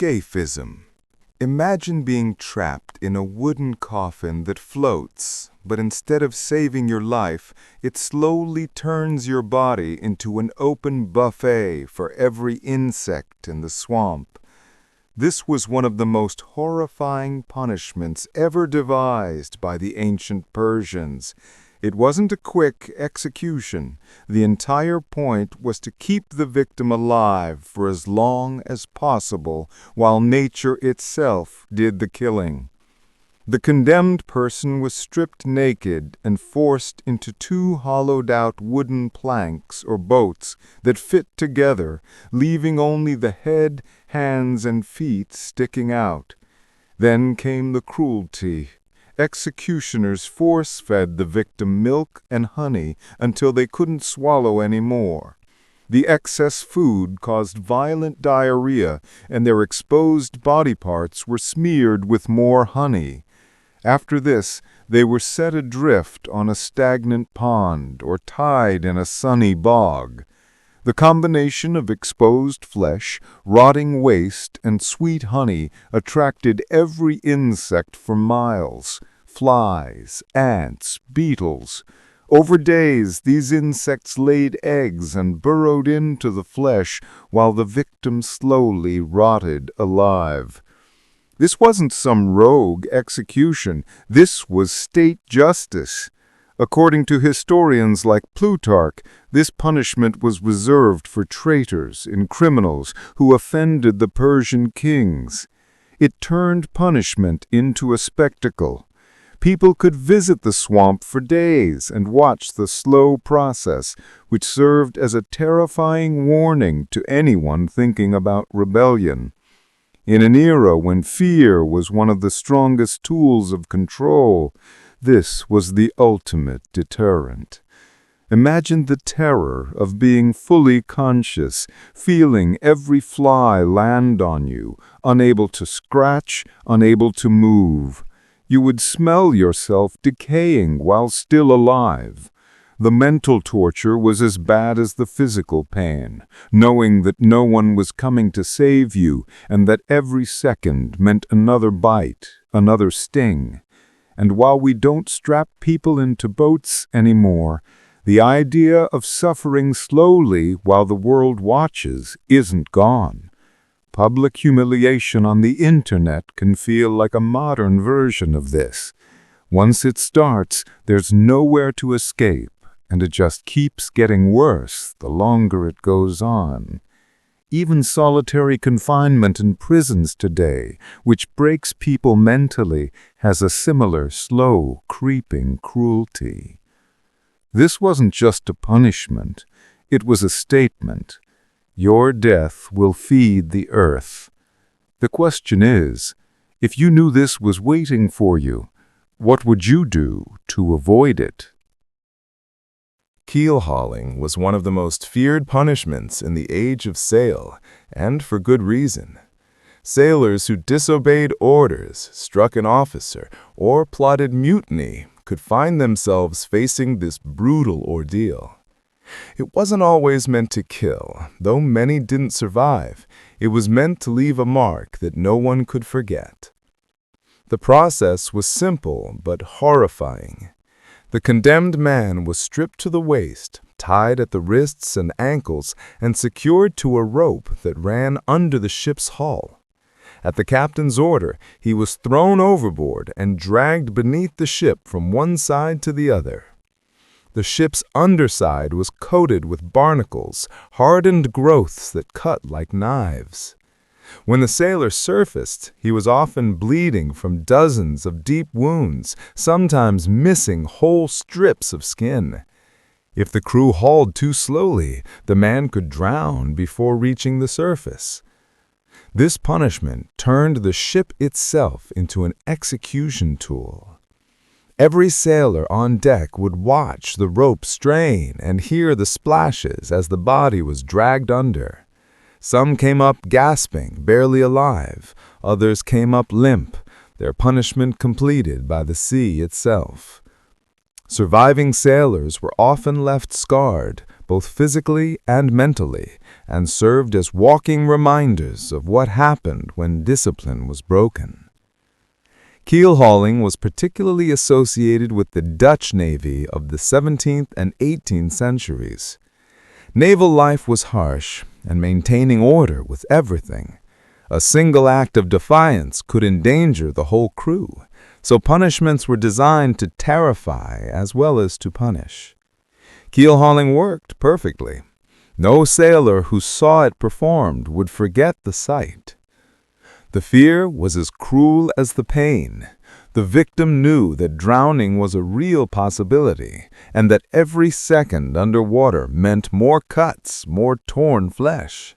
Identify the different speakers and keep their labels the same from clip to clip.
Speaker 1: Scaphism. Imagine being trapped in a wooden coffin that floats, but instead of saving your life, it slowly turns your body into an open buffet for every insect in the swamp. This was one of the most horrifying punishments ever devised by the ancient Persians. It wasn't a quick execution. The entire point was to keep the victim alive for as long as possible, while nature itself did the killing. The condemned person was stripped naked and forced into two hollowed-out wooden planks or boats that fit together, leaving only the head, hands, and feet sticking out. Then came the cruelty. Executioners force-fed the victim milk and honey until they couldn't swallow any more. The excess food caused violent diarrhea, and their exposed body parts were smeared with more honey. After this, they were set adrift on a stagnant pond or tied in a sunny bog. The combination of exposed flesh, rotting waste, and sweet honey attracted every insect for miles: flies, ants, beetles. Over days, these insects laid eggs and burrowed into the flesh while the victim slowly rotted alive. This wasn't some rogue execution. This was state justice. According to historians like Plutarch, this punishment was reserved for traitors and criminals who offended the Persian kings. It turned punishment into a spectacle. People could visit the swamp for days and watch the slow process, which served as a terrifying warning to anyone thinking about rebellion. In an era when fear was one of the strongest tools of control, this was the ultimate deterrent. Imagine the terror of being fully conscious, feeling every fly land on you, unable to scratch, unable to move. You would smell yourself decaying while still alive. The mental torture was as bad as the physical pain, knowing that no one was coming to save you and that every second meant another bite, another sting. And while we don't strap people into boats anymore, the idea of suffering slowly while the world watches isn't gone. Public humiliation on the internet can feel like a modern version of this. Once it starts, there's nowhere to escape, and it just keeps getting worse the longer it goes on. Even solitary confinement in prisons today, which breaks people mentally, has a similar slow, creeping cruelty. This wasn't just a punishment, it was a statement. Your death will feed the earth. The question is, if you knew this was waiting for you, what would you do to avoid it?
Speaker 2: Keelhauling was one of the most feared punishments in the age of sail, and for good reason. Sailors who disobeyed orders, struck an officer, or plotted mutiny could find themselves facing this brutal ordeal. It wasn't always meant to kill. Though many didn't survive, it was meant to leave a mark that no one could forget. The process was simple but horrifying. The condemned man was stripped to the waist, tied at the wrists and ankles, and secured to a rope that ran under the ship's hull. At the captain's order, he was thrown overboard and dragged beneath the ship from one side to the other. The ship's underside was coated with barnacles, hardened growths that cut like knives. When the sailor surfaced, he was often bleeding from dozens of deep wounds, sometimes missing whole strips of skin. If the crew hauled too slowly, the man could drown before reaching the surface. This punishment turned the ship itself into an execution tool. Every sailor on deck would watch the rope strain and hear the splashes as the body was dragged under. Some came up gasping, barely alive. Others came up limp, their punishment completed by the sea itself. Surviving sailors were often left scarred, both physically and mentally, and served as walking reminders of what happened when discipline was broken. Keelhauling was particularly associated with the Dutch Navy of the 17th and 18th centuries. Naval life was harsh, and maintaining order was everything. A single act of defiance could endanger the whole crew, so punishments were designed to terrify as well as to punish. Keelhauling worked perfectly. No sailor who saw it performed would forget the sight. The fear was as cruel as the pain. The victim knew that drowning was a real possibility, and that every second underwater meant more cuts, more torn flesh.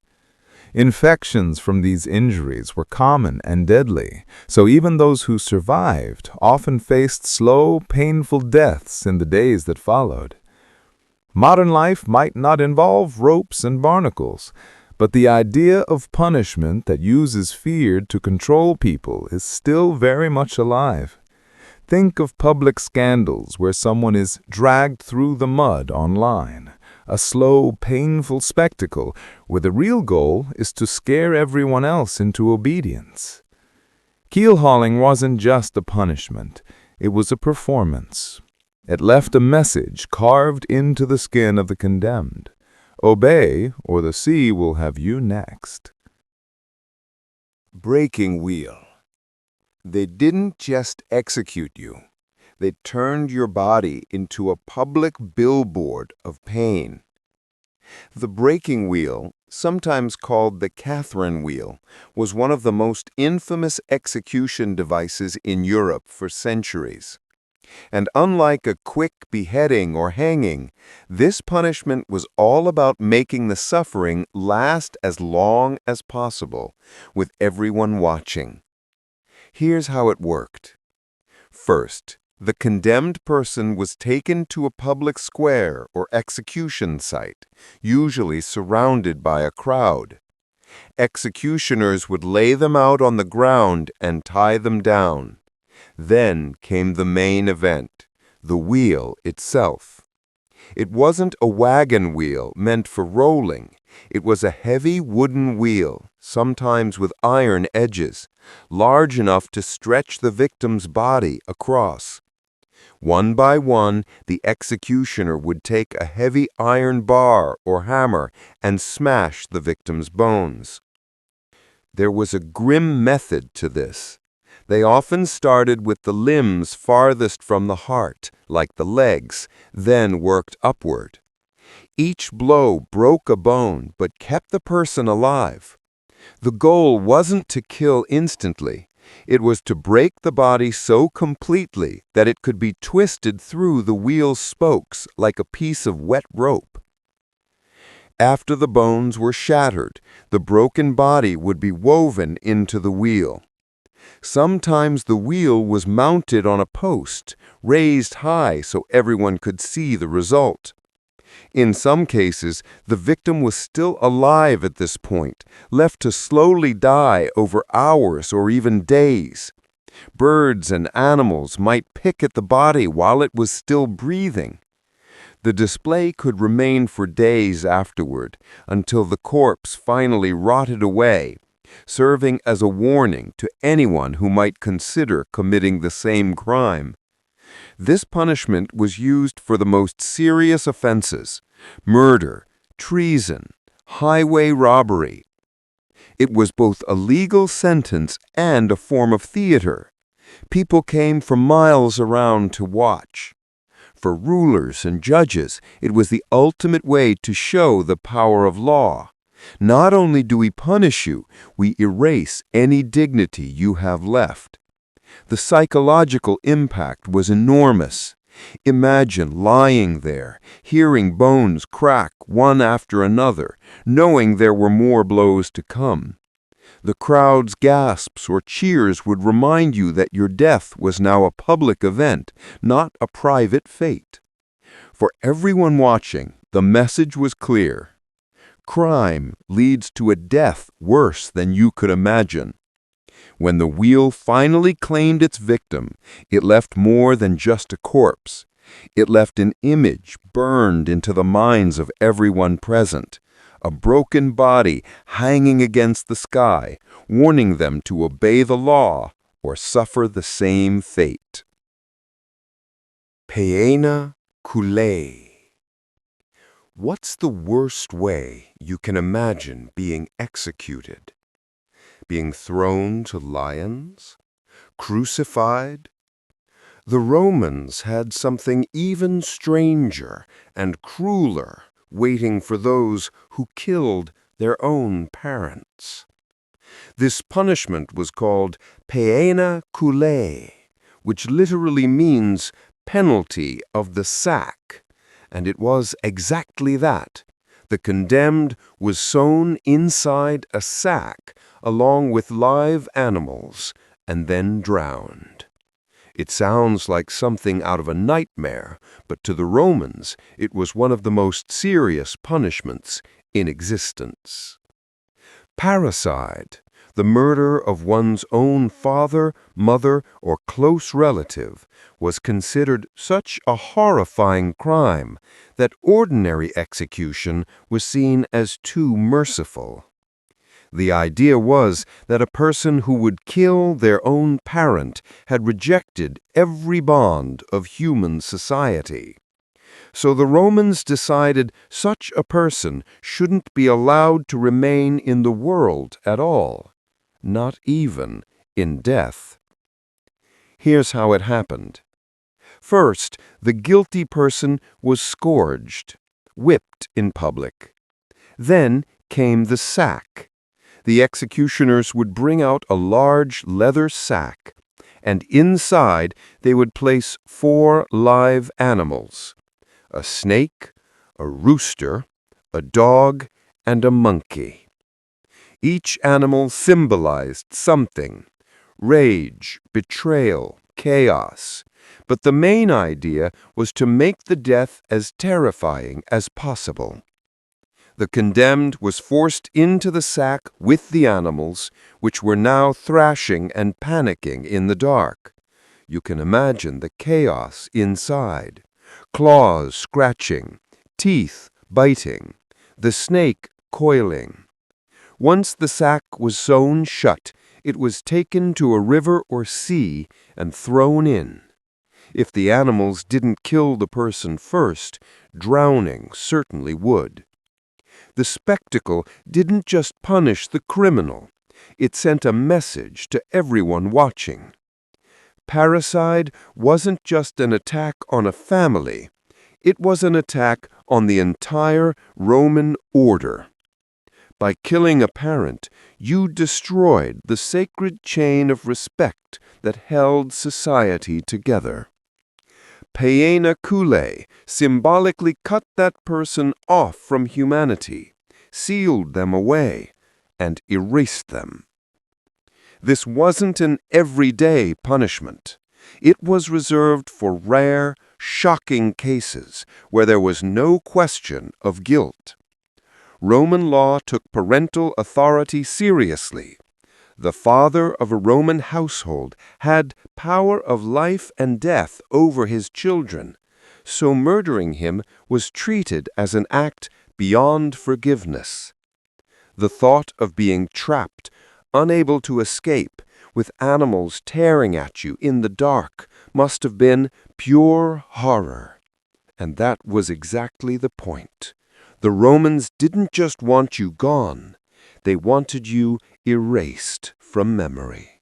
Speaker 2: Infections from these injuries were common and deadly, so even those who survived often faced slow, painful deaths in the days that followed. Modern life might not involve ropes and barnacles, but the idea of punishment that uses fear to control people is still very much alive. Think of public scandals where someone is dragged through the mud online, a slow, painful spectacle where the real goal is to scare everyone else into obedience. Keelhauling wasn't just a punishment, it was a performance. It left a message carved into the skin of the condemned. Obey, or the sea will have you next.
Speaker 1: Breaking wheel. They didn't just execute you. They turned your body into a public billboard of pain. The breaking wheel, sometimes called the Catherine wheel, was one of the most infamous execution devices in Europe for centuries. And unlike a quick beheading or hanging, this punishment was all about making the suffering last as long as possible, with everyone watching. Here's how it worked. First, the condemned person was taken to a public square or execution site, usually surrounded by a crowd. Executioners would lay them out on the ground and tie them down. Then came the main event, the wheel itself. It wasn't a wagon wheel meant for rolling. It was a heavy wooden wheel, sometimes with iron edges, large enough to stretch the victim's body across. One by one, the executioner would take a heavy iron bar or hammer and smash the victim's bones. There was a grim method to this. They often started with the limbs farthest from the heart, like the legs, then worked upward. Each blow broke a bone but kept the person alive. The goal wasn't to kill instantly. It was to break the body so completely that it could be twisted through the wheel's spokes like a piece of wet rope. After the bones were shattered, the broken body would be woven into the wheel. Sometimes the wheel was mounted on a post, raised high so everyone could see the result. In some cases, the victim was still alive at this point, left to slowly die over hours or even days. Birds and animals might pick at the body while it was still breathing. The display could remain for days afterward, until the corpse finally rotted away, serving as a warning to anyone who might consider committing the same crime. This punishment was used for the most serious offenses: murder, treason, highway robbery. It was both a legal sentence and a form of theater. People came from miles around to watch. For rulers and judges, it was the ultimate way to show the power of law. Not only do we punish you, we erase any dignity you have left. The psychological impact was enormous. Imagine lying there, hearing bones crack one after another, knowing there were more blows to come. The crowd's gasps or cheers would remind you that your death was now a public event, not a private fate. For everyone watching, the message was clear. Crime leads to a death worse than you could imagine. When the wheel finally claimed its victim, it left more than just a corpse. It left an image burned into the minds of everyone present,
Speaker 3: a broken body hanging against the sky, warning them to obey the law or suffer the same fate.
Speaker 4: Poena Cullei. What's the worst way you can imagine being executed? Being thrown to lions? Crucified? The Romans had something even stranger and crueler waiting for those who killed their own parents. This punishment was called Poena Cullei, which literally means penalty of the sack, and it was exactly that. The condemned was sewn inside a sack along with live animals and then drowned. It sounds like something out of a nightmare, but to the Romans it was one of the most serious punishments in existence. Parricide, the murder of one's own father, mother, or close relative, was considered such a horrifying crime that ordinary execution was seen as too merciful. The idea was that a person who would kill their own parent had rejected every bond of human society. So the Romans decided such a person shouldn't be allowed to remain in the world at all, not even in death. Here's how it happened. First, the guilty person was scourged, whipped in public. Then came the sack. The executioners would bring out a large leather sack, and inside they would place 4 live animals: a snake, a rooster, a dog, and a monkey. Each animal symbolized something: rage, betrayal, chaos. But the main idea was to make the death as terrifying as possible. The condemned was forced into the sack with the animals, which were now thrashing and panicking in the dark. You can imagine the chaos inside. Claws scratching, teeth biting, the snake coiling. Once the sack was sewn shut, it was taken to a river or sea and thrown in. If the animals didn't kill the person first, drowning certainly would. The spectacle didn't just punish the criminal, it sent a message to everyone watching. Parricide wasn't just an attack on a family, it was an attack on the entire Roman order. By killing a parent, you destroyed the sacred chain of respect that held society together. Poena Cullei symbolically cut that person off from humanity, sealed them away, and erased them. This wasn't an everyday punishment. It was reserved for rare, shocking cases where there was no question of guilt. Roman law took parental authority seriously. The father of a Roman household had power of life and death over his children, so murdering him was treated as an act beyond forgiveness. The thought of being trapped, unable to escape, with animals tearing at you in the dark, must have been pure horror. And that was exactly the point. The Romans didn't just want you gone, they wanted you erased from memory,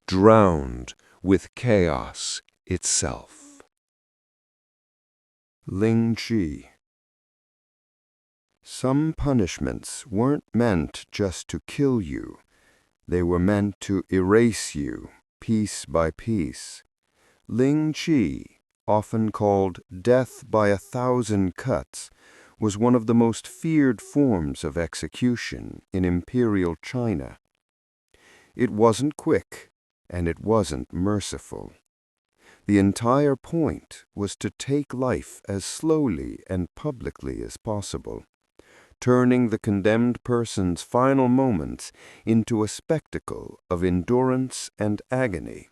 Speaker 4: drowned with chaos itself.
Speaker 5: Lingchi. Some punishments weren't meant just to kill you. They were meant to erase you, piece by piece. Lingchi, often called death by 1,000 cuts, was one of the most feared forms of execution in imperial China. It wasn't quick, and it wasn't merciful. The entire point was to take life as slowly and publicly as possible, turning the condemned person's final moments into a spectacle of endurance and agony.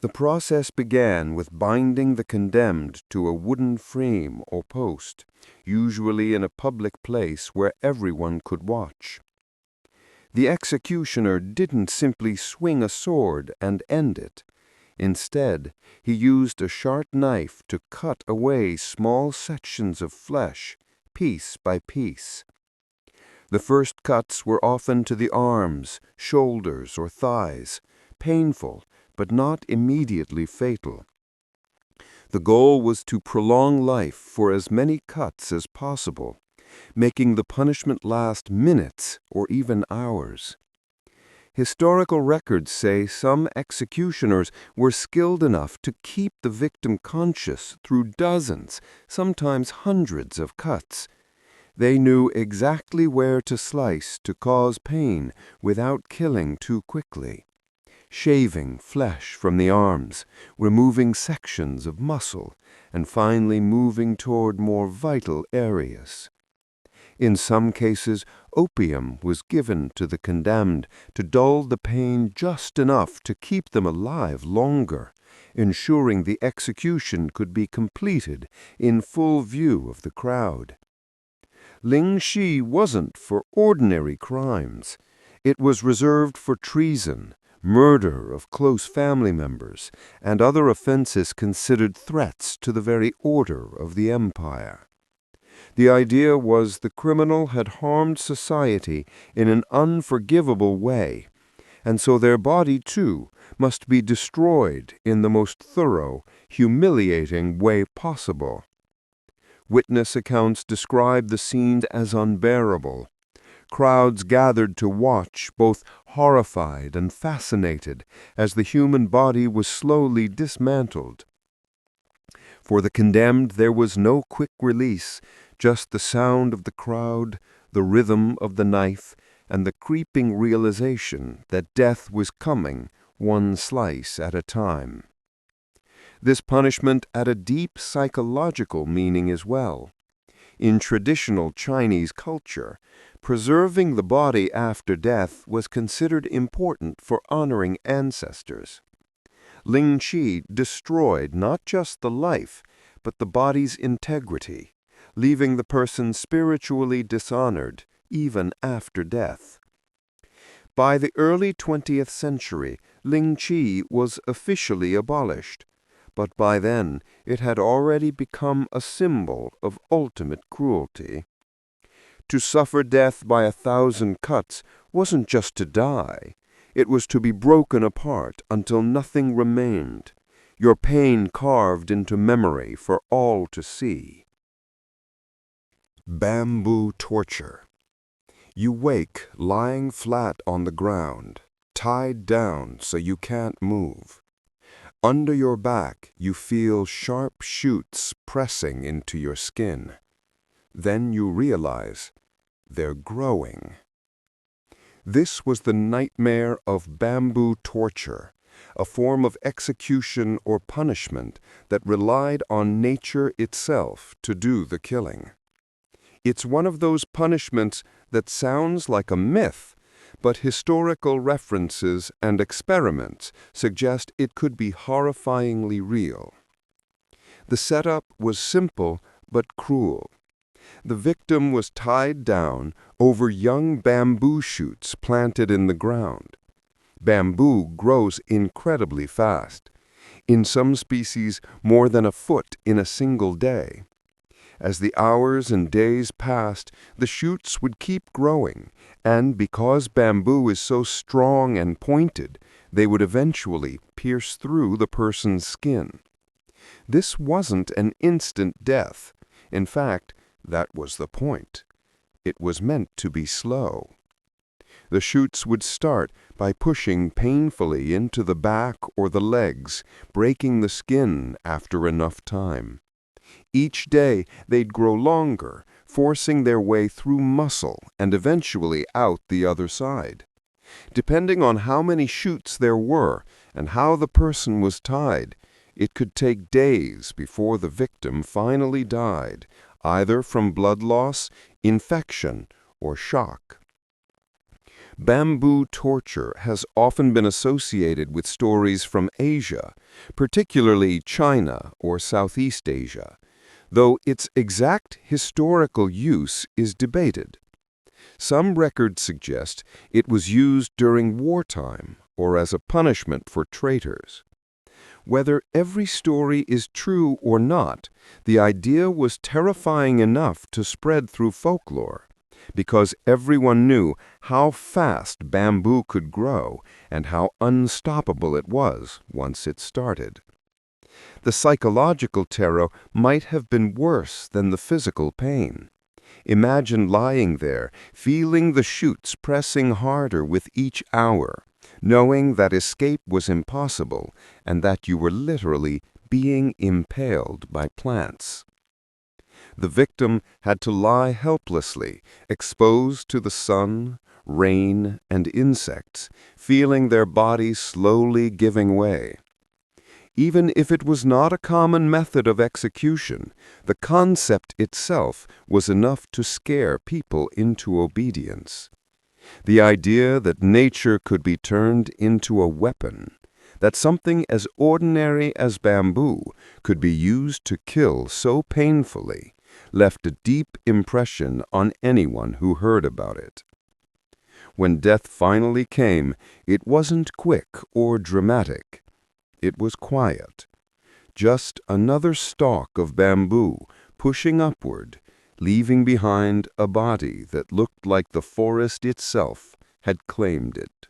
Speaker 5: The process began with binding the condemned to a wooden frame or post, usually in a public place where everyone could watch. The executioner didn't simply swing a sword and end it. Instead, he used a sharp knife to cut away small sections of flesh, piece by piece. The first cuts were often to the arms, shoulders, or thighs, painful but not immediately fatal. The goal was to prolong life for as many cuts as possible, making the punishment last minutes or even hours. Historical records say some executioners were skilled enough to keep the victim conscious through dozens, sometimes hundreds of cuts. They knew exactly where to slice to cause pain without killing too quickly. Shaving flesh from the arms, removing sections of muscle, and finally moving toward more vital areas. In some cases, opium was given to the condemned to dull the pain just enough to keep them alive longer, ensuring the execution could be completed in full view of the crowd. Lingchi wasn't for ordinary crimes. It was reserved for treason, murder of close family members, and other offenses considered threats to the very order of the empire. The idea was the criminal had harmed society in an unforgivable way, and so their body, too, must be destroyed in the most thorough, humiliating way possible. Witness accounts describe the scenes as unbearable. Crowds gathered to watch, both horrified and fascinated, as the human body was slowly dismantled. For the condemned there was no quick release, just the sound of the crowd, the rhythm of the knife, and the creeping realization that death was coming, one slice at a time. This punishment had a deep psychological meaning as well. In traditional Chinese culture, preserving the body after death was considered important for honoring ancestors. Lingchi destroyed not just the life, but the body's integrity, leaving the person spiritually dishonored even after death. By the early 20th century, Lingchi was officially abolished, but by then it had already become a symbol of ultimate cruelty. To suffer death by 1,000 cuts wasn't just to die. It was to be broken apart until nothing remained, your pain carved into memory for all to see.
Speaker 4: Bamboo torture. You wake lying flat on the ground, tied down so you can't move. Under your back, you feel sharp shoots pressing into your skin. Then you realize they're growing. This was the nightmare of bamboo torture, a form of execution or punishment that relied on nature itself to do the killing. It's one of those punishments that sounds like a myth, but historical references and experiments suggest it could be horrifyingly real. The setup was simple but cruel. The victim was tied down over young bamboo shoots planted in the ground. Bamboo grows incredibly fast, in some species more than a foot in a single day. As the hours and days passed, the shoots would keep growing, and because bamboo is so strong and pointed, they would eventually pierce through the person's skin. This wasn't an instant death. In fact, that was the point. It was meant to be slow. The shoots would start by pushing painfully into the back or the legs, breaking the skin after enough time. Each day they'd grow longer, forcing their way through muscle and eventually out the other side. Depending on how many shoots there were and how the person was tied, it could take days before the victim finally died, either from blood loss, infection, or shock.
Speaker 3: Bamboo torture has often been associated with stories from Asia, particularly China or Southeast Asia, though its exact historical use is debated. Some records suggest it was used during wartime or as a punishment for traitors. Whether every story is true or not, the idea was terrifying enough to spread through folklore, because everyone knew how fast bamboo could grow and how unstoppable it was once it started. The psychological terror might have been worse than the physical pain. Imagine lying there, feeling the shoots pressing harder with each hour, knowing that escape was impossible and that you were literally being impaled by plants. The victim had to lie helplessly, exposed to the sun, rain, and insects, feeling their bodies slowly giving way. Even if it was not a common method of execution, the concept itself was enough to scare people into obedience. The idea that nature could be turned into a weapon, that something as ordinary as bamboo could be used to kill so painfully, left a deep impression on anyone who heard about it. When death finally came, it wasn't quick or dramatic. It was quiet. Just another stalk of bamboo pushing upward, leaving behind a body that looked like the forest itself had claimed it.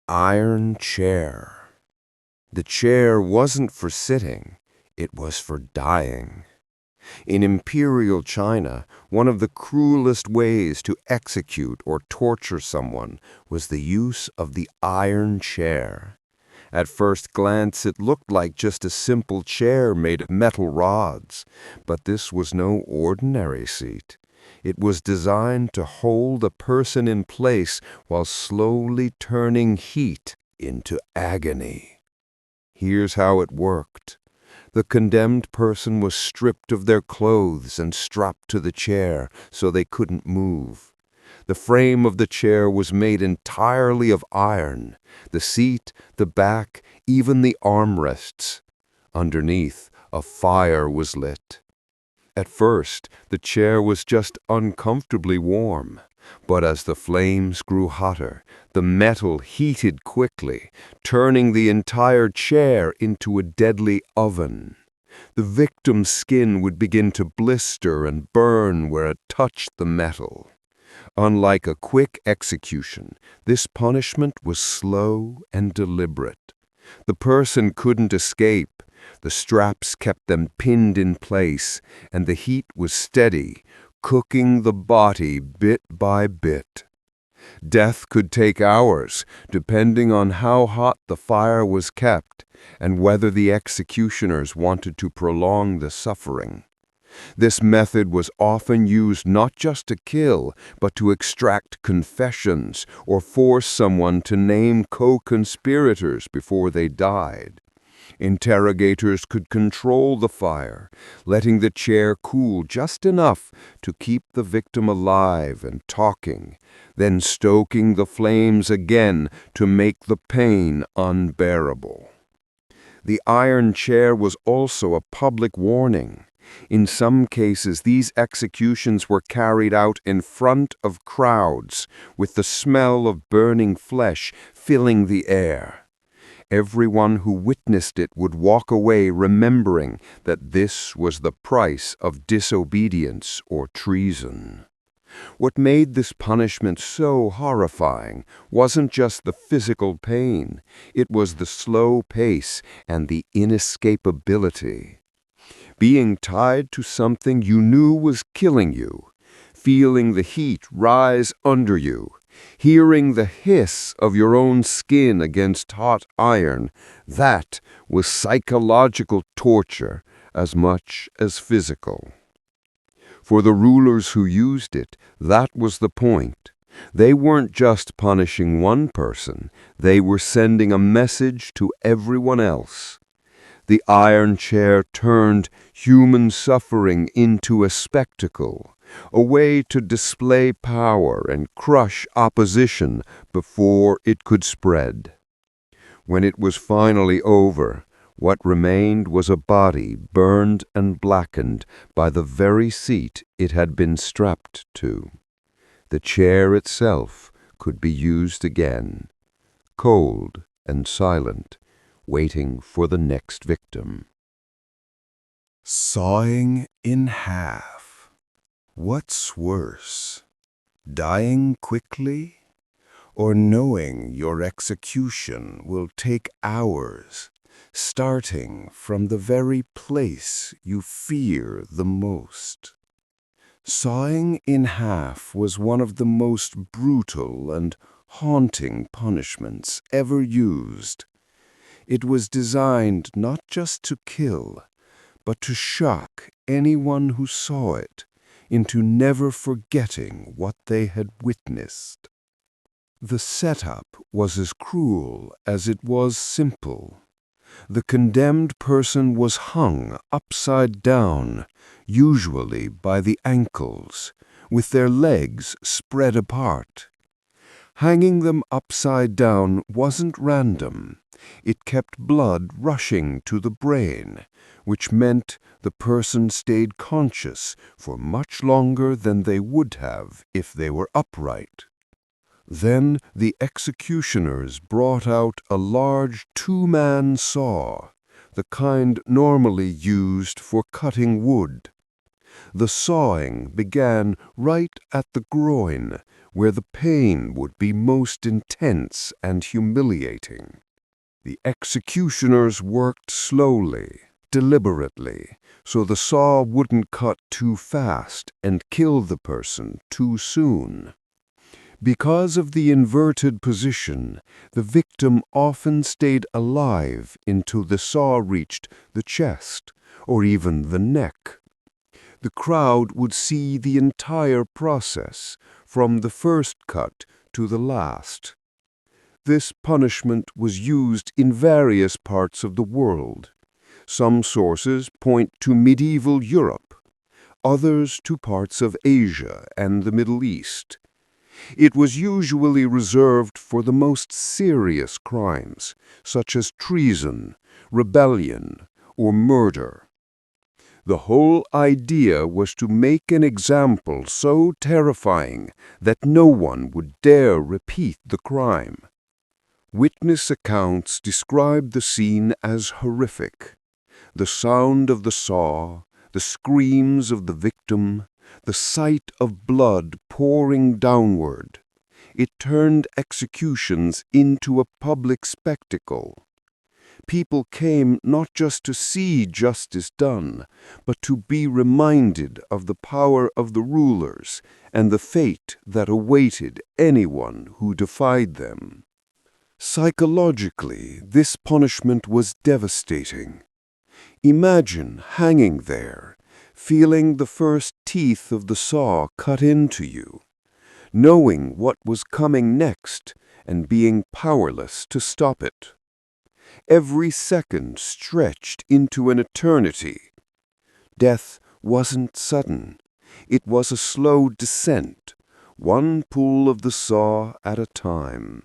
Speaker 4: Iron chair. The chair wasn't for sitting, it was for dying. In imperial China, one of the cruelest ways to execute or torture someone was the use of the iron chair. At first glance, it looked like just a simple chair made of metal rods, but this was no ordinary seat. It was designed to hold a person in place while slowly turning heat into agony. Here's how it worked. The condemned person was stripped of their clothes and strapped to the chair so they couldn't move. The frame of the chair was made entirely of iron, the seat, the back, even the armrests. Underneath, a fire was lit. At first, the chair was just uncomfortably warm, but as the flames grew hotter, the metal heated quickly, turning the entire chair into a deadly oven. The victim's skin would begin to blister and burn where it touched the metal. Unlike a quick execution, this punishment was slow and deliberate. The person couldn't escape. The straps kept them pinned in place, and the heat was steady, cooking the body bit by bit. Death could take hours, depending on how hot the fire was kept and whether the executioners wanted to prolong the suffering. This method was often used not just to kill, but to extract confessions or force someone to name co-conspirators before they died. Interrogators could control the fire, letting the chair cool just enough to keep the victim alive and talking, then stoking the flames again to make the pain unbearable. The iron chair was also a public warning. In some cases, these executions were carried out in front of crowds, with the smell of burning flesh filling the air. Everyone who witnessed it would walk away remembering that this was the price of disobedience or treason. What made this punishment so horrifying wasn't just the physical pain, it was the slow pace and the inescapability. Being tied to something you knew was killing you, feeling the heat rise under you, hearing the hiss of your own skin against hot iron, that was psychological torture as much as physical. For the rulers who used it, that was the point. They weren't just punishing one person, they were sending a message to everyone else. The iron chair turned human suffering into a spectacle,
Speaker 3: a way to display power and crush opposition before it could spread. When it was finally over, what remained was a body burned and blackened by the very seat it had been strapped to. The chair itself could be used again, cold and silent, waiting for the next victim.
Speaker 2: Sawing in half. What's worse, dying quickly, or knowing your execution will take hours, starting from the very place you fear the most? Sawing in half was one of the most brutal and haunting punishments ever used. It was designed not just to kill, but to shock anyone who saw it into never forgetting what they had witnessed. The setup was as cruel as it was simple. The condemned person was hung upside down, usually by the ankles, with their legs spread apart. Hanging them upside down wasn't random. It kept blood rushing to the brain, which meant the person stayed conscious for much longer than they would have if they were upright. Then the executioners brought out a large two-man saw, the kind normally used for cutting wood. The sawing began right at the groin, where the pain would be most intense and humiliating. The executioners worked slowly, deliberately, so the saw wouldn't cut too fast and kill the person too soon. Because of the inverted position, the victim often stayed alive until the saw reached the chest or even the neck. The crowd would see the entire process, from the first cut to the last. This punishment was used in various parts of the world. Some sources point to medieval Europe, others to parts of Asia and the Middle East. It was usually reserved for the most serious crimes, such as treason, rebellion, or murder. The whole idea was to make an example so terrifying that no one would dare repeat the crime. Witness accounts describe the scene as horrific. The sound of the saw, the screams of the victim, the sight of blood pouring downward. It turned executions into a public spectacle. People came not just to see justice done, but to be reminded of the power of the rulers and the fate that awaited anyone who defied them. Psychologically, this punishment was devastating. Imagine hanging there, feeling the first teeth of the saw cut into you, knowing what was coming next and being powerless to stop it. Every second stretched into an eternity. Death wasn't sudden. It was a slow descent, one pull of the saw at a time.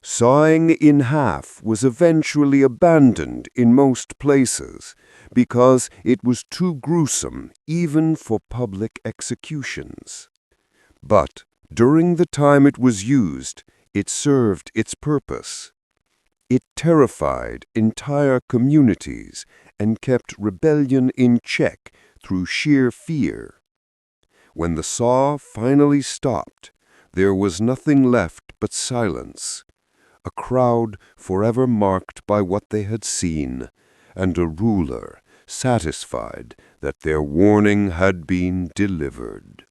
Speaker 2: Sawing in half was eventually abandoned in most places because it was too gruesome even for public executions. But during the time it was used, it served its purpose. It terrified entire communities and kept rebellion in check through sheer fear. When the saw finally stopped, there was nothing left but silence, a crowd forever marked by what they had seen, and a ruler satisfied that their warning had been delivered.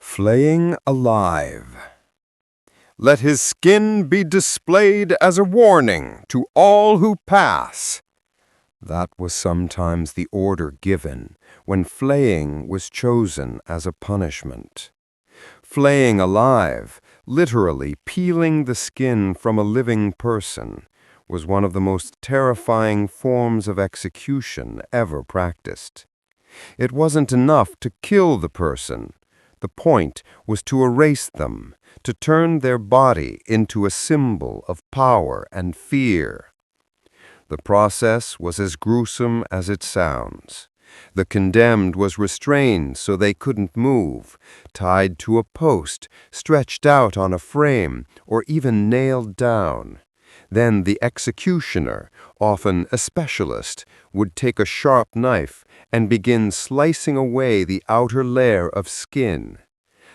Speaker 5: Flaying Alive. Let his skin be displayed as a warning to all who pass. That was sometimes the order given when flaying was chosen as a punishment. Flaying alive, literally peeling the skin from a living person, was one of the most terrifying forms of execution ever practiced.
Speaker 3: It wasn't enough to kill the person. The point was to erase them, to turn their body into a symbol of power and fear. The process was as gruesome as it sounds. The condemned was restrained so they couldn't move, tied to a post, stretched out on a frame, or even nailed down. Then the executioner, often a specialist, would take a sharp knife and begin slicing away the outer layer of skin.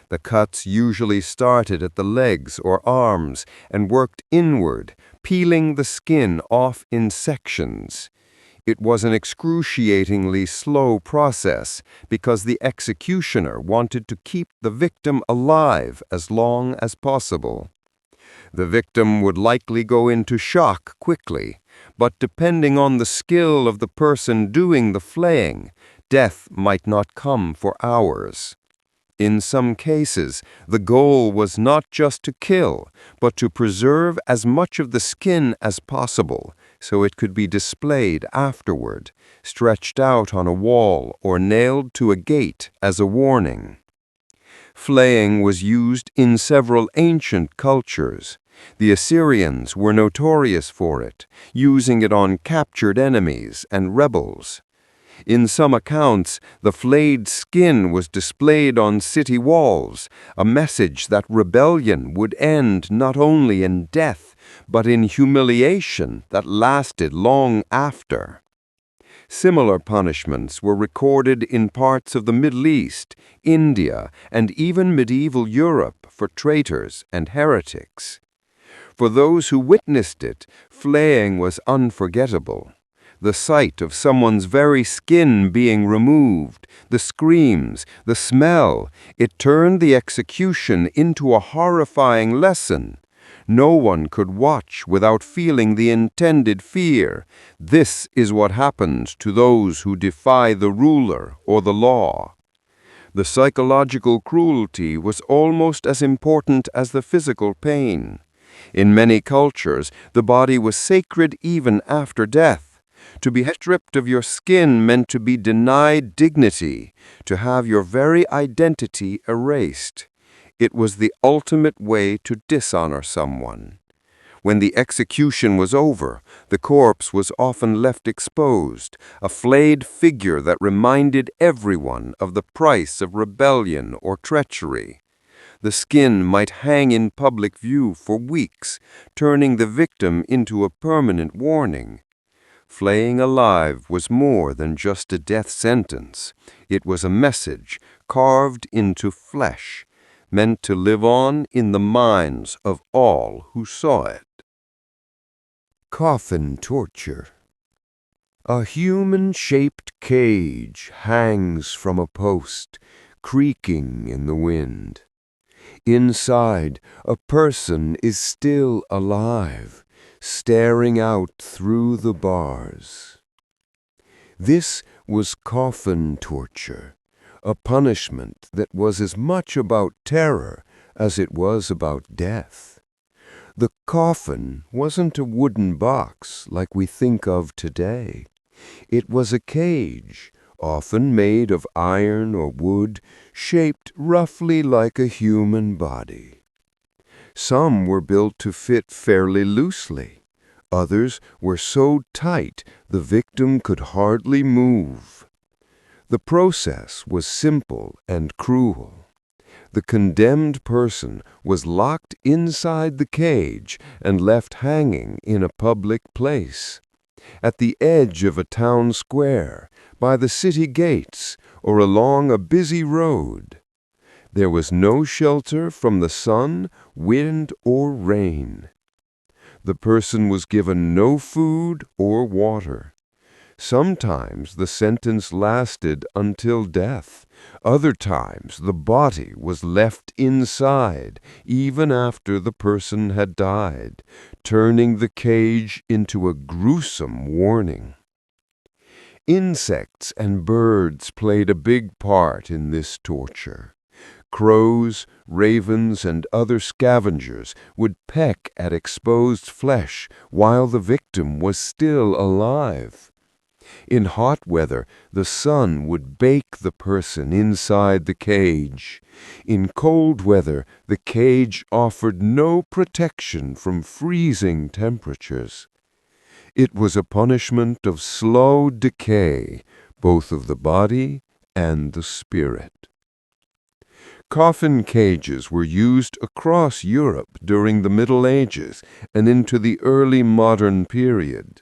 Speaker 3: The cuts usually started at the legs or arms and worked inward, peeling the skin off in sections. It was an excruciatingly slow process because the executioner wanted to keep the victim alive as long as possible. The victim would likely go into shock quickly, but depending on the skill of the person doing the flaying, death might not come for hours. In some cases, the goal was not just to kill, but to preserve as much of the skin as possible, so it could be displayed afterward, stretched out on a wall or nailed to a gate as a warning. Flaying was used in several ancient cultures. The Assyrians were notorious for it, using it on captured enemies and rebels. In some accounts, the flayed skin was displayed on city walls, a message that rebellion would end not only in death, but in humiliation that lasted long after. Similar punishments were recorded in parts of the Middle East, India, and even medieval Europe for traitors and heretics. For those who witnessed it, flaying was unforgettable. The sight of someone's very skin being removed, the screams, the smell, it turned the execution into a horrifying lesson. No one could watch without feeling the intended fear. This is what happens to those who defy the ruler or the law. The psychological cruelty was almost as important as the physical pain. In many cultures, the body was sacred even after death. To be stripped of your skin meant to be denied dignity, to have your very identity erased. It was the ultimate way to dishonor someone. When the execution was over, the corpse was often left exposed, a flayed figure that reminded everyone of the price of rebellion or treachery. The skin might hang in public view for weeks, turning the victim into a permanent warning. Flaying alive was more than just a death sentence. It was a message carved into flesh, meant to live on in the minds of all who saw it.
Speaker 4: Coffin Torture. A human-shaped cage hangs from a post, creaking in the wind. Inside, a person is still alive, staring out through the bars. This was coffin torture, a punishment that was as much about terror as it was about death. The coffin wasn't a wooden box like we think of today. It was a cage, often made of iron or wood, shaped roughly like a human body. Some were built to fit fairly loosely. Others were so tight the victim could hardly move. The process was simple and cruel. The condemned person was locked inside the cage and left hanging in a public place, at the edge of a town square, by the city gates, or along a busy road. There was no shelter from the sun, wind, or rain. The person was given no food or water. Sometimes the sentence lasted until death. Other times the body was left inside, even after the person had died, turning the cage into a gruesome warning. Insects and birds played a big part in this torture. Crows, ravens, and other scavengers would peck at exposed flesh while the victim was still alive.
Speaker 3: In hot weather, the sun would bake the person inside the cage. In cold weather, the cage offered no protection from freezing temperatures. It was a punishment of slow decay, both of the body and the spirit. Coffin cages were used across Europe during the Middle Ages and into the early modern period.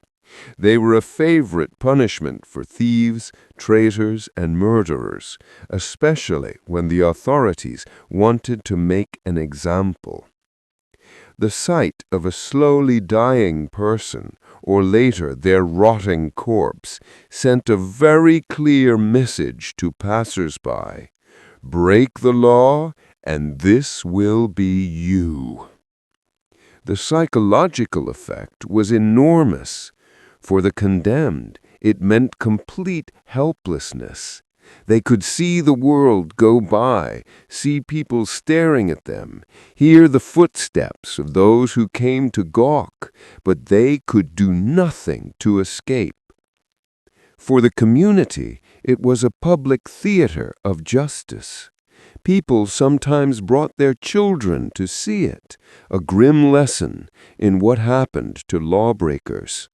Speaker 3: They were a favorite punishment for thieves, traitors, and murderers, especially when the authorities wanted to make an example. The sight of a slowly dying person, or later their rotting corpse, sent a very clear message to passers-by. Break the law, and this will be you. The psychological effect was enormous. For the condemned, it meant complete helplessness. They could see the world go by, see people staring at them, hear the footsteps of those who came to gawk, but they could do nothing to escape. For the community, it was a public theater of justice. People sometimes brought their children to see it, a grim lesson in what happened to lawbreakers.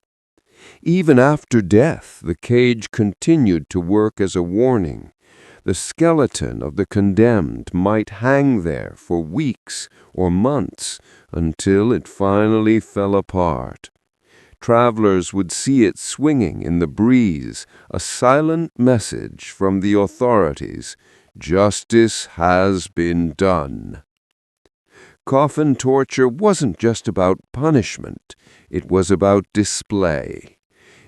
Speaker 3: Even after death, the cage continued to work as a warning. The skeleton of the condemned might hang there for weeks or months until it finally fell apart. Travelers would see it swinging in the breeze, a silent message from the authorities. Justice has been done. Coffin torture wasn't just about punishment. It was about display.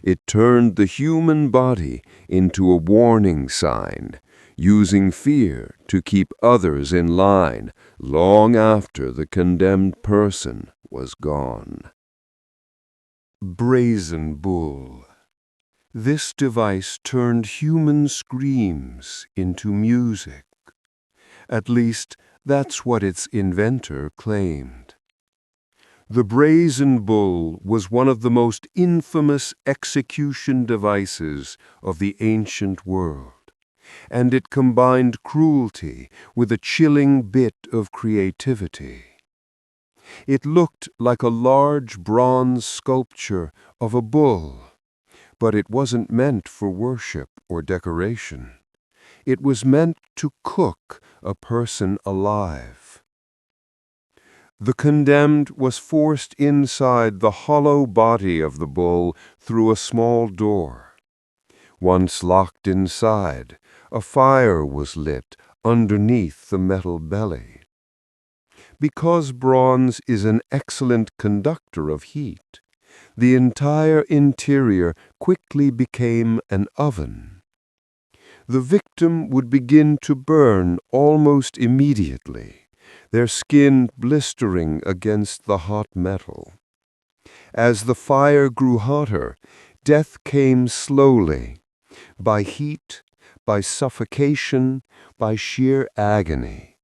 Speaker 3: It turned the human body into a warning sign, using fear to keep others in line long after the condemned person was gone. Brazen Bull. This device turned human screams into music. At least, that's what its inventor claimed. The Brazen Bull was one of the most infamous execution devices of the ancient world, and it combined cruelty with a chilling bit of creativity. It looked like a large bronze sculpture of a bull, but it wasn't meant for worship or decoration. It was meant to cook a person alive. The condemned was forced inside the hollow body of the bull through a small door. Once locked inside, a fire was lit underneath the metal belly. Because bronze is an excellent conductor of heat, the entire interior quickly became an oven. The victim would begin to burn almost immediately, their skin blistering against the hot metal. As the fire grew hotter, death came slowly, by heat, by suffocation, by sheer agony.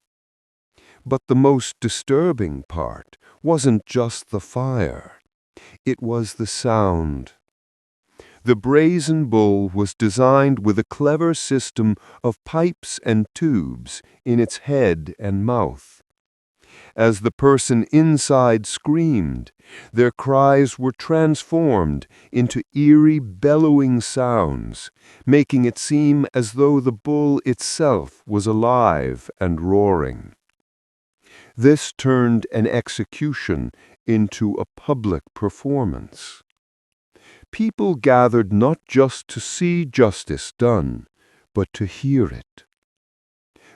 Speaker 3: But the most disturbing part wasn't just the fire. It was the sound. The Brazen Bull was designed with a clever system of pipes and tubes in its head and mouth. As the person inside screamed, their cries were transformed into eerie bellowing sounds, making it seem as though the bull itself was alive and roaring. This turned an execution into a public performance. People gathered not just to see justice done, but to hear it.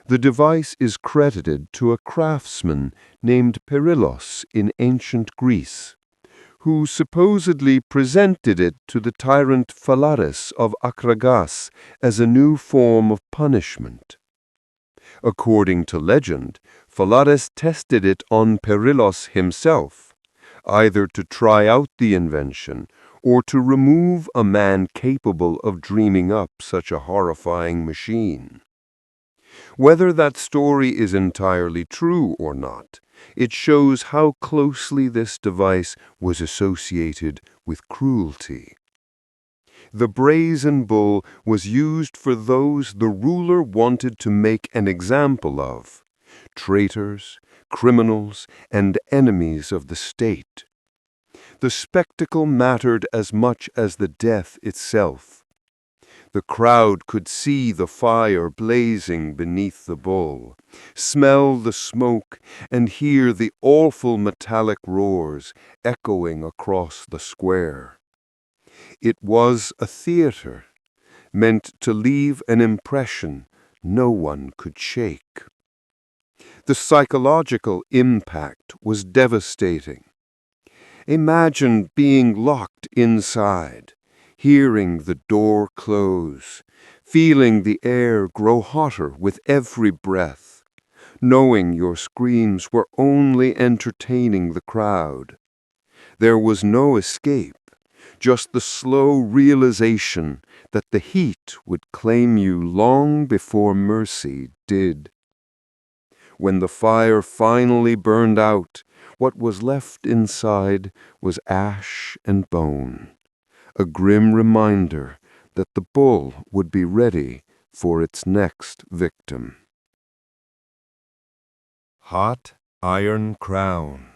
Speaker 3: The device is credited to a craftsman named Perillos in ancient Greece, who supposedly presented it to the tyrant Phalaris of Akragas as a new form of punishment. According to legend, Phalaris tested it on Perillos himself, either to try out the invention or to remove a man capable of dreaming up such a horrifying machine. Whether that story is entirely true or not, it shows how closely this device was associated with cruelty. The Brazen Bull was used for those the ruler wanted to make an example of: traitors, criminals, and enemies of the state. The spectacle mattered as much as the death itself. The crowd could see the fire blazing beneath the bull, smell the smoke, and hear the awful metallic roars echoing across the square. It was a theater, meant to leave an impression no one could shake. The psychological impact was devastating. Imagine being locked inside, hearing the door close, feeling the air grow hotter with every breath, knowing your screams were only entertaining the crowd. There was no escape, just the slow realization that the heat would claim you long before mercy did. When the fire finally burned out, what was left inside was ash and bone, a grim reminder that the bull would be ready for its next victim.
Speaker 4: Hot iron crown.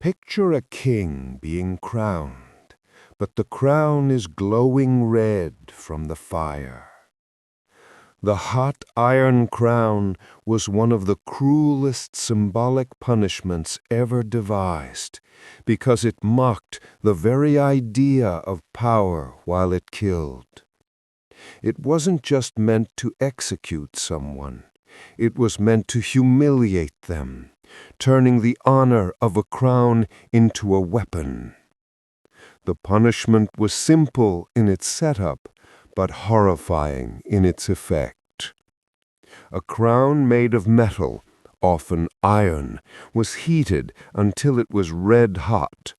Speaker 4: Picture a king being crowned, but the crown is glowing red from the fire. The hot iron crown was one of the cruelest symbolic punishments ever devised, because it mocked the very idea of power while it killed. It wasn't just meant to execute someone. It was meant to humiliate them, turning the honor of a crown into a weapon. The punishment was simple in its setup, but horrifying in its effect. A crown made of metal, often iron, was heated until it was red hot.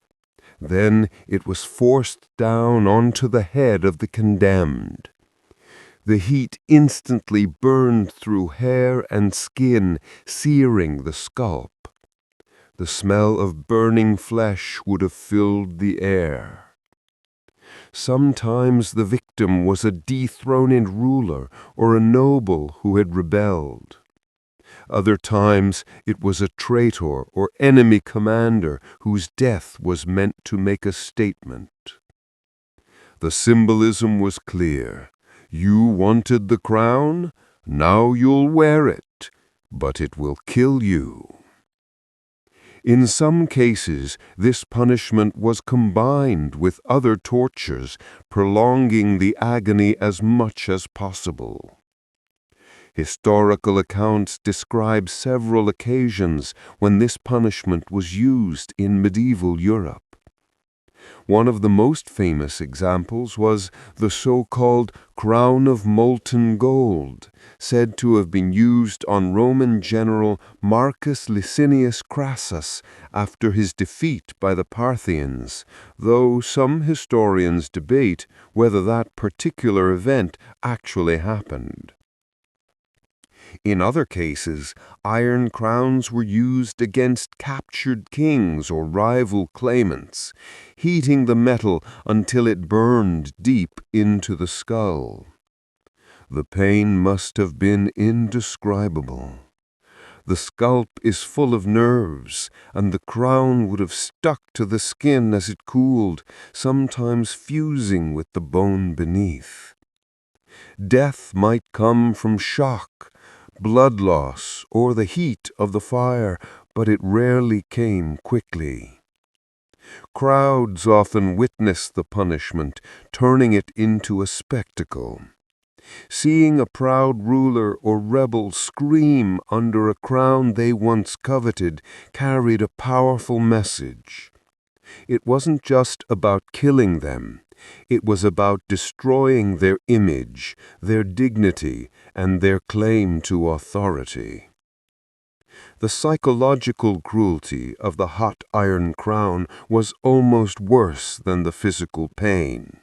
Speaker 4: Then it was forced down onto the head of the condemned. The heat instantly burned through hair and skin, searing the scalp. The smell of burning flesh would have filled the air. Sometimes the victim was a dethroned ruler or a noble who had rebelled. Other times it was a traitor or enemy commander whose death was meant to make a statement. The symbolism was clear. You wanted the crown? Now you'll wear it, but it will kill you. In some cases, this punishment was combined with other tortures, prolonging the agony as much as possible. Historical accounts describe several occasions when this punishment was used in medieval Europe. One of the most famous examples was the so-called crown of molten gold, said to have been used on Roman general Marcus Licinius Crassus after his defeat by the Parthians, though some historians debate whether that particular event actually happened. In other cases, iron crowns were used against captured kings or rival claimants, heating the metal until it burned deep into the skull. The pain must have been indescribable. The scalp is full of nerves, and the crown would have stuck to the skin as it cooled, sometimes fusing with the bone beneath. Death might come from shock, blood loss, or the heat of the fire, but it rarely came quickly. Crowds often witnessed the punishment, turning it into a spectacle. Seeing a proud ruler or rebel scream under a crown they once coveted carried a powerful message. It wasn't just about killing them. It was about destroying their image, their dignity, and their claim to authority. The psychological cruelty of the hot iron crown was almost worse than the physical pain.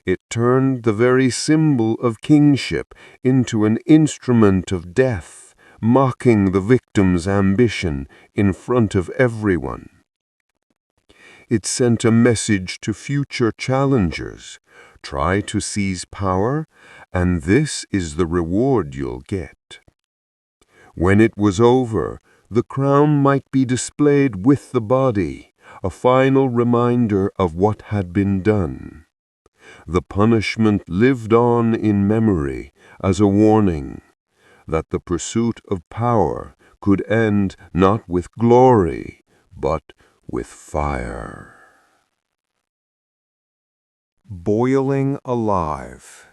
Speaker 4: It turned the very symbol of kingship into an instrument of death, mocking the victim's ambition in front of everyone. It sent a message to future challengers. Try to seize power, and this is the reward you'll get. When it was over, the crown might be displayed with the body, a final reminder of what had been done. The punishment lived on in memory as a warning that the pursuit of power could end not with glory, but with fire.
Speaker 1: Boiling alive.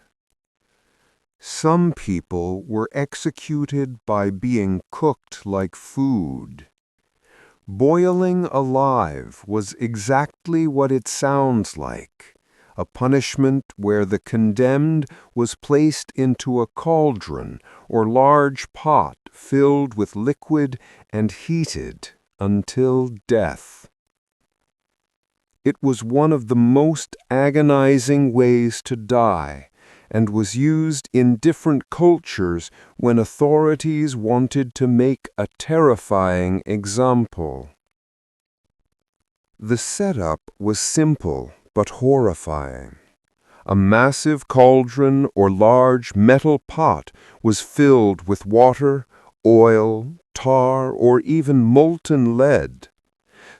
Speaker 1: Some people were executed by being cooked like food. Boiling alive was exactly what it sounds like, a punishment where the condemned was placed into a cauldron or large pot filled with liquid and heated until death. It was one of the most agonizing ways to die, and was used in different cultures when authorities wanted to make a terrifying example. The setup was simple but horrifying. A massive cauldron or large metal pot was filled with water, oil, tar, or even molten lead.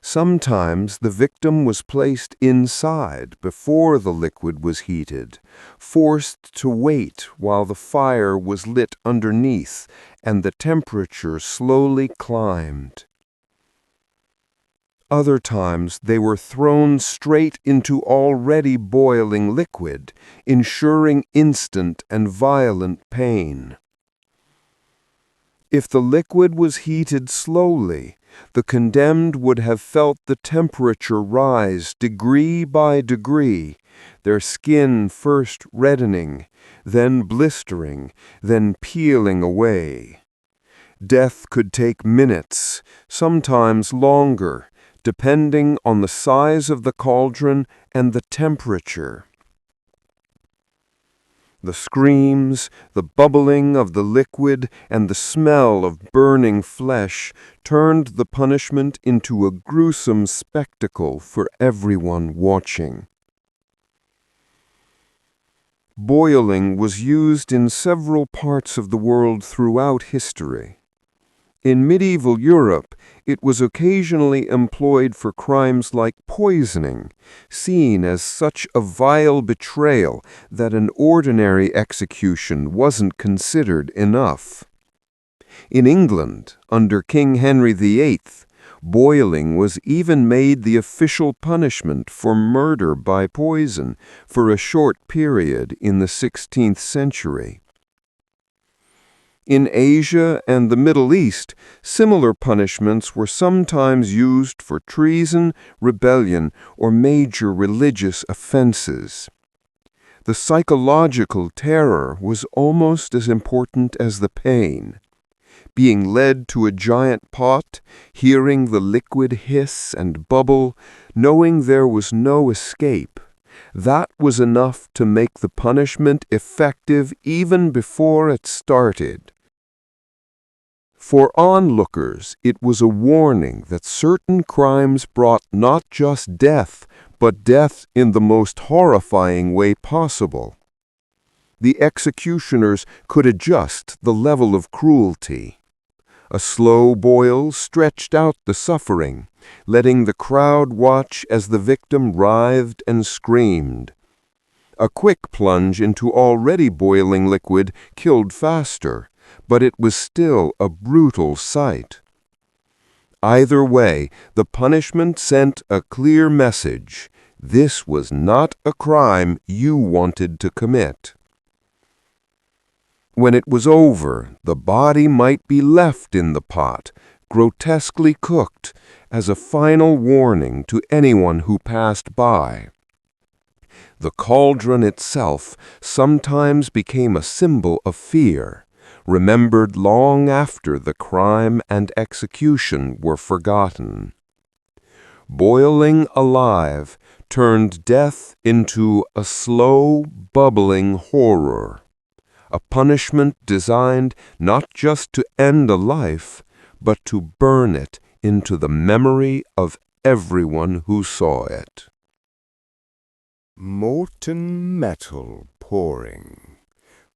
Speaker 1: Sometimes the victim was placed inside before the liquid was heated, forced to wait while the fire was lit underneath and the temperature slowly climbed. Other times they were thrown straight into already boiling liquid, ensuring instant and violent pain. If the liquid was heated slowly, the condemned would have felt the temperature rise degree by degree, their skin first reddening, then blistering, then peeling away. Death could take minutes, sometimes longer, depending on the size of the cauldron and the temperature. The screams, the bubbling of the liquid, and the smell of burning flesh turned the punishment into a gruesome spectacle for everyone watching. Boiling was used in several parts of the world throughout history. In medieval Europe, it was occasionally employed for crimes like poisoning, seen as such a vile betrayal that an ordinary execution wasn't considered enough. In England, under King Henry VIII, boiling was even made the official punishment for murder by poison for a short period in the 16th century. In Asia and the Middle East, similar punishments were sometimes used for treason, rebellion, or major religious offenses. The psychological terror was almost as important as the pain. Being led to a giant pot, hearing the liquid hiss and bubble, knowing there was no escape, that was enough to make the punishment effective even before it started. For onlookers, it was a warning that certain crimes brought not just death, but death in the most horrifying way possible. The executioners could adjust the level of cruelty. A slow boil stretched out the suffering, letting the crowd watch as the victim writhed and screamed. A quick plunge into already boiling liquid killed faster, but it was still a brutal sight. Either way, the punishment sent a clear message. This was not a crime you wanted to commit. When it was over, the body might be left in the pot, grotesquely cooked, as a final warning to anyone who passed by. The cauldron itself sometimes became a symbol of fear, remembered long after the crime and execution were forgotten. Boiling alive turned death into a slow, bubbling horror, a punishment designed not just to end a life, but to burn it into the memory of
Speaker 3: everyone who saw it.
Speaker 4: Molten metal pouring.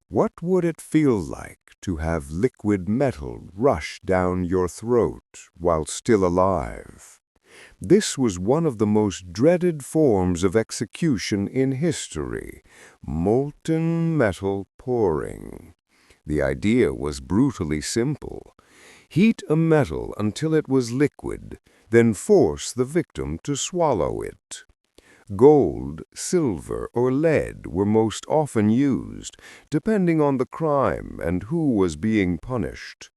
Speaker 4: What would it feel like to have liquid metal rush down your throat while still alive? This was one of the most dreaded forms of execution in history, molten metal pouring. The idea was brutally simple. Heat a metal until it was liquid, then force the victim to swallow it. Gold, silver, or lead were most often used, depending on the crime and who was being punished.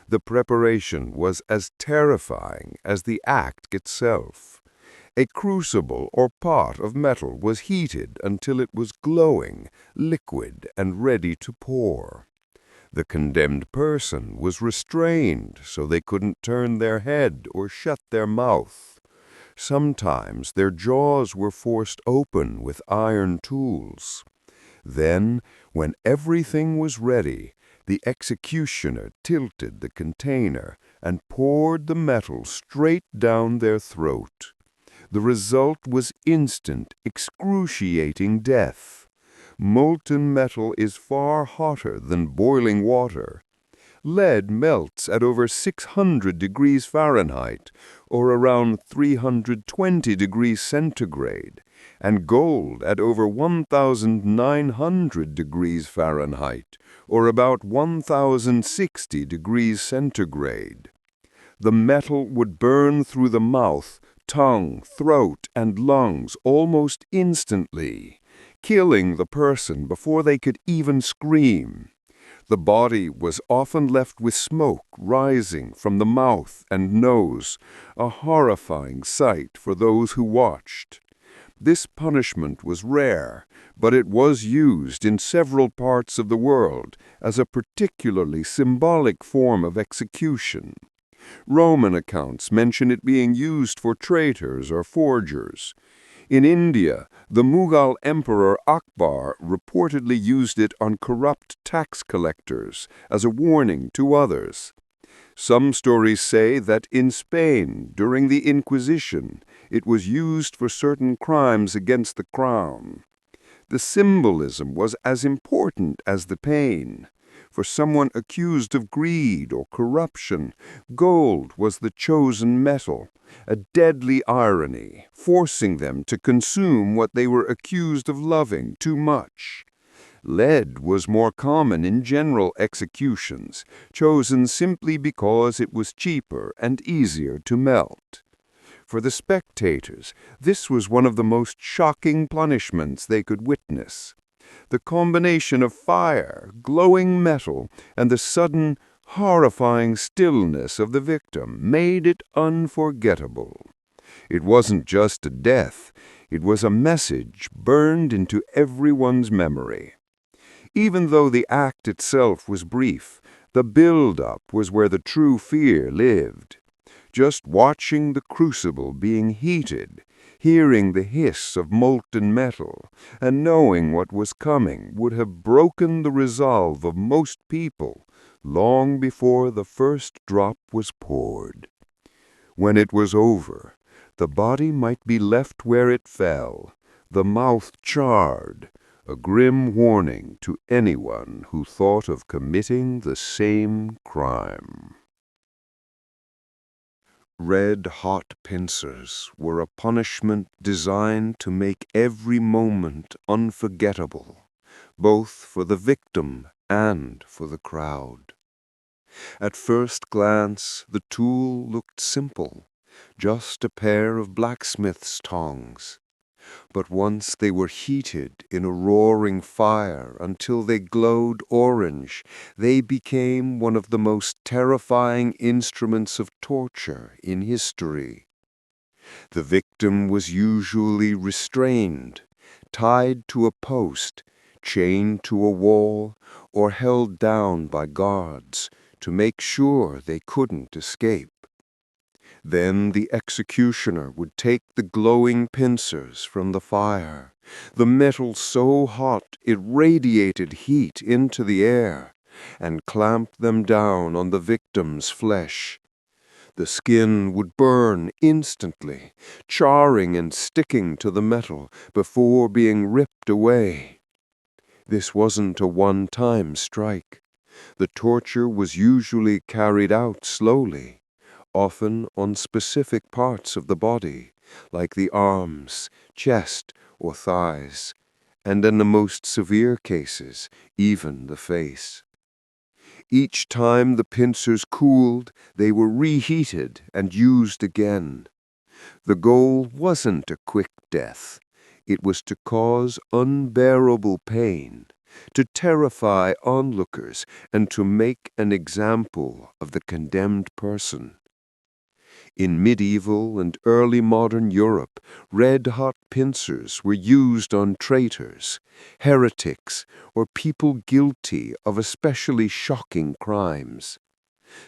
Speaker 4: The preparation was as terrifying as the act itself. A crucible or pot of metal was heated until it was glowing, liquid, and ready to pour. The condemned person was restrained so they couldn't turn their head or shut their mouth. Sometimes their jaws were forced open with iron tools. Then, when everything was ready, the executioner tilted the container and poured the metal straight down their throat. The result was instant, excruciating death. Molten metal is far hotter than boiling water. Lead melts at over 600 degrees Fahrenheit, or around 320 degrees centigrade, and gold at over 1,900 degrees Fahrenheit, or about 1,060 degrees centigrade. The metal would burn through the mouth, tongue, throat, and lungs almost instantly, killing the person before they could even scream. The body was often left with smoke rising from the mouth and nose, a horrifying sight for those who watched. This punishment was rare, but it was used in several parts of the world as a particularly symbolic form of execution. Roman accounts mention it being used for traitors or forgers. In India, the Mughal Emperor Akbar reportedly used it on corrupt tax collectors as a warning to others. Some stories say that in Spain, during the Inquisition, it was used for certain crimes against the crown. The symbolism was as important as the pain. For someone accused of greed or corruption, gold was the chosen metal, a deadly irony, forcing them to consume what they were accused of loving too much. Lead was more common in general executions, chosen simply because it was cheaper and easier to melt. For the spectators, this was one of the most shocking punishments they could witness. The combination of fire, glowing metal, and the sudden, horrifying stillness of the victim made it unforgettable. It wasn't just a death, it was a message burned into everyone's memory. Even though the act itself was brief, the build-up was where the true fear lived. Just watching the crucible being heated, hearing the hiss of molten metal, and knowing what was coming would have broken the resolve of most people long before the first drop was poured. When it was over, the body might be left where it fell, the mouth charred, a grim warning to anyone who thought of committing the same crime. Red-hot pincers were a punishment designed to make every moment unforgettable, both for the victim and for the crowd. At first glance, the tool looked simple, just a pair of blacksmith's tongs. But once they were heated in a roaring fire until they glowed orange, they became one of the most terrifying instruments of torture in history. The victim was usually restrained, tied to a post, chained to a wall, or held down by guards to make sure they couldn't escape. Then the executioner would take the glowing pincers from the fire, the metal so hot it radiated heat into the air, and clamp them down on the victim's flesh.
Speaker 3: The skin would burn instantly, charring and sticking to the metal before being ripped away. This wasn't a one-time strike. The torture was usually carried out slowly, often on specific parts of the body, like the arms, chest, or thighs, and in the most severe cases, even the face. Each time the pincers cooled, they were reheated and used again. The goal wasn't a quick death. It was to cause unbearable pain, to terrify onlookers, and to make an example of the condemned person. In medieval and early modern Europe, red-hot pincers were used on traitors, heretics, or people guilty of especially shocking crimes.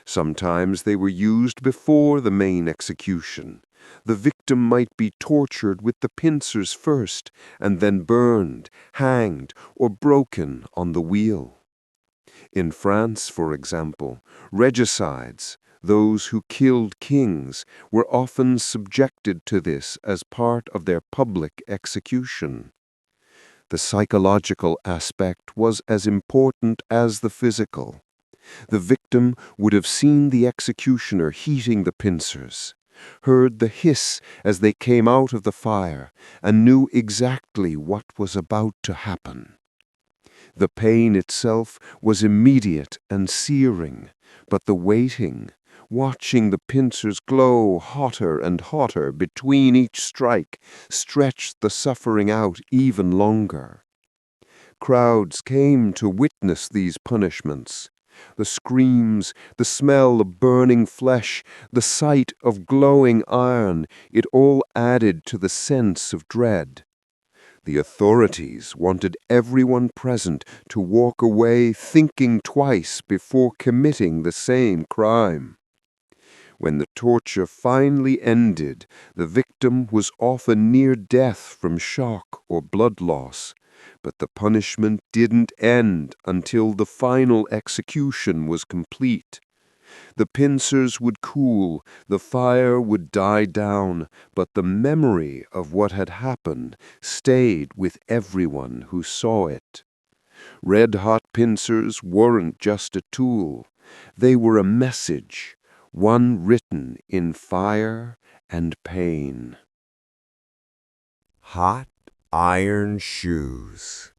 Speaker 3: Sometimes they were used before the main execution. The victim might be tortured with the pincers first, and then burned, hanged, or broken on the wheel. In France, for example, regicides, those who killed kings, were often subjected to this as part of their public execution. The psychological aspect was as important as the physical. The victim would have seen the executioner heating the pincers, heard the hiss as they came out of the fire, and knew exactly what was about to happen. The pain itself was immediate and searing, but the waiting, watching the pincers glow hotter and hotter between each strike, stretched the suffering out even longer. Crowds came to witness these punishments. The screams, the smell of burning flesh, the sight of glowing iron, it all added to the sense of dread. The authorities wanted everyone present to walk away thinking twice before committing the same crime. When the torture finally ended, the victim was often near death from shock or blood loss, but the punishment didn't end until the final execution was complete. The pincers would cool, the fire would die down, but the memory of what had happened stayed with everyone who saw it. Red-hot pincers weren't just a tool. They were a message, one written in fire and pain.
Speaker 4: Hot iron shoes.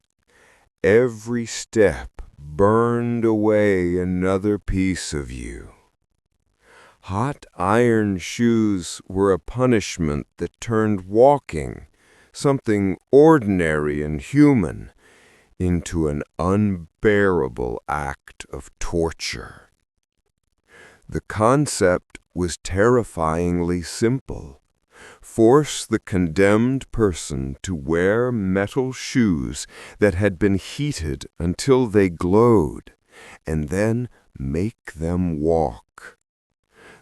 Speaker 4: Every step burned away another piece of you. Hot iron shoes were a punishment that turned walking, something ordinary and human, into an unbearable act of torture. The concept was terrifyingly simple. Force the condemned person to wear metal shoes that had been heated until they glowed, and then make them walk.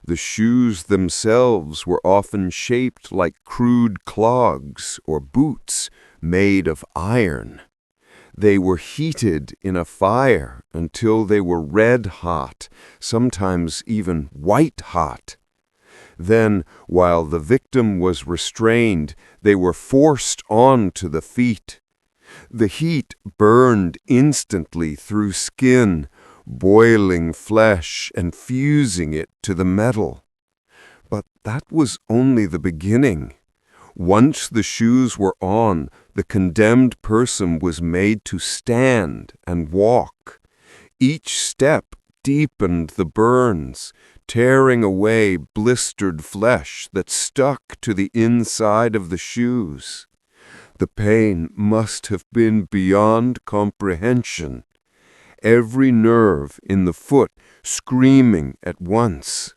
Speaker 4: The shoes themselves were often shaped like crude clogs or boots made of iron. They were heated in a fire until they were red-hot, sometimes even white-hot. Then, while the victim was restrained, they were forced onto the feet. The heat burned instantly through skin, boiling flesh and fusing it to the metal. But that was only the beginning. Once the shoes were on, the condemned person was made to stand and walk. Each step deepened the burns, tearing away blistered flesh that stuck to the inside of the shoes. The pain must have been beyond comprehension. Every nerve in the foot screaming at once.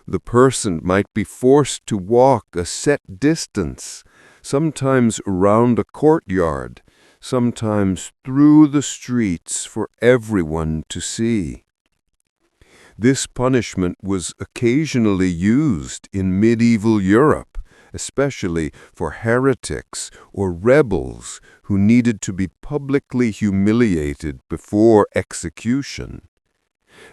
Speaker 4: The person might be forced to walk a set distance, sometimes around a courtyard, sometimes through the streets for everyone to see. This punishment was occasionally used in medieval Europe, especially for heretics or rebels who needed to be publicly humiliated before execution.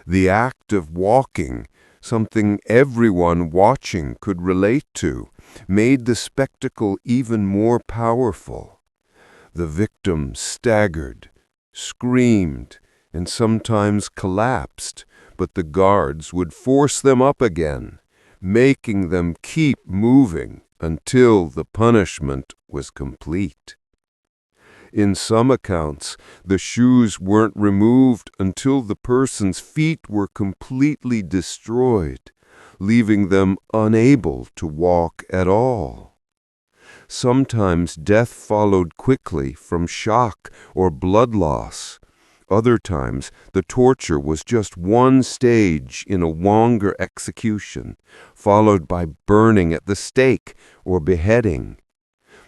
Speaker 4: The act of walking,
Speaker 3: something everyone watching could relate to, made the spectacle even more powerful. The victim staggered, screamed, and sometimes collapsed, but the guards would force them up again, making them keep moving until the punishment was complete. In some accounts, the shoes weren't removed until the person's feet were completely destroyed, leaving them unable to walk at all. Sometimes death followed quickly from shock or blood loss. Other times, the torture was just one stage in a longer execution, followed by burning at the stake or beheading.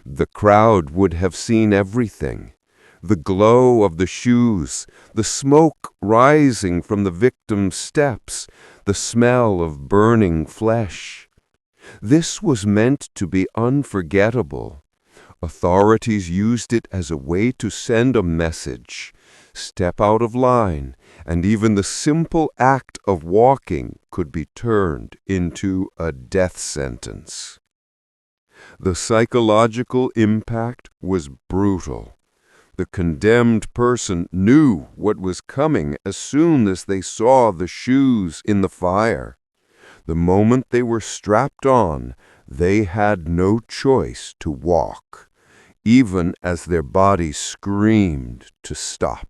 Speaker 3: The crowd would have seen everything: the glow of the shoes, the smoke rising from the victim's steps, the smell of burning flesh. This was meant to be unforgettable. Authorities used it as a way to send a message. Step out of line, and even the simple act of walking could be turned into a death sentence. The psychological impact was brutal. The condemned person knew what was coming as soon as they saw the shoes in the fire. The moment they were strapped on, they had no choice to walk, even as their bodies screamed to stop.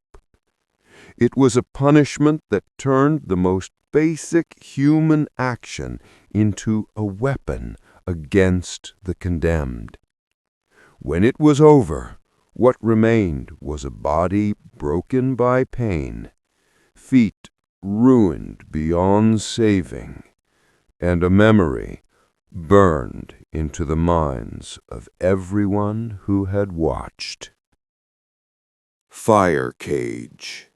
Speaker 3: It was a punishment that turned the most basic human action into a weapon against the condemned. When it was over, what remained was a body broken by pain, feet ruined beyond saving, and a memory burned into the minds of everyone who had watched.
Speaker 1: Fire cage.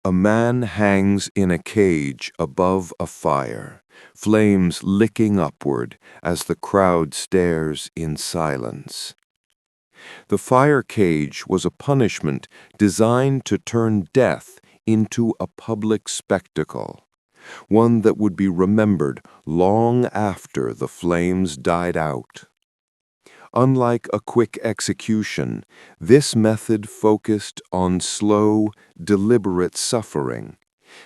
Speaker 1: A man hangs in a cage above a fire, flames licking upward as the crowd stares in silence. The fire cage was a punishment designed to turn death into a public spectacle, one that would be remembered long after the flames died out. Unlike a quick execution, this method focused on slow, deliberate suffering,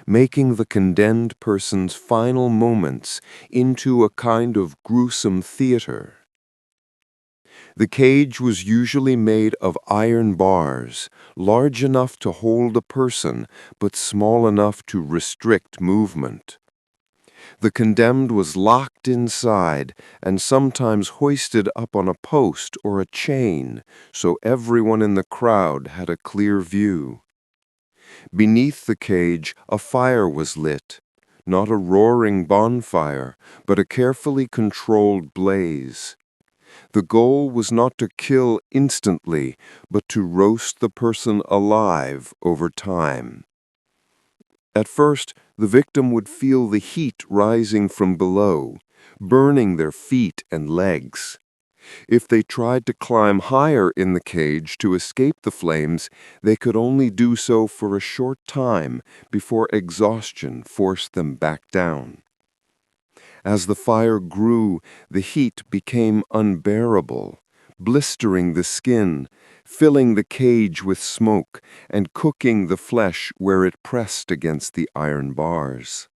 Speaker 1: making the condemned person's final moments into a kind of gruesome theater. The cage was usually made of iron bars, large enough to hold a person, but small enough to restrict movement. The condemned was locked inside and sometimes hoisted up on a post or a chain, so everyone in the crowd had a clear view. Beneath the cage, a fire was lit, not a roaring bonfire, but a carefully controlled blaze. The goal was not to kill instantly, but to roast the person alive over time. At first, the victim would feel the heat rising from below, burning their feet and legs. If they tried to climb higher in the cage to escape the flames, they could only do so for a short time before exhaustion forced them back down. As the fire grew, the heat became unbearable, blistering the skin, filling the cage with smoke, and cooking the flesh where it pressed against the iron bars.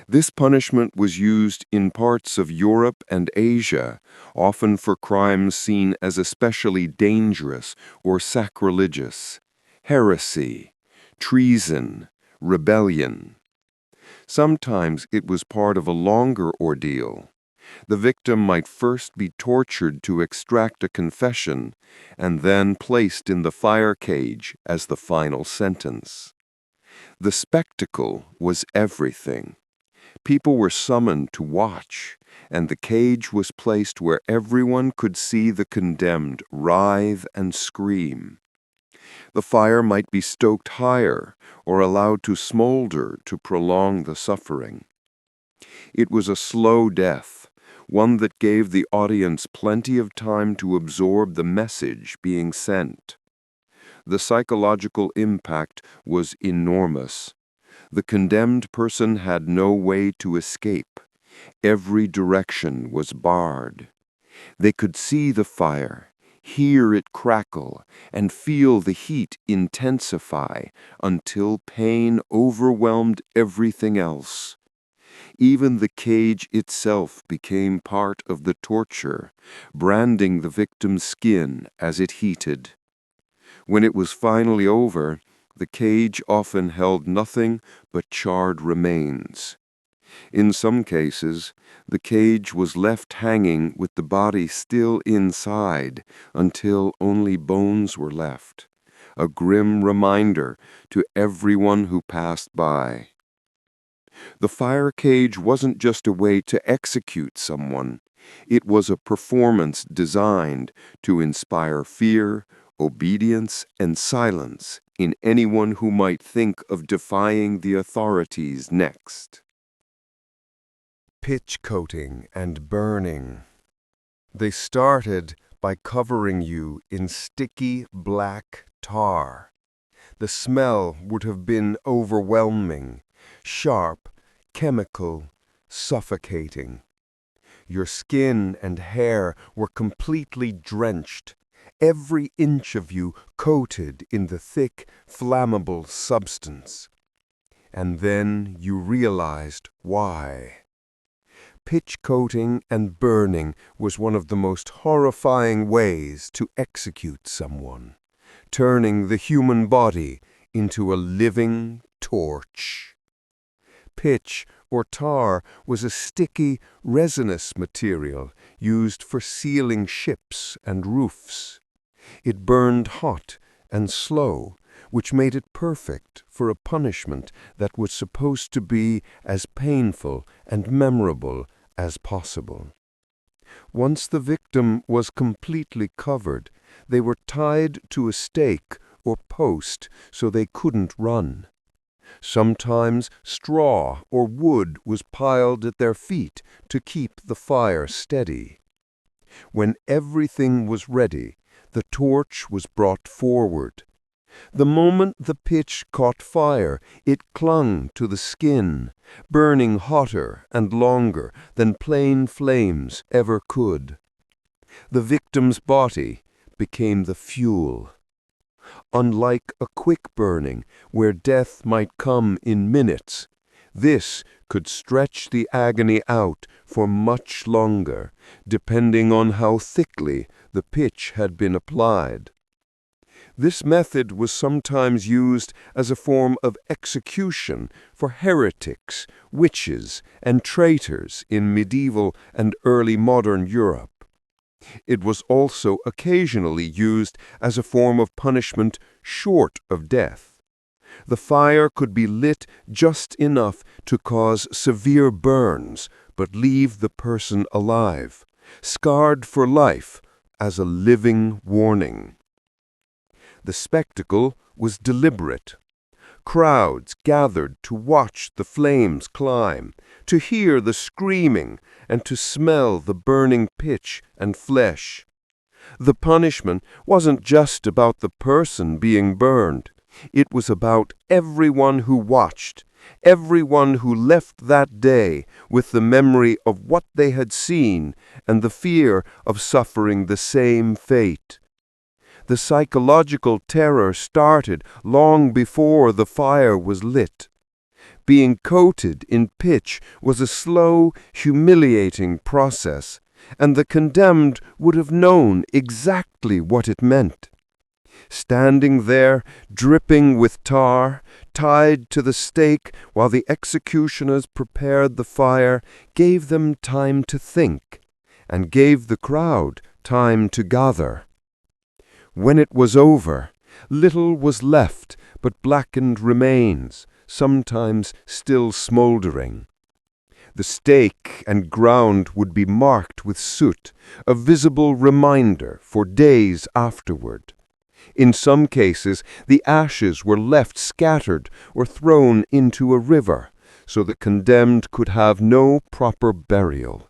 Speaker 1: This punishment was used in parts of Europe and Asia, often for crimes seen as especially dangerous or sacrilegious: heresy, treason, rebellion. Sometimes it was part of a longer ordeal. The victim might first be tortured to extract a confession, and then placed in the fire cage as the final sentence. The spectacle was everything. People were summoned to watch, and the cage was placed where everyone could see the condemned writhe and scream. The fire might be stoked higher or allowed to smolder to prolong the suffering. It was a slow death, one that gave the audience plenty of time to absorb the message being sent. The psychological impact was enormous.
Speaker 3: The condemned person had no way to escape. Every direction was barred. They could see the fire, hear it crackle, and feel the heat intensify until pain overwhelmed everything else. Even the cage itself became part of the torture, branding the victim's skin as it heated. When it was finally over, the cage often held nothing but charred remains. In some cases, the cage was left hanging with the body still inside until only bones were left, a grim reminder to everyone who passed by. The fire cage wasn't just a way to execute someone. It was a performance designed to inspire fear, obedience, and silence in anyone who might think of defying the authorities next.
Speaker 4: Pitch coating and burning. They started by covering you in sticky black tar. The smell would have been overwhelming, sharp, chemical, suffocating. Your skin and hair were completely drenched, every inch of you coated in the thick, flammable substance. And then you realized why. Pitch coating and burning was one of the most horrifying ways to execute someone, turning the human body into a living torch. Pitch or tar was a sticky, resinous material used for sealing ships and roofs. It burned hot and slow, which made it perfect for a punishment that was supposed to be as painful and memorable as possible. Once the victim was completely covered, they were tied to a stake or post so they couldn't run. Sometimes straw or wood was piled at their feet to keep the fire steady. When everything was ready, the torch was brought forward. The moment the pitch caught fire, it clung to the skin, burning hotter and longer than plain flames ever could. The victim's body became the fuel. Unlike a quick burning, where death might come in minutes, this could stretch the agony out for much longer, depending on how thickly the pitch had been applied. This method was sometimes used as a form of execution for heretics, witches, and traitors in medieval and early modern Europe. It was also occasionally used as a form of punishment short of death. The fire could be lit just enough to cause severe burns, but leave the person alive, scarred for life, as a living warning. The spectacle was deliberate. Crowds gathered to watch the flames climb, to hear the screaming, and to smell the burning pitch and flesh. The punishment wasn't just about the person being burned. It was about everyone who watched, everyone who left that day with the memory of what they had seen and the fear of suffering the same fate. The psychological terror started long before the fire was lit. Being coated in pitch was a slow, humiliating process, and the condemned would have known exactly what it meant. Standing there, dripping with tar, tied to the stake while the executioners prepared the fire, gave them time to think, and gave the crowd time to gather. When it was over, little was left but blackened remains, sometimes still smoldering. The stake and ground would be marked with soot, a visible reminder for days afterward. In some cases, the ashes were left scattered or thrown into a river, so the condemned could have no proper burial.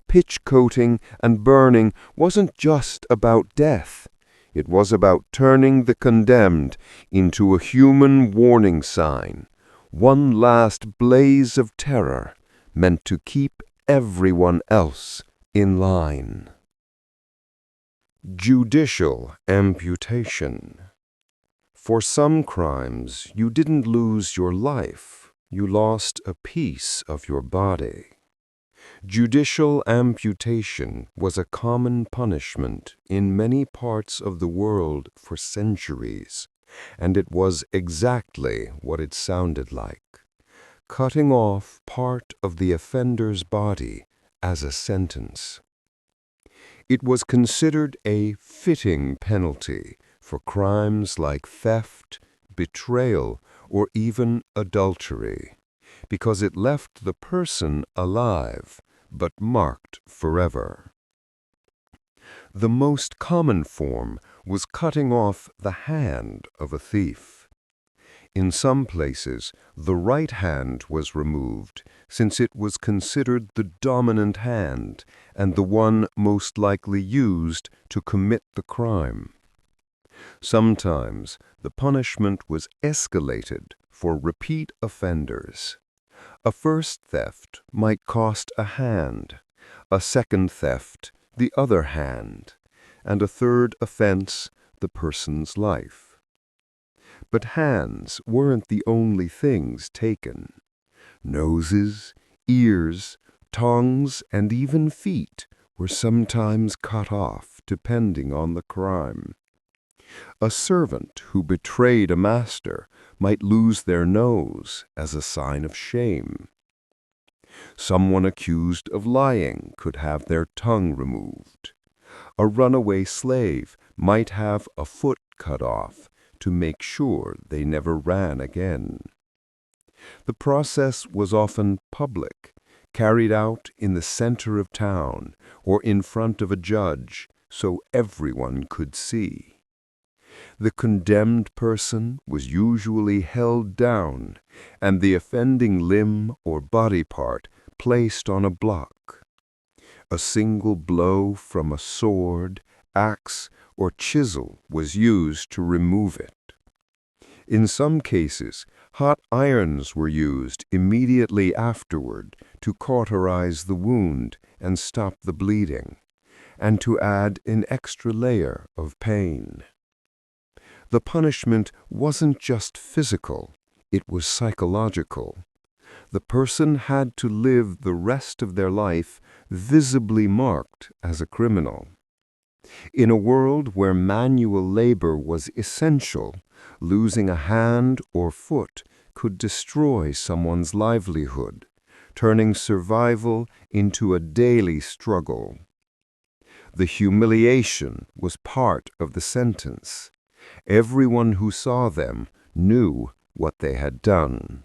Speaker 4: Pitch coating and burning wasn't just about death. It was about turning the condemned into a human warning sign,
Speaker 3: one last blaze of terror meant to keep everyone else in line. Judicial amputation. For some crimes, you didn't lose your life, you lost a piece of your body. Judicial amputation was a common punishment in many parts of the world for centuries, and it was exactly what it sounded like, cutting off part of the offender's body as a sentence. It was considered a fitting penalty for crimes like theft, betrayal, or even adultery, because it left the person alive, but marked forever. The most common form was cutting off the hand of a thief. In some places, the right hand was removed, since it was considered the dominant hand and the one most likely used to commit the crime. Sometimes, the punishment was escalated for repeat offenders. A first theft might cost a hand, a second theft the other hand, and a third offense the person's life. But hands weren't the only things taken. Noses, ears, tongues, and even feet were sometimes cut off depending on the crime. A servant who betrayed a master might lose their nose as a sign of shame. Someone accused of lying could have their tongue removed. A runaway slave might have a foot cut off to make sure they never ran again. The process was often public, carried out in the center of town or in front of a judge so everyone could see. The condemned person was usually held down and the offending limb or body part placed on a block. A single blow from a sword, axe, or chisel was used to remove it. In some cases, hot irons were used immediately afterward to cauterize the wound and stop the bleeding, and to add an extra layer of pain. The punishment wasn't just physical, it was psychological. The person had to live the rest of their life visibly marked as a criminal. In a world where manual labor was essential, losing a hand or foot could destroy someone's livelihood, turning survival into a daily struggle. The humiliation was part of the sentence. Everyone who saw them knew what they had done.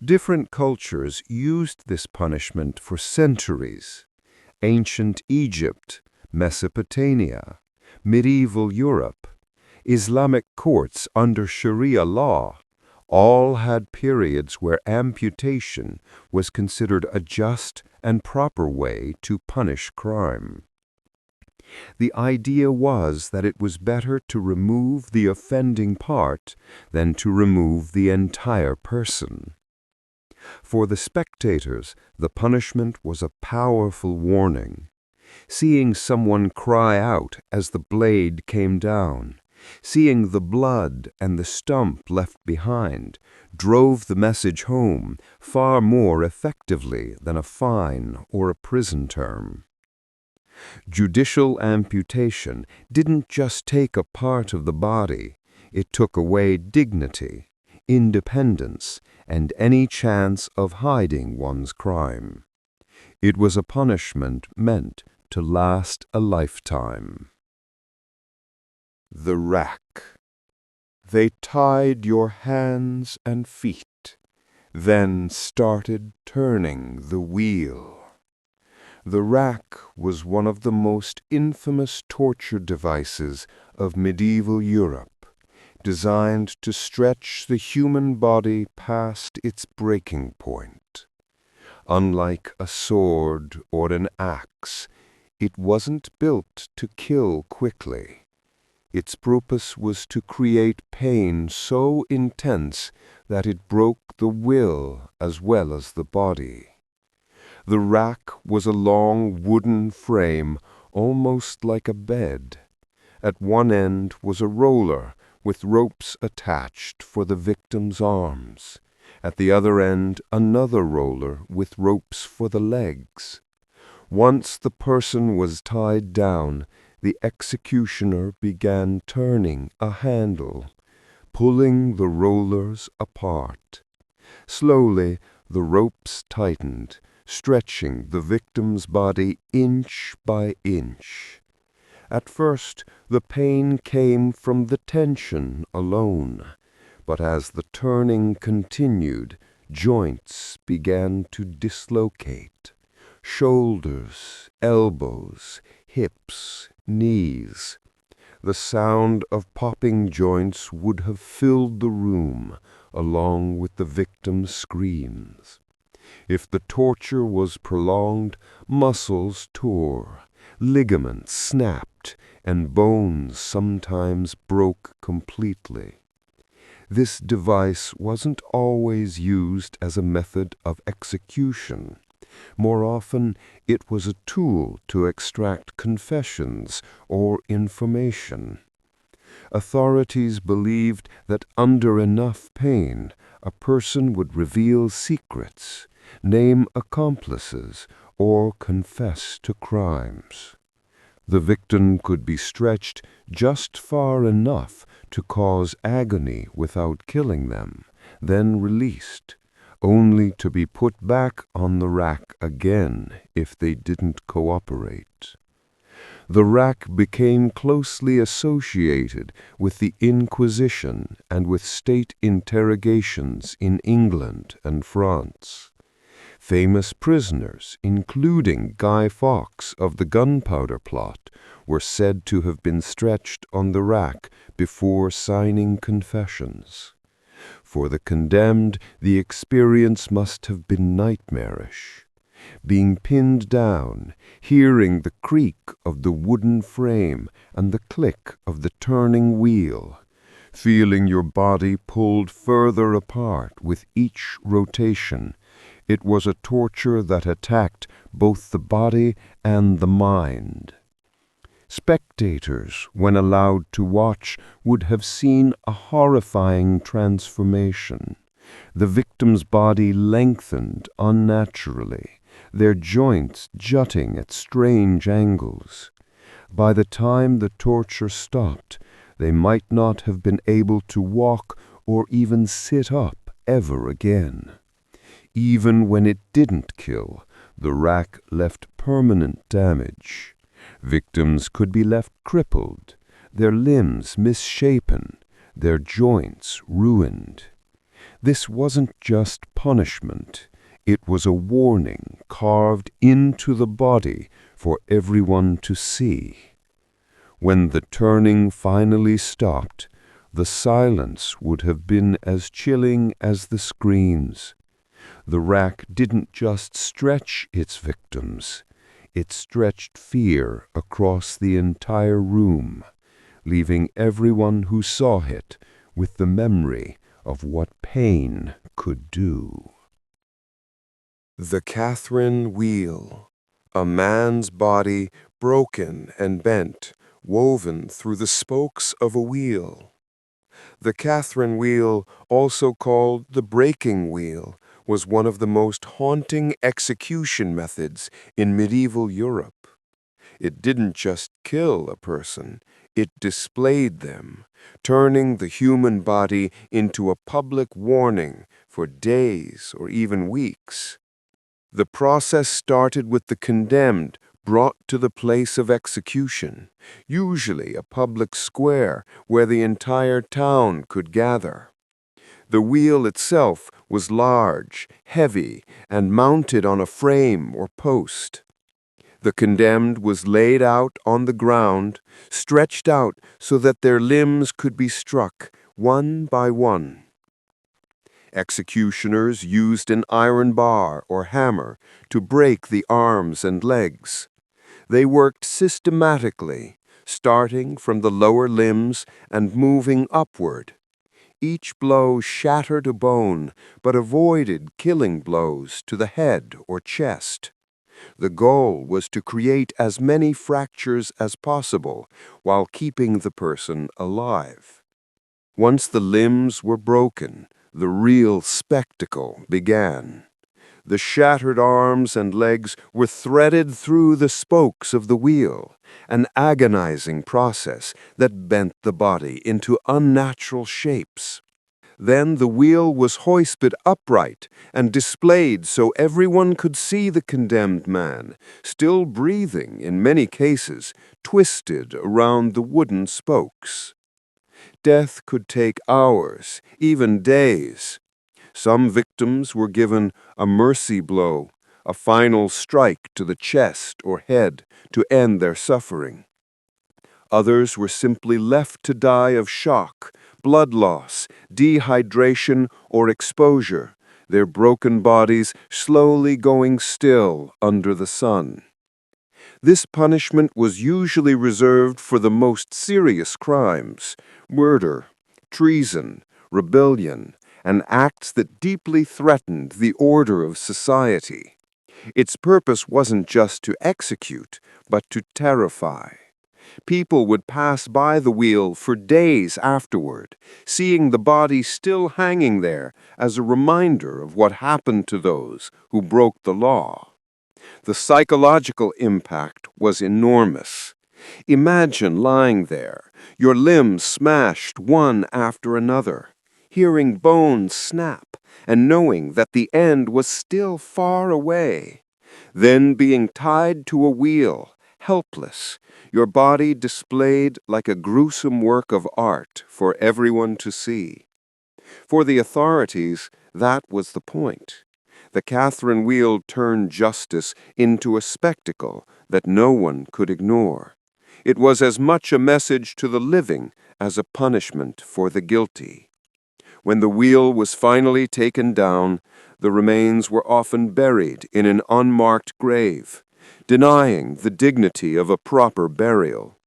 Speaker 3: Different cultures used this punishment for centuries. Ancient Egypt, Mesopotamia, medieval Europe, Islamic courts under Sharia law, all had periods where amputation was considered a just and proper way to punish crime. The idea was that it was better to remove the offending part than to remove the entire person. For the spectators, the punishment was a powerful warning. Seeing someone cry out as the blade came down, seeing the blood and the stump left behind, drove the message home far more effectively than a fine or a prison term. Judicial amputation didn't just take a part of the body, it took away dignity, independence, and any chance of hiding one's crime. It was a punishment meant to last a lifetime.
Speaker 1: The rack. They tied your hands and feet, then started turning the wheel. The rack was one of the most infamous torture devices of medieval Europe, designed to stretch the human body past its breaking point. Unlike a sword or an axe, it wasn't built to kill quickly.
Speaker 3: Its purpose was to create pain so intense that it broke the will as well as the body. The rack was a long wooden frame, almost like a bed. At one end was a roller with ropes attached for the victim's arms. At the other end, another roller with ropes for the legs. Once the person was tied down, the executioner began turning a handle, pulling the rollers apart. Slowly, the ropes tightened, stretching the victim's body inch by inch. At first, the pain came from the tension alone, but as the turning continued, joints began to dislocate. Shoulders, elbows, hips, knees. The sound of popping joints would have filled the room, along with the victim's screams. If the torture was prolonged, muscles tore, ligaments snapped, and bones sometimes broke completely. This device wasn't always used as a method of execution. More often, it was a tool to extract confessions or information. Authorities believed that under enough pain, a person would reveal secrets, name accomplices, or confess to crimes. The victim could be stretched just far enough to cause agony without killing them, then released, only to be put back on the rack again if they didn't cooperate. The rack became closely associated with the Inquisition and with state interrogations in England and France. Famous prisoners, including Guy Fawkes of the Gunpowder Plot, were said to have been stretched on the rack before signing confessions. For the condemned, the experience must have been nightmarish. Being pinned down, hearing the creak of the wooden frame and the click of the turning wheel, feeling your body pulled further apart with each rotation, it was a torture that attacked both the body and the mind. Spectators, when allowed to watch, would have seen a horrifying transformation. The victim's body lengthened unnaturally, their joints jutting at strange angles. By the time the torture stopped, they might not have been able to walk or even sit up ever again. Even when it didn't kill, the rack left permanent damage. Victims could be left crippled, their limbs misshapen, their joints ruined. This wasn't just punishment. It was a warning carved into the body for everyone to see. When the turning finally stopped, the silence would have been as chilling as the screams. The rack didn't just stretch its victims, it stretched fear across the entire room, leaving everyone who saw it with the memory of what pain could do.
Speaker 4: The Catherine Wheel, a man's body broken and bent, woven through the spokes of a wheel. The Catherine Wheel, also called the breaking wheel, was one of the most haunting execution methods in medieval Europe. It didn't just kill a person, it displayed them, turning the human body into a public warning for days or even weeks. The process started with the condemned brought to the place of execution, usually a public square where the entire town could gather. The wheel itself was large, heavy, and mounted on a frame or post. The condemned was laid out on the ground, stretched out so that their limbs could be struck one by one. Executioners used an iron bar or hammer to break the arms and legs. They worked systematically,
Speaker 3: starting from the lower limbs and moving upward. Each blow shattered a bone, but avoided killing blows to the head or chest. The goal was to create as many fractures as possible while keeping the person alive. Once the limbs were broken, the real spectacle began. The shattered arms and legs were threaded through the spokes of the wheel, an agonizing process that bent the body into unnatural shapes. Then the wheel was hoisted upright and displayed so everyone could see the condemned man, still breathing in many cases, twisted around the wooden spokes. Death could take hours, even days. Some victims were given a mercy blow, a final strike to the chest or head to end their suffering. Others were simply left to die of shock, blood loss, dehydration, or exposure, their broken bodies slowly going still under the sun. This punishment was usually reserved for the most serious crimes: murder, treason, rebellion, and acts that deeply threatened the order of society. Its purpose wasn't just to execute, but to terrify. People would pass by the wheel for days afterward, seeing the body still hanging there as a reminder of what happened to those who broke the law. The psychological impact was enormous. Imagine lying there, your limbs smashed one after another, hearing bones snap and knowing that the end was still far away. Then being tied to a wheel, helpless, your body displayed like a gruesome work of art for everyone to see. For the authorities, that was the point. The Catherine wheel turned justice into a spectacle that no one could ignore. It was as much a message to the living as a punishment for the guilty. When the wheel was finally taken down, the remains were often buried in an unmarked grave, denying the dignity of a proper burial.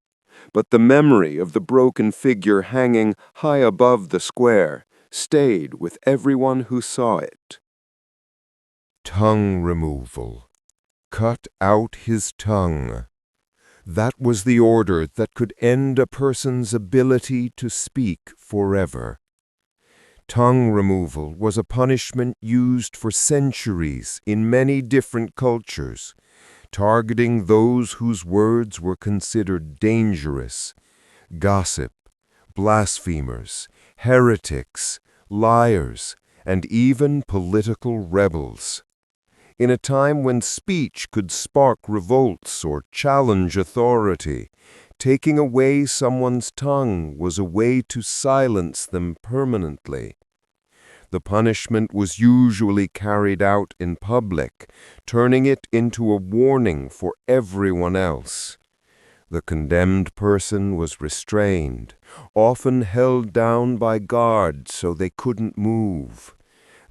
Speaker 3: But the memory of the broken figure hanging high above the square stayed with everyone who saw it.
Speaker 4: Tongue removal. Cut out his tongue. That was the order that could end a person's ability to speak forever. Tongue removal was a punishment used for centuries in many different cultures, targeting those whose words were considered dangerous: gossip, blasphemers, heretics, liars, and even political rebels. In a time when speech could spark revolts or challenge authority, taking away someone's tongue was a way to silence them permanently. The punishment was usually carried out in public, turning it into a warning for everyone else. The condemned person was restrained, often held down by guards so they couldn't move.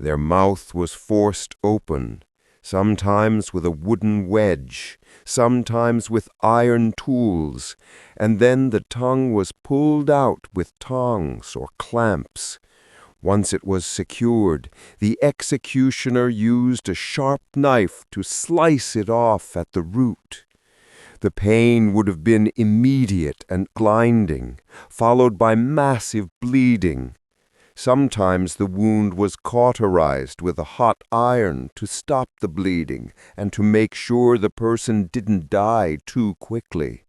Speaker 4: Their mouth was forced open, sometimes with a wooden wedge, sometimes with iron tools, and then the tongue was pulled out with tongs or clamps. Once it was secured, the executioner used a sharp knife to slice it off at the root. The pain would have been immediate and blinding, followed by massive bleeding. Sometimes the wound was cauterized with a hot iron to stop the bleeding and to make sure the person didn't die too quickly.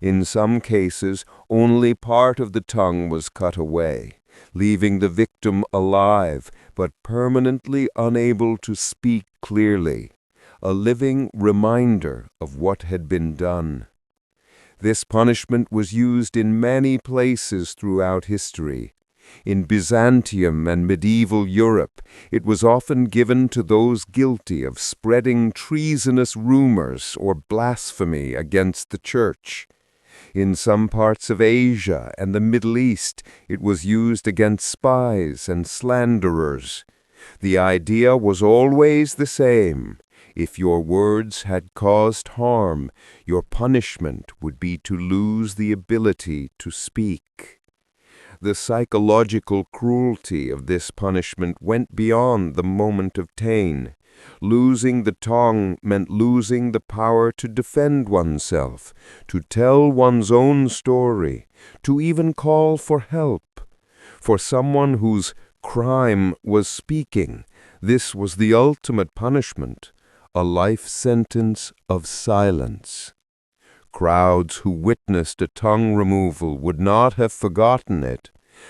Speaker 4: In some cases, only part of the tongue was cut away, leaving the victim alive but permanently unable to speak clearly, a living reminder of what had been done. This punishment was used in many places throughout history. In Byzantium and medieval Europe, it was often given to those guilty of spreading treasonous rumors or blasphemy against the Church. In some parts of Asia and the Middle East, it was used against spies and slanderers. The idea was always the same:
Speaker 3: If your words had caused harm, your punishment would be to lose the ability to speak. The psychological cruelty of this punishment went beyond the moment of pain. Losing the tongue meant losing the power to defend oneself, to tell one's own story, to even call for help. For someone whose crime was speaking, this was the ultimate punishment, a life sentence of silence. Crowds who witnessed a tongue removal would not have forgotten it.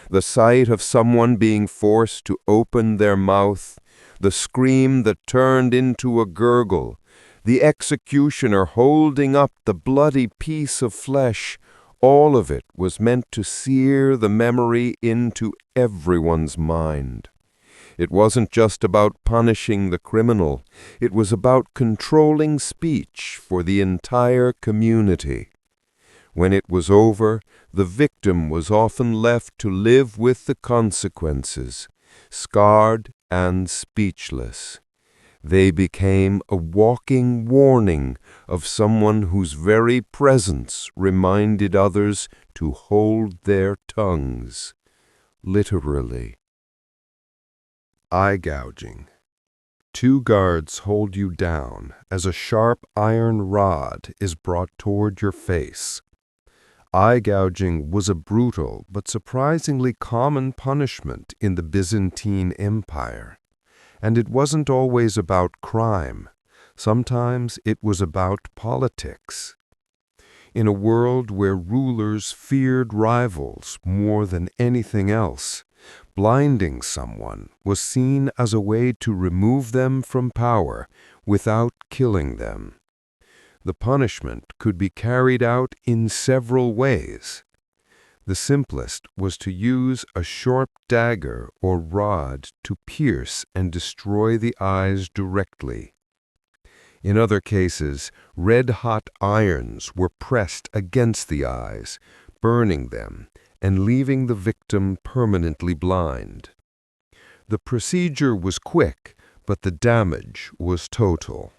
Speaker 3: The sight of someone being forced to open their mouth, the scream that turned into a gurgle, the executioner holding up the bloody piece of flesh, all of it was meant to sear the memory into everyone's mind. It wasn't just about punishing the criminal, it was about controlling speech for the entire community. When it was over, the victim was often left to live with the consequences, scarred and speechless. They became a walking warning of someone whose very presence reminded others to hold their tongues, literally.
Speaker 4: Eye gouging. 2 guards hold you down as a sharp iron rod is brought toward your face. Eye gouging was a brutal but surprisingly common punishment in the Byzantine Empire. And it wasn't always about crime. Sometimes it was about politics. In a world where rulers feared rivals more than anything else, blinding someone was seen as a way to remove them from power without killing them. The punishment could be carried out in several ways. The simplest was to use a sharp dagger or rod to pierce and destroy the eyes directly. In other cases, red-hot irons were pressed against the eyes, burning them and leaving the victim permanently blind. The procedure was quick, but the damage was total.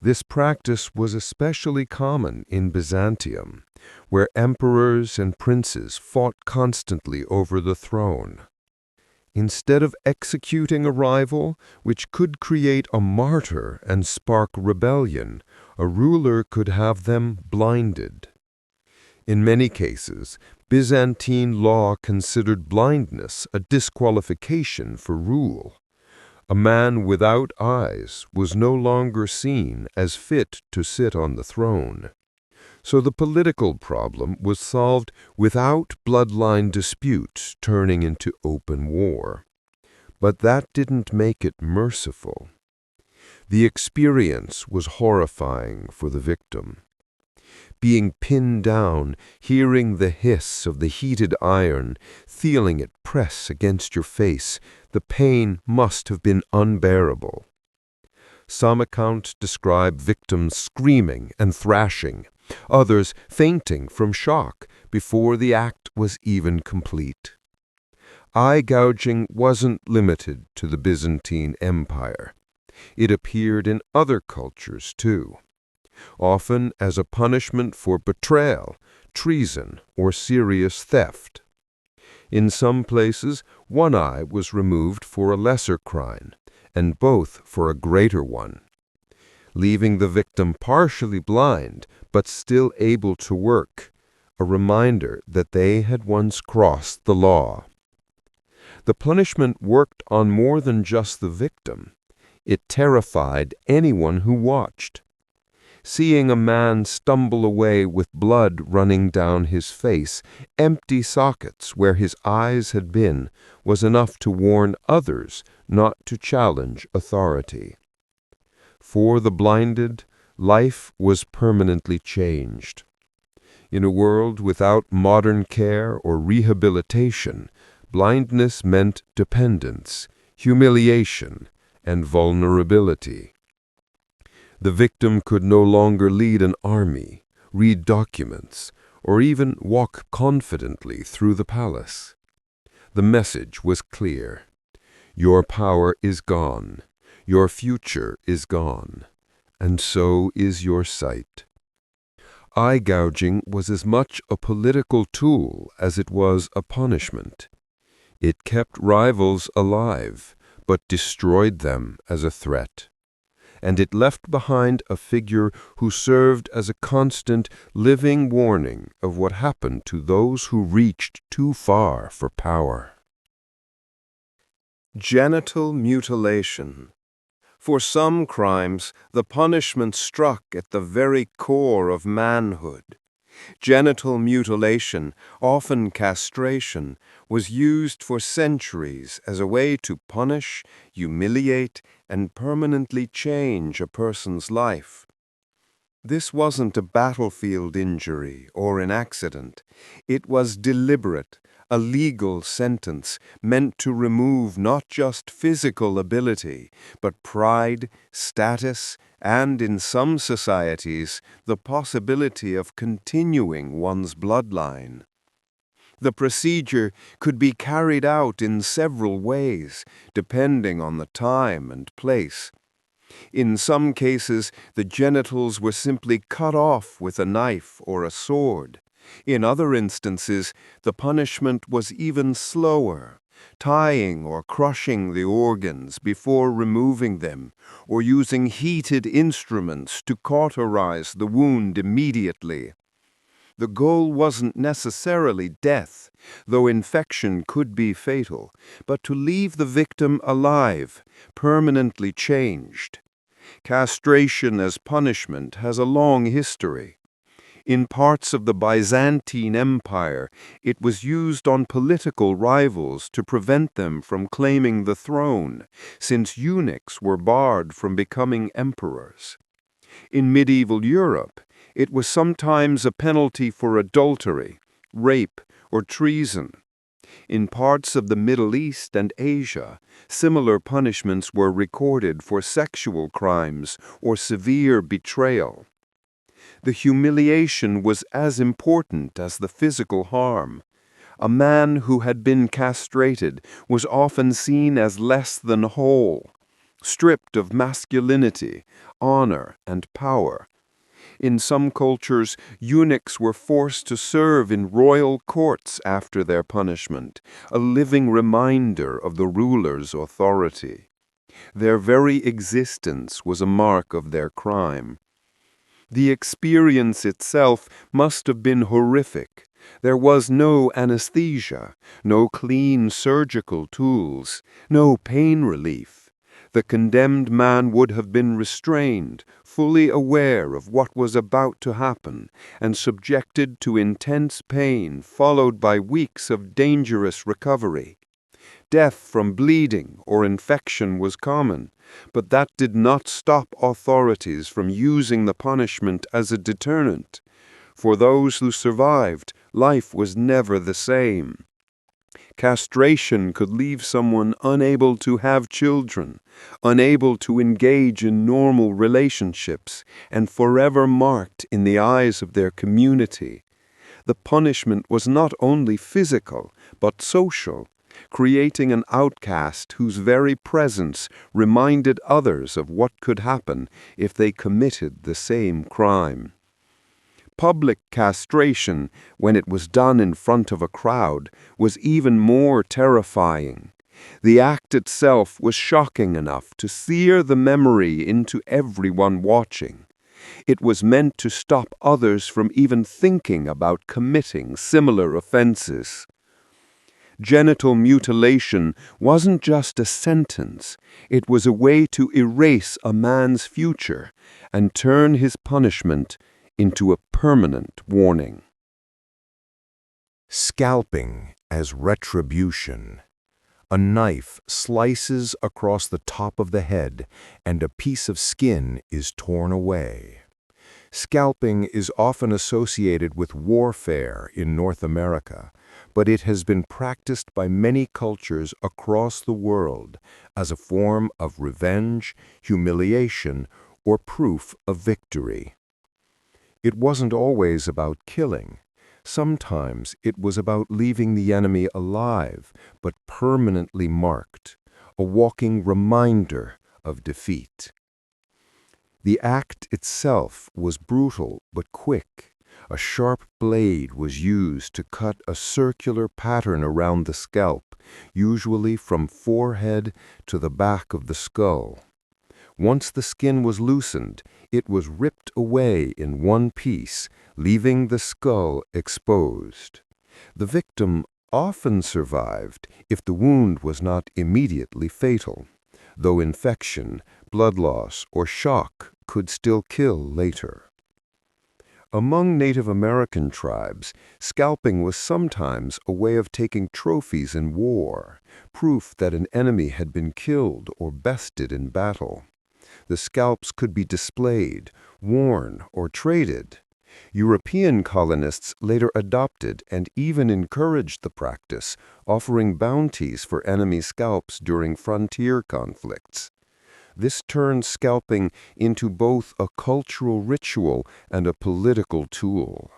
Speaker 4: This practice was especially common in Byzantium, where emperors and princes fought constantly over the throne. Instead of executing a rival, which could create a martyr and spark rebellion, a ruler could have them blinded. In many cases, Byzantine law considered blindness a disqualification for rule. A man without eyes was no longer seen as fit to sit on the throne. So the political problem was solved without bloodline disputes turning into open war. But that didn't make it merciful. The experience was horrifying for the victim. Being pinned down, hearing the hiss of the heated iron, feeling it press against your face, the pain must have been unbearable. Some accounts describe victims screaming and thrashing, others fainting from shock before the act was even complete. Eye gouging wasn't limited to the Byzantine Empire. It appeared in other cultures too, often as a punishment for betrayal, treason, or serious theft. In some places, one eye was removed for a lesser crime, and both for a greater one, leaving the victim partially blind but still able to work, a reminder that they had once crossed the law. The punishment worked on more than just the victim. It terrified anyone who watched. Seeing a man stumble away with blood running down his face, empty sockets where his eyes had been, was enough to warn others not to challenge authority. For the blinded, life was permanently changed. In a world without modern care or rehabilitation, blindness meant dependence, humiliation, and vulnerability. The victim could no longer lead an army, read documents, or even walk confidently through the palace. The message was clear. Your power is gone.
Speaker 3: Your future is gone, and so is your sight. Eye gouging was as much a political tool as it was a punishment. It kept rivals alive, but destroyed them as a threat. And it left behind a figure who served as a constant, living warning of what happened to those who reached too far for power.
Speaker 6: Genital mutilation. For some crimes, the punishment struck at the very core of manhood. Genital mutilation, often castration, was used for centuries as a way to punish, humiliate, and permanently change a person's life. This wasn't a battlefield injury or an accident. It was deliberate, a legal sentence meant to remove not just physical ability, but pride, status, and in some societies, the possibility of continuing one's bloodline. The procedure could be carried out in several ways, depending on the time and place. In some cases, the genitals were simply cut off with a knife or a sword. In other instances, the punishment was even slower, tying or crushing the organs before removing them, or using heated instruments to cauterize the wound immediately. The goal wasn't necessarily death, though infection could be fatal, but to leave the victim alive, permanently changed. Castration as punishment has a long history. In parts of the Byzantine Empire, it was used on political rivals to prevent them from claiming the throne, since eunuchs were barred from becoming emperors. In medieval Europe, it was sometimes a penalty for adultery, rape, or treason. In parts of the Middle East and Asia, similar punishments were recorded for sexual crimes or severe betrayal. The humiliation was as important as the physical harm. A man who had been castrated was often seen as less than whole, stripped of masculinity, honor, and power. In some cultures, eunuchs were forced to serve in royal courts after their punishment, a living reminder of the ruler's authority. Their very existence was a mark of their crime. The experience itself must have been horrific. There was no anesthesia, no clean surgical tools, no pain relief. The condemned man would have been restrained, fully aware of what was about to happen, and subjected to intense pain followed by weeks of dangerous recovery. Death from bleeding or infection was common, but that did not stop authorities from using the punishment as a deterrent. For those who survived, life was never the same. Castration could leave someone unable to have children, unable to engage in normal relationships, and forever marked in the eyes of their community. The punishment was not only physical, but social, creating an outcast whose very presence reminded others of what could happen if they committed the same crime. Public castration, when it was done in front of a crowd, was even more terrifying. The act itself was shocking enough to sear the memory into everyone watching. It was meant to stop others from even thinking about committing similar offenses. Genital mutilation wasn't just a sentence, it was a way to erase a man's future and turn his punishment into a permanent warning.
Speaker 2: Scalping as retribution. A knife slices across the top of the head, and a piece of skin is torn away. Scalping is often associated with warfare in North America, but it has been practiced by many cultures across the world as a form of revenge, humiliation, or proof of victory. It wasn't always about killing. Sometimes it was about leaving the enemy alive, but permanently marked, a walking reminder
Speaker 3: of defeat. The act itself was brutal but quick. A sharp blade was used to cut a circular pattern around the scalp, usually from forehead to the back of the skull. Once the skin was loosened, it was ripped away in one piece, leaving the skull exposed. The victim often survived if the wound was not immediately fatal, though infection, blood loss, or shock could still kill later. Among Native American tribes, scalping was sometimes a way of taking trophies in war, proof that an enemy had been killed or bested in battle. The scalps could be displayed, worn, or traded. European colonists later adopted and even encouraged the practice, offering bounties for enemy scalps during frontier conflicts. This turned scalping into both a cultural ritual and a political tool.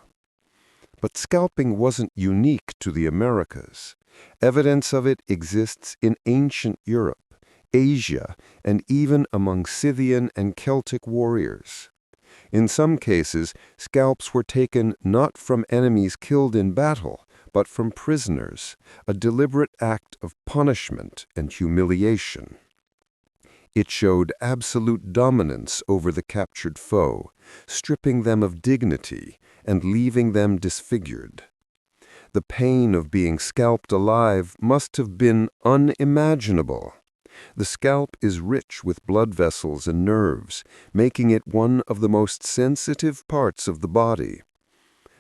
Speaker 3: But scalping wasn't unique to the Americas. Evidence of it exists in ancient Europe, Asia, and even among Scythian and Celtic warriors. In some cases, scalps were taken not from enemies killed in battle, but from prisoners, a deliberate act of punishment and humiliation. It showed absolute dominance over the captured foe, stripping them of dignity and leaving them disfigured. The pain of being scalped alive must have been unimaginable. The scalp is rich with blood vessels and nerves, making it one of the most sensitive parts of the body.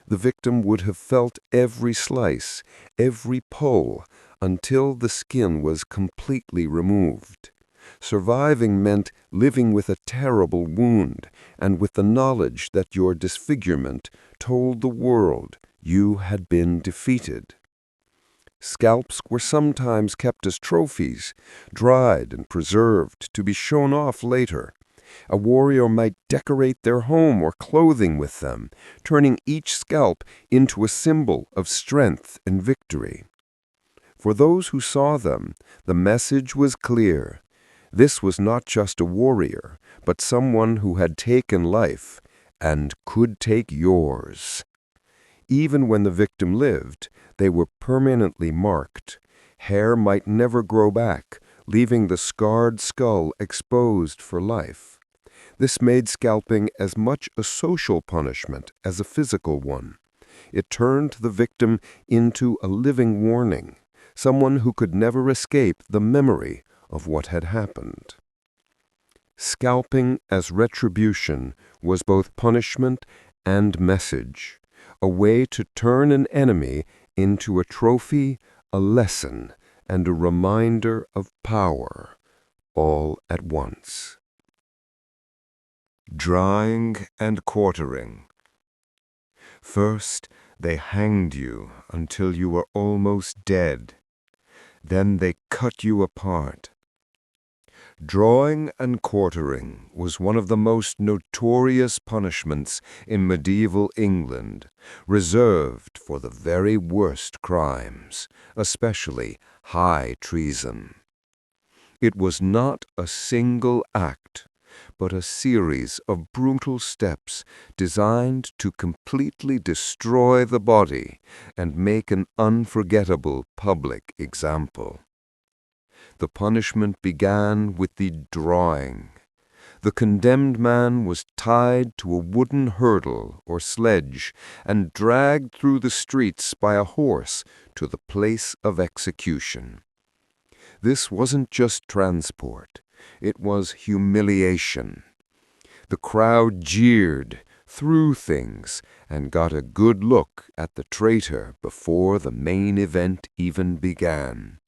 Speaker 3: The victim would have felt every slice, every pull, until the skin was completely removed. Surviving meant living with a terrible wound and with the knowledge that your disfigurement told the world you had been defeated. Scalps were sometimes kept as trophies, dried and preserved to be shown off later. A warrior might decorate their home or clothing with them, turning each scalp into a symbol of strength and victory. For those who saw them, the message was clear. This was not just a warrior, but someone who had taken life and could take yours. Even when the victim lived, they were permanently marked. Hair might never grow back, leaving the scarred skull exposed for life. This made scalping as much a social punishment as a physical one. It turned the victim into a living warning, someone who could never escape the memory of what had happened. Scalping as retribution was both punishment and message, a way to turn an enemy into a trophy, a lesson, and a reminder of power, all at once.
Speaker 1: Drying and quartering. First, they hanged you until you were almost dead. Then they cut you apart. Drawing and quartering was one of the most notorious punishments in medieval England, reserved for the very worst crimes, especially high treason. It was not a single act, but a series of brutal steps designed to completely destroy the body and make an unforgettable public example. The punishment began with the drawing. The condemned man was tied to a wooden hurdle or sledge and dragged through the streets by a horse to the place of execution. This wasn't just transport. It was humiliation. The crowd jeered, threw things, and got a good look at the traitor before the main event even began.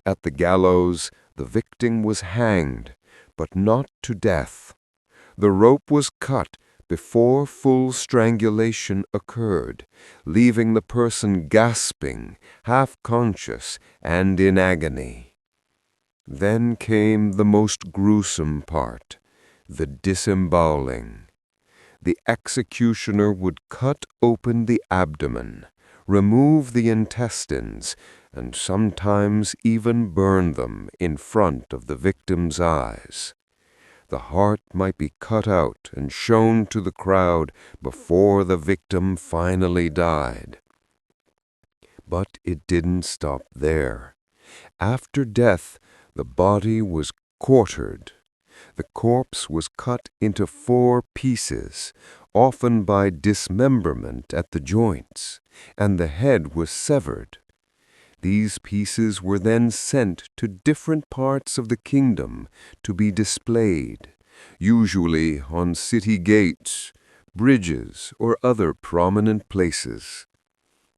Speaker 1: At the gallows, the victim was hanged, but not to death. The rope was cut before full strangulation occurred, leaving the person gasping, half-conscious, and in agony. Then came the most gruesome part, the disemboweling. The executioner would cut open the abdomen,
Speaker 3: remove the intestines, and sometimes even burn them in front of the victim's eyes. The heart might be cut out and shown to the crowd before the victim finally died. But it didn't stop there. After death, the body was quartered. The corpse was cut into 4 pieces, often by dismemberment at the joints, and the head was severed. These pieces were then sent to different parts of the kingdom to be displayed, usually on city gates, bridges, or other prominent places.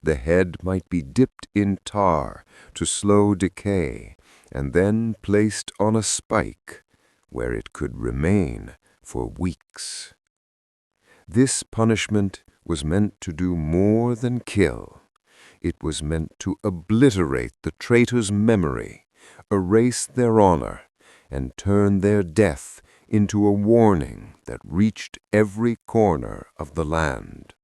Speaker 3: The head might be dipped in tar to slow decay, and then placed on a spike, where it could remain for weeks. This punishment was meant to do more than kill. It was meant to obliterate the traitor's memory, erase their honor, and turn their death into a warning that reached every corner of the land.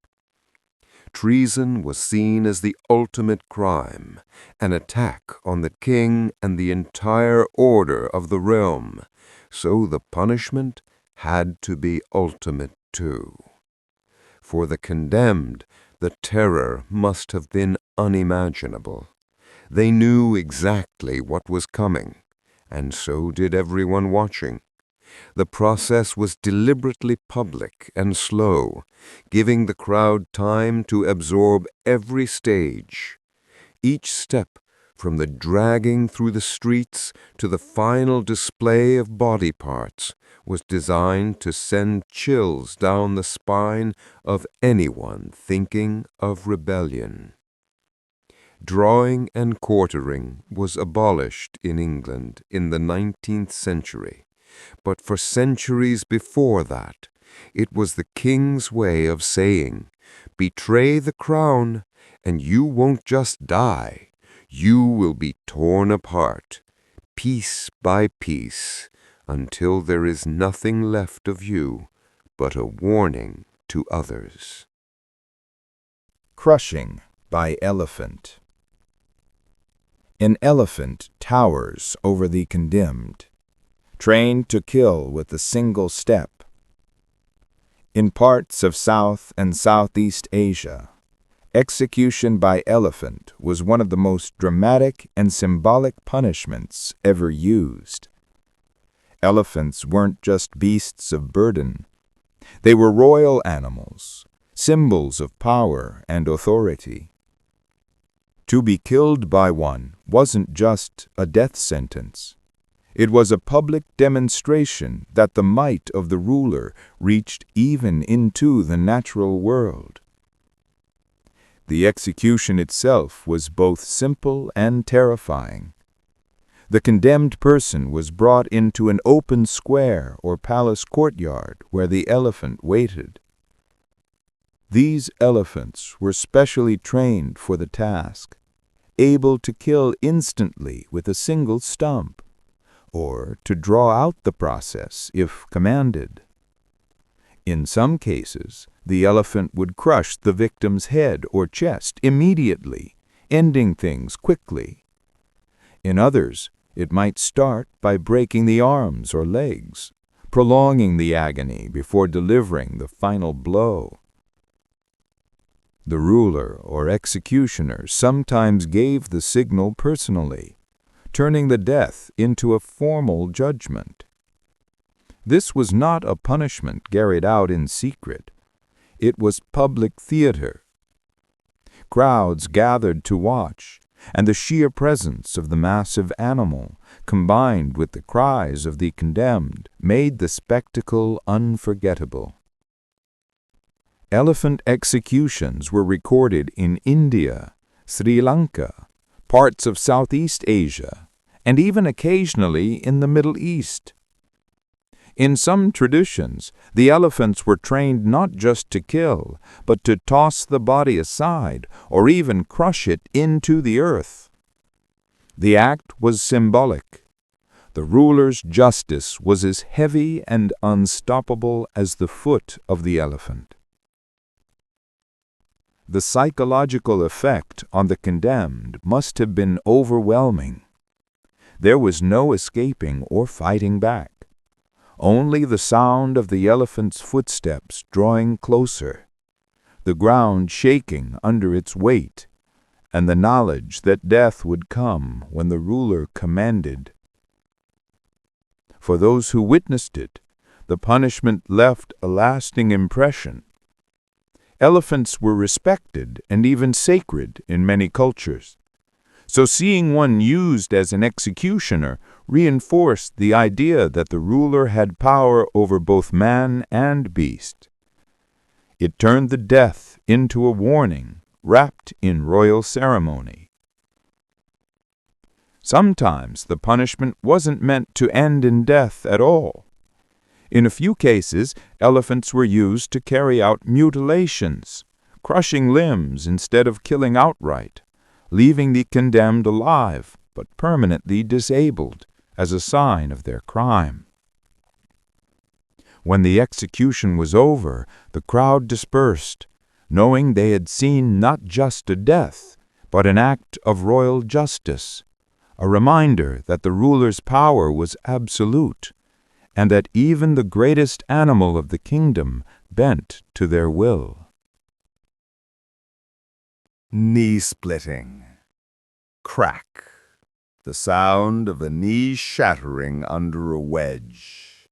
Speaker 3: Treason was seen as the ultimate crime, an attack on the king and the entire order of the realm, so the punishment had to be ultimate too. For the condemned, the terror must have been unimaginable. They knew exactly what was coming, and so did everyone watching. The process was deliberately public and slow, giving the crowd time to absorb every stage. Each step, from the dragging through the streets to the final display of body parts, was designed to send chills down the spine of anyone thinking of rebellion. Drawing and quartering was abolished in England in the 19th century, but for centuries before that, it was the king's way of saying, "Betray the crown, and you won't just die. You will be torn apart, piece by piece, until there is nothing left of you but a warning to others."
Speaker 2: Crushing by elephant. An elephant towers over the condemned, trained to kill with a single step. In parts of South and Southeast Asia, execution by elephant was one of the most dramatic and symbolic punishments ever used. Elephants weren't just beasts of burden. They were royal animals, symbols of power and authority. To be killed by one wasn't just a death sentence. It was a public demonstration that the might of the ruler reached even into the natural world. The execution itself was both simple and terrifying. The condemned person was brought into an open square or palace courtyard where the elephant waited. These elephants were specially trained for the task, able to kill instantly with a single stump, or to draw out the process if commanded. In some cases, the elephant would crush the victim's head or chest immediately, ending things quickly. In others, it might start by breaking the arms or legs, prolonging the agony before delivering the final blow. The ruler or executioner sometimes gave the signal personally, turning the death into a formal judgment. This was not a punishment carried out in secret. It was public theater. Crowds gathered to watch, and the sheer presence of the massive animal, combined with the cries of the condemned, made the spectacle unforgettable. Elephant executions were recorded in India, Sri Lanka, parts of Southeast Asia, and even occasionally in the Middle East. In some traditions, the elephants were trained not just to kill, but to toss the body aside or even crush it into the earth. The act was symbolic. The ruler's justice was as heavy and unstoppable as the foot of the elephant.
Speaker 1: The psychological effect on the condemned must have been overwhelming. There was no escaping or fighting back. Only the sound of the elephant's footsteps drawing closer, the ground shaking under its weight, and the knowledge that death would come when the ruler commanded. For those who witnessed it, the punishment left a lasting impression. Elephants were respected and even sacred in many cultures. So seeing one used as an executioner reinforced the idea that the ruler had power over both man and beast. It turned the death into a warning wrapped in royal ceremony. Sometimes the punishment wasn't meant to end in death at all. In a few cases, elephants were used to carry out mutilations, crushing limbs instead of killing outright, leaving the condemned alive but permanently disabled as a sign of their crime. When the execution was over, the crowd dispersed, knowing they had seen not just a death, but an act of royal justice, a reminder that the ruler's power was absolute, and that even the greatest animal of the kingdom bent to their will.
Speaker 2: Knee splitting. Crack. The sound of a knee shattering under a wedge.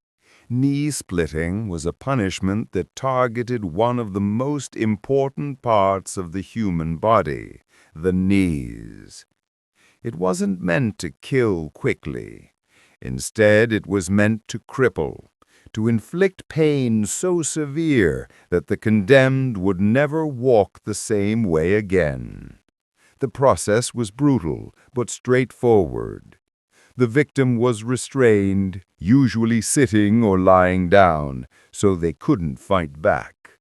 Speaker 2: Knee splitting was a punishment that targeted one of the most important parts of the human body, the knees. It wasn't meant to kill quickly. Instead, it was meant to cripple, to inflict pain so severe that the condemned would never walk the same way again. The process was brutal, but straightforward. The victim was restrained, usually sitting or lying down, so they couldn't fight back.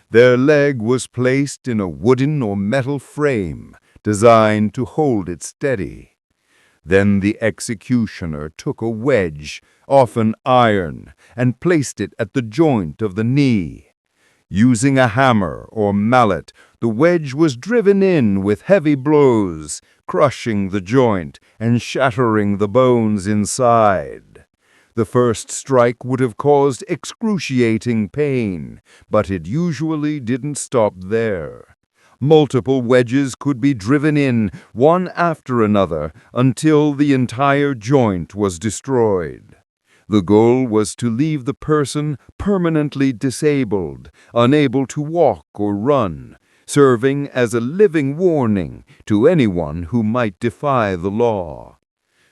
Speaker 2: Their leg was placed in a wooden or metal frame, designed to hold it steady. Then the executioner took a wedge, often iron, and placed it at the joint of the knee. Using a hammer or mallet, the wedge was driven in with heavy blows, crushing the joint and shattering the bones inside. The first strike would have caused excruciating pain, but it usually didn't stop there. Multiple wedges could be driven in, one after another, until the entire joint was destroyed. The goal was to leave the person permanently disabled, unable to walk or run, serving as a living warning to anyone who might defy the law.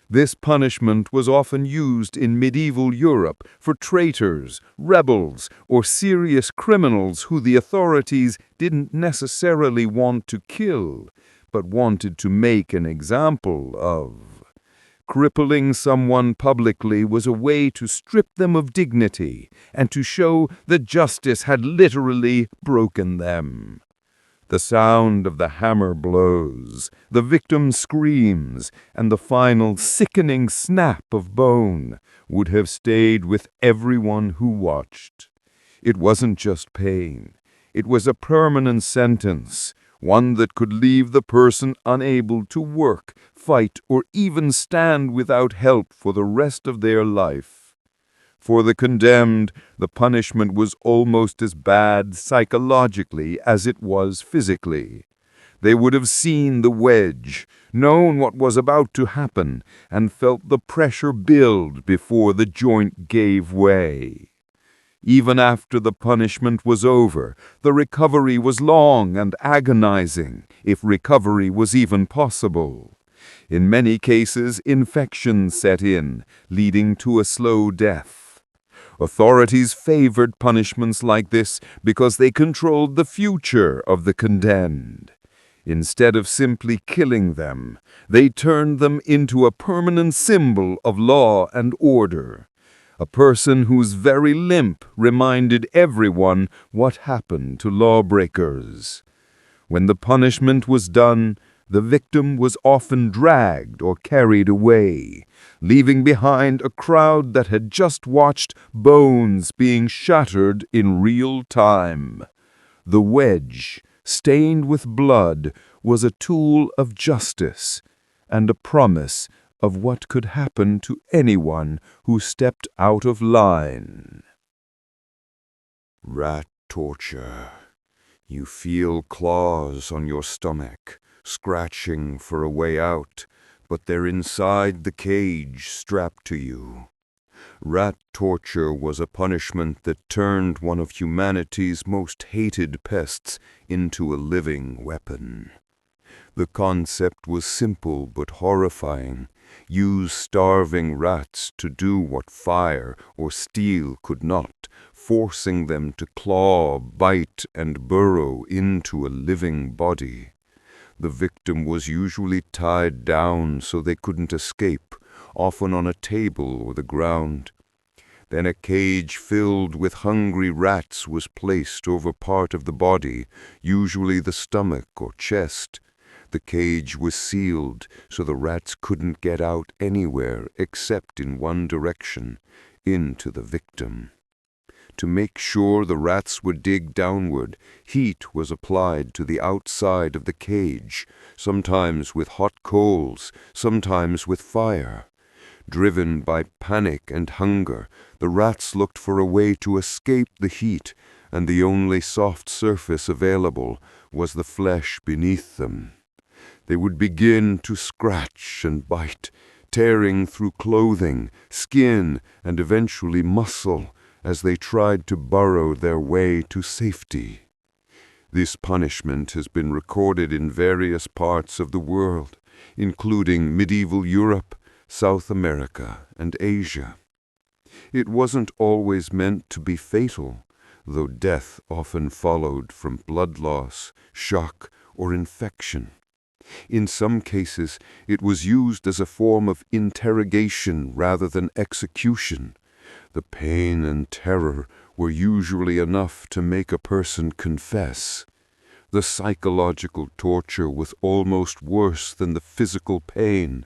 Speaker 2: This punishment was often used in medieval Europe for traitors, rebels, or serious criminals who the authorities didn't necessarily want to kill, but wanted to make an example of. Crippling someone publicly was a way to strip them of dignity and to show that justice had literally broken them. The sound of the hammer blows, the victim's screams, and the final sickening snap of bone would have stayed with everyone who watched. It wasn't just pain. It was a permanent sentence, one that could leave the person unable to work, fight, or even stand without help for the rest of their life. For the condemned, the punishment was almost as bad psychologically as it was physically. They would have seen the wedge, known what was about to happen, and felt the pressure build before the joint gave way. Even after the punishment was over, the recovery was long and agonizing, if recovery was even possible. In many cases, infections set in, leading to a slow death. Authorities favored punishments like this because they controlled the future of the condemned. Instead of simply killing them, they turned them into a permanent symbol of law and order. A person whose very limp reminded everyone what happened to lawbreakers. When the punishment was done, the victim was often dragged or carried away, leaving behind a crowd that had just watched bones being shattered in real time. The wedge,
Speaker 3: stained with blood, was a tool of justice and a promise of what could happen to anyone who stepped out of line.
Speaker 5: Rat torture. You feel claws on your stomach, scratching for a way out, but they're inside the cage strapped to you. Rat torture was a punishment that turned one of humanity's most hated pests into a living weapon. The concept was simple but horrifying. Use starving rats to do what fire or steel could not, forcing them to claw, bite, and burrow into a living body. The victim was usually tied down so they couldn't escape, often on a table or the ground. Then a cage filled with hungry rats was placed over part of the body, usually the stomach or chest. The cage was sealed so the rats couldn't get out anywhere except in one direction, into the victim. To make sure the rats would dig downward, heat was applied to the outside of the cage, sometimes with hot coals, sometimes with fire. Driven by panic and hunger, the rats looked for a way to escape the heat, and the only soft surface available was the flesh beneath them. They would begin to scratch and bite, tearing through clothing, skin, and eventually muscle, as they tried to burrow their way to safety. This punishment has been recorded in various parts of the world, including medieval Europe, South America, and Asia. It wasn't always meant to be fatal, though death often followed from blood loss, shock, or infection. In some cases, it was used as a form of interrogation rather than execution. The pain and terror were usually enough to make a person confess. The psychological torture was almost worse than the physical pain.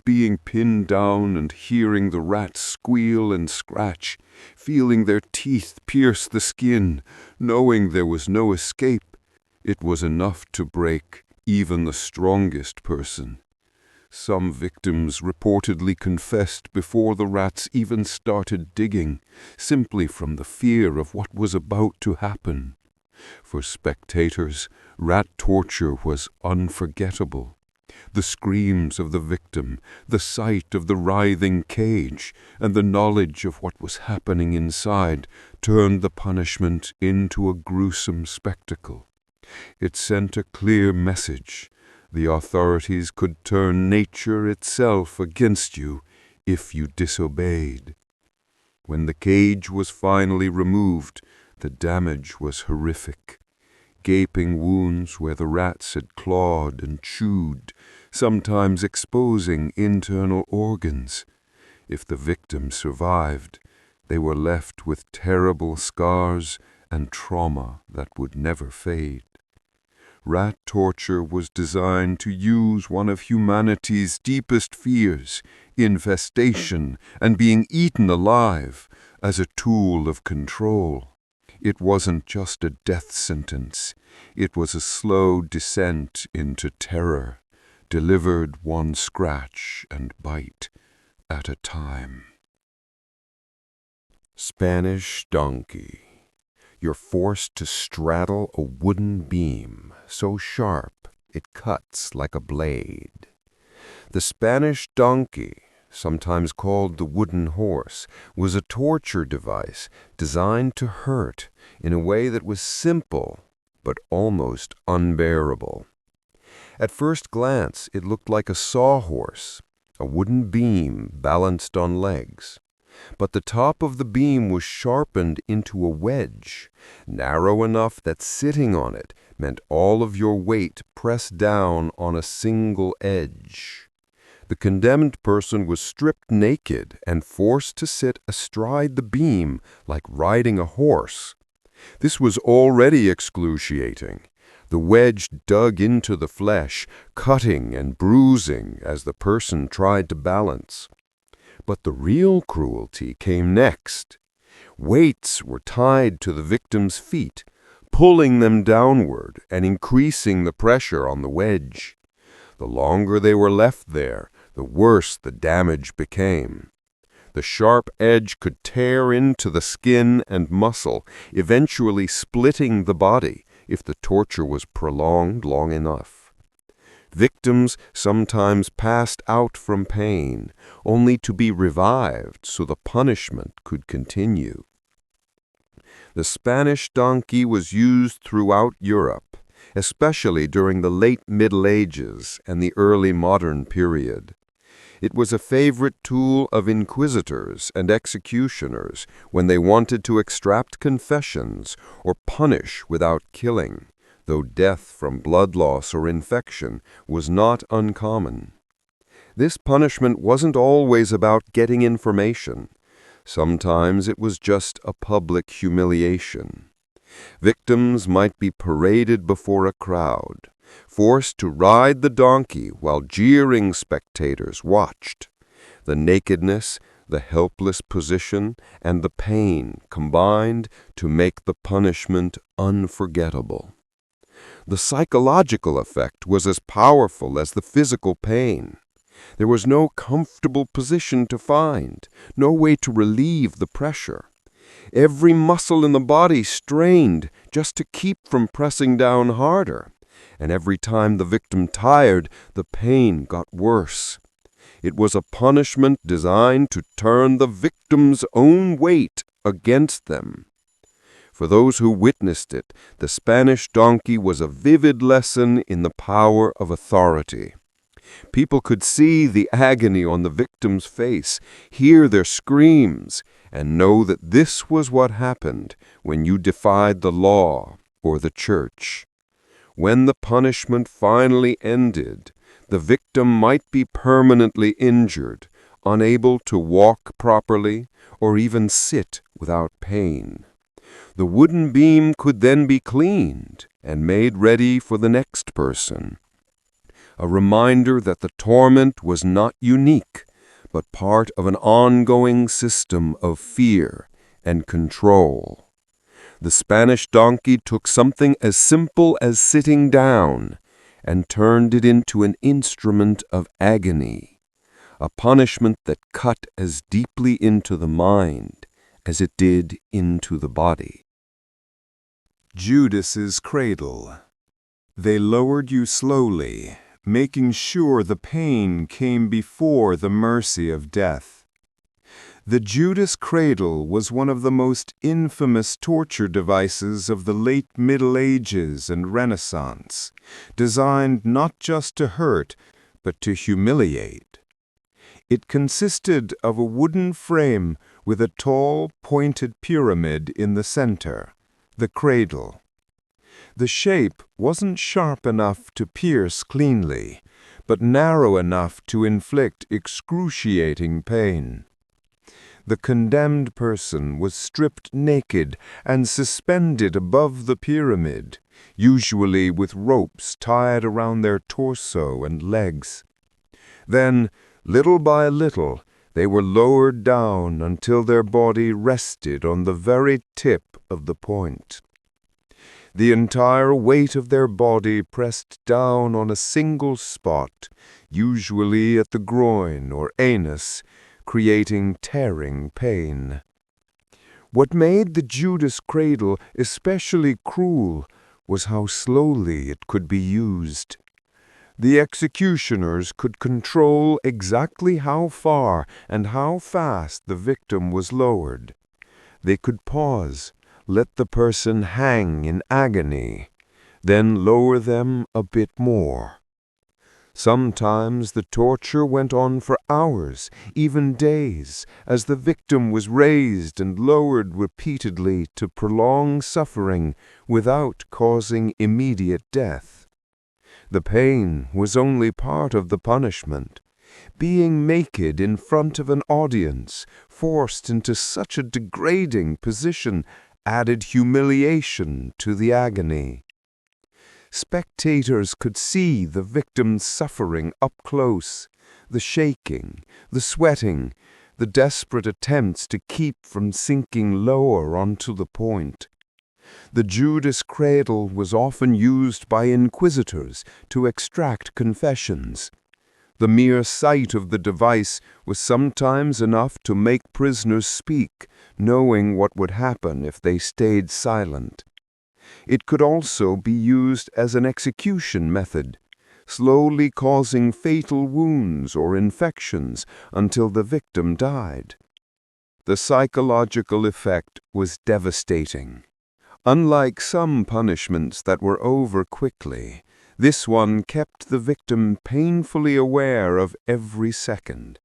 Speaker 5: Being pinned down and hearing the rats squeal and scratch, feeling their teeth pierce the skin, knowing there was no escape, it was enough to break even the strongest person. Some victims reportedly confessed before the rats even started digging, simply from the fear of what was about to happen. For spectators, rat torture was unforgettable. The screams of the victim, the sight of the writhing cage, and the knowledge of what was happening inside turned the punishment into a gruesome spectacle. It sent a clear message. The authorities could turn nature itself against you if you disobeyed. When the cage was finally removed, the damage was horrific. Gaping wounds where the rats had clawed and chewed, sometimes exposing internal organs. If the victim survived, they were left with terrible scars and trauma that would never fade. Rat torture was designed to use one of humanity's deepest fears, infestation and being eaten alive, as a tool of control. It wasn't just a death sentence. It was a slow descent into terror, delivered one scratch and bite at a time.
Speaker 4: Spanish donkey. You're forced to straddle a wooden beam so sharp it cuts like a blade. The Spanish donkey, sometimes called the wooden horse, was a torture device designed to hurt in a way that was simple but almost unbearable. At first glance, it looked like a sawhorse, a wooden beam balanced on legs. But the top of the beam was sharpened into a wedge, narrow enough that sitting on it meant all of your weight pressed down on a single edge. The condemned person was stripped naked and forced to sit astride the beam like riding a horse. This was already excruciating. The wedge dug into the flesh, cutting and bruising as the person tried to balance. But the real cruelty came next. Weights were tied to the victim's feet,
Speaker 3: pulling them downward and increasing the pressure on the wedge. The longer they were left there, the worse the damage became. The sharp edge could tear into the skin and muscle, eventually splitting the body if the torture was prolonged long enough. Victims sometimes passed out from pain, only to be revived so the punishment could continue. The Spanish donkey was used throughout Europe, especially during the late Middle Ages and the early modern period. It was a favorite tool of inquisitors and executioners when they wanted to extract confessions or punish without killing, though death from blood loss or infection was not uncommon. This punishment wasn't always about getting information. Sometimes it was just a public humiliation. Victims might be paraded before a crowd, forced to ride the donkey while jeering spectators watched. The nakedness, the helpless position, and the pain combined to make the punishment unforgettable. The psychological effect was as powerful as the physical pain. There was no comfortable position to find, no way to relieve the pressure. Every muscle in the body strained just to keep from pressing down harder, and every time the victim tired, the pain got worse. It was a punishment designed to turn the victim's own weight against them. For those who witnessed it, the Spanish donkey was a vivid lesson in the power of authority. People could see the agony on the victim's face, hear their screams, and know that this was what happened when you defied the law or the church. When the punishment finally ended, the victim might be permanently injured, unable to walk properly, or even sit without pain. The wooden beam could then be cleaned and made ready for the next person. A reminder that the torment was not unique, but part of an ongoing system of fear and control. The Spanish donkey took something as simple as sitting down and turned it into an instrument of agony, a punishment that cut as deeply into the mind as it did into the body.
Speaker 1: Judas's Cradle. They lowered you slowly, making sure the pain came before the mercy of death. The Judas Cradle was one of the most infamous torture devices of the late Middle Ages and Renaissance, designed not just to hurt, but to humiliate. It consisted of a wooden frame with a tall, pointed pyramid in the center, the cradle. The shape wasn't sharp enough to pierce cleanly, but narrow enough to inflict excruciating pain. The condemned person was stripped naked and suspended above the pyramid, usually with ropes tied around their torso and legs. Then, little by little, they were lowered down until their body rested on the very tip of the point. The entire weight of their body pressed down on a single spot, usually at the groin or anus, creating tearing pain. What made the Judas Cradle especially cruel was how slowly it could be used. The executioners could control exactly how far and how fast the victim was lowered. They could pause, let the person hang in agony, then lower them a bit more. Sometimes the torture went on for hours, even days, as the victim was raised and lowered repeatedly to prolong suffering without causing immediate death. The pain was only part of the punishment. Being naked in front of an audience, forced into such a degrading position, added humiliation to the agony. Spectators could see the victim's suffering up close, the shaking, the sweating, the desperate attempts to keep from sinking lower onto the point.
Speaker 3: The Judas Cradle was often used by inquisitors to extract confessions. The mere sight of the device was sometimes enough to make prisoners speak, knowing what would happen if they stayed silent. It could also be used as an execution method, slowly causing fatal wounds or infections until the victim died. The psychological effect was devastating. Unlike some punishments that were over quickly, this one kept the victim painfully aware of every second.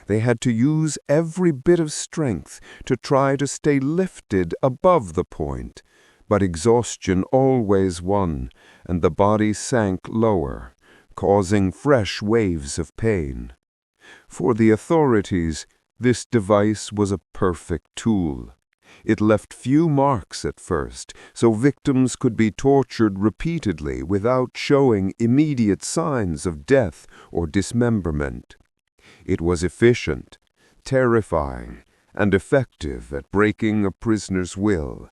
Speaker 3: They had to use every bit of strength to try to stay lifted above the point, but exhaustion always won, and the body sank lower, causing fresh waves of pain. For the authorities, this device was a perfect tool. It left few marks at first, so victims could be tortured repeatedly without showing immediate signs of death or dismemberment. It was efficient, terrifying, and effective at breaking a prisoner's will.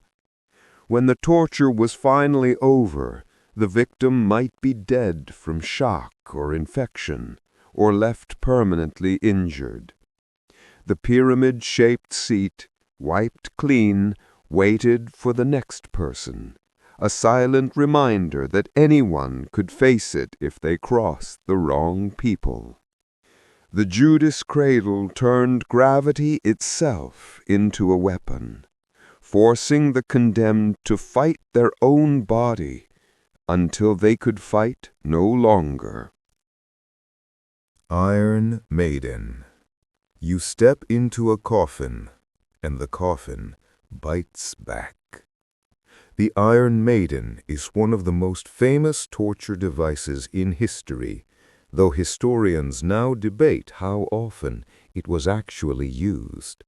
Speaker 3: When the torture was finally over, the victim might be dead from shock or infection, or left permanently injured. The pyramid-shaped seat, wiped clean, waited for the next person, a silent reminder that anyone could face it if they crossed the wrong people. The Judas Cradle turned gravity itself into a weapon, forcing the condemned to fight their own body until they could fight no longer.
Speaker 2: Iron Maiden. You step into a coffin, and the coffin bites back. The Iron Maiden is one of the most famous torture devices in history, though historians now debate how often it was actually used.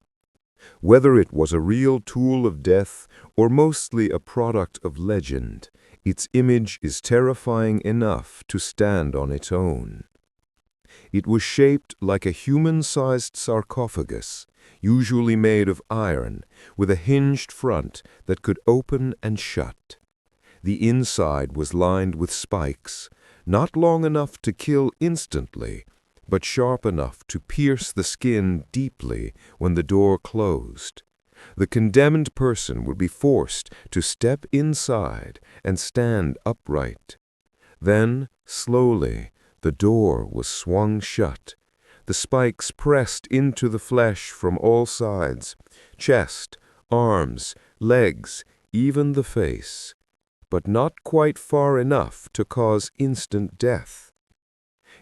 Speaker 2: Whether it was a real tool of death or mostly a product of legend, its image is terrifying enough to stand on its own. It was shaped like a human-sized sarcophagus, usually made of iron, with a hinged front that could open and shut. The inside was lined with spikes, not long enough to kill instantly, but sharp enough to pierce the skin deeply when the door closed. The condemned person would be forced to step inside and stand upright. Then, slowly, the door was swung shut. The spikes pressed into the flesh from all sides, chest, arms, legs, even the face, but not quite far enough to cause instant death.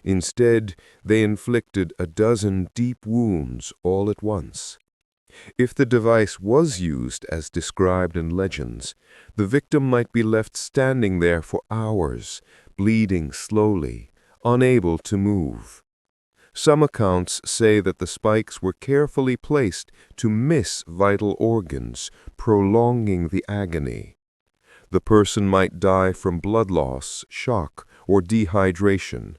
Speaker 2: Instead, they inflicted a dozen deep wounds all at once. If the device was used as described in legends, the victim might be left standing there for hours, bleeding slowly, unable to move. Some accounts say that the spikes were carefully placed to miss vital organs, prolonging the agony. The person might die from blood loss, shock, or dehydration,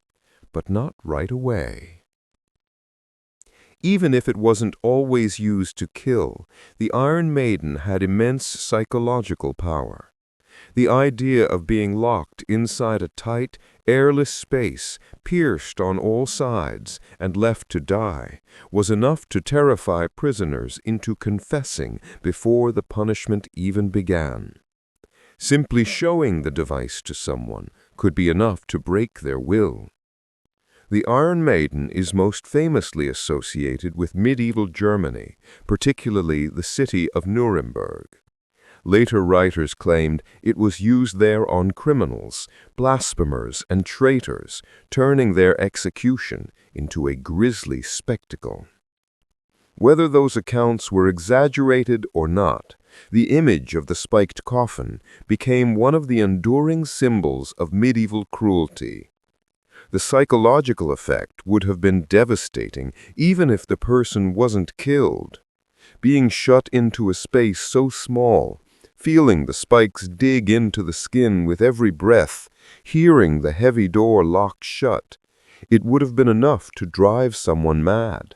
Speaker 2: but not right away. Even if it wasn't always used to kill, the Iron Maiden had immense psychological power. The idea of being locked inside a tight, airless space, pierced on all sides, and left to die, was enough to terrify prisoners into confessing before the punishment even began. Simply showing the device to someone could be enough to break their will. The Iron Maiden is most famously associated with medieval Germany, particularly the city of Nuremberg. Later writers claimed it was used there on criminals, blasphemers, and traitors, turning their execution into a grisly spectacle. Whether those accounts were exaggerated or not, the image of the spiked coffin became one of the enduring symbols of medieval cruelty. The psychological effect would have been devastating even if the person wasn't killed. Being shut into a space so small, feeling the spikes dig into the skin with every breath, hearing the heavy door lock shut, it would have been enough to drive someone mad.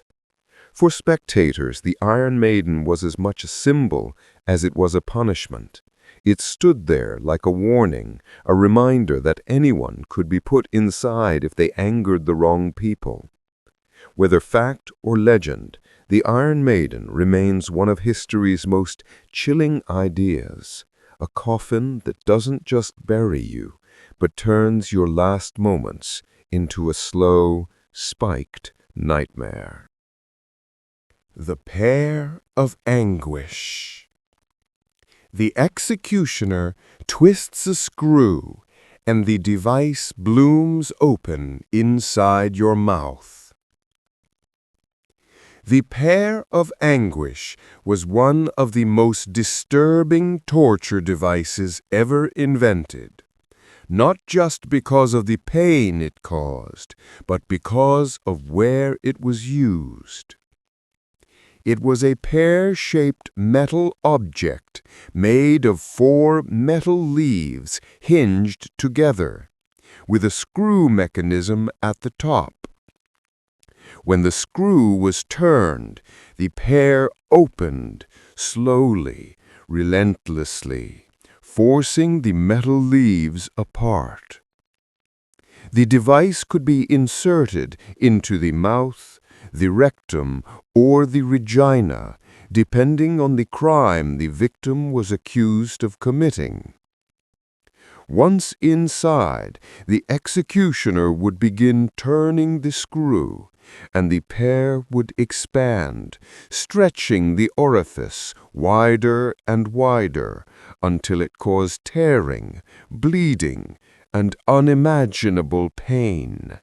Speaker 2: For spectators, the Iron Maiden was as much a symbol as it was a punishment.
Speaker 3: It stood there like a warning, a reminder that anyone could be put inside if they angered the wrong people. Whether fact or legend, the Iron Maiden remains one of history's most chilling ideas, a coffin that doesn't just bury you, but turns your last moments into a slow, spiked nightmare.
Speaker 2: The Pair of Anguish. The executioner twists a screw, and the device blooms open inside your mouth. The Pair of Anguish was one of the most disturbing torture devices ever invented, not just because of the pain it caused, but because of where it was used. It was a pear-shaped metal object made of 4 metal leaves hinged together, with a screw mechanism at the top. When the screw was turned, the pair opened slowly, relentlessly, forcing the metal leaves apart. The device could be inserted into the mouth, the rectum, or the vagina, depending on the crime the victim was accused of committing. Once inside, the executioner would begin turning the screw, and the pair would expand, stretching the orifice wider and wider until it caused tearing, bleeding, and unimaginable pain.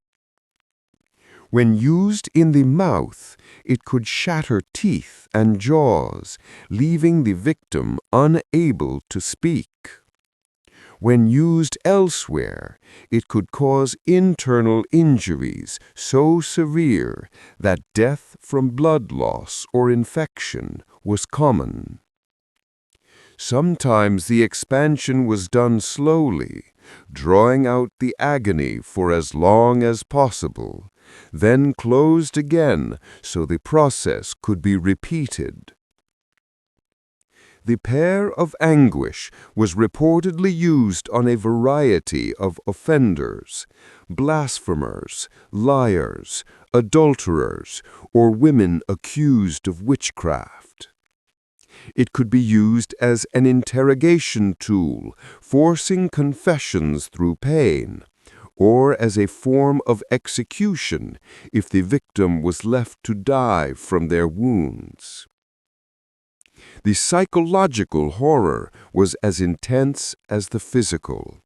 Speaker 2: When used in the mouth, it could shatter teeth and jaws, leaving the victim unable to speak. When used elsewhere, it could cause internal injuries so severe that death from blood loss or infection was common. Sometimes the expansion was done slowly, drawing out the agony for as long as possible, then closed again so the process could be repeated. The Pair of Anguish was reportedly used on a variety of offenders, blasphemers, liars, adulterers, or women accused of witchcraft. It could be used as an interrogation tool, forcing confessions through pain, or as a form of execution if the victim was left to die from their wounds. The psychological horror was as intense as the physical.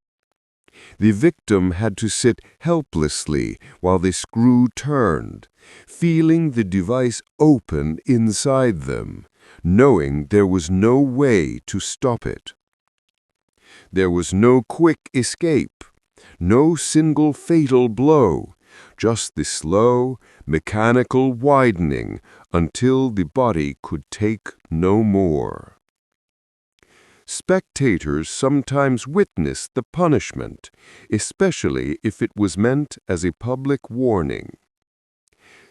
Speaker 2: The victim had to sit helplessly while the screw turned, feeling the device open inside them, knowing there was no way to stop it. There was no quick escape, no single fatal blow, just the slow, mechanical widening until the body could take no more. Spectators sometimes witnessed the punishment, especially if it was meant as a public warning.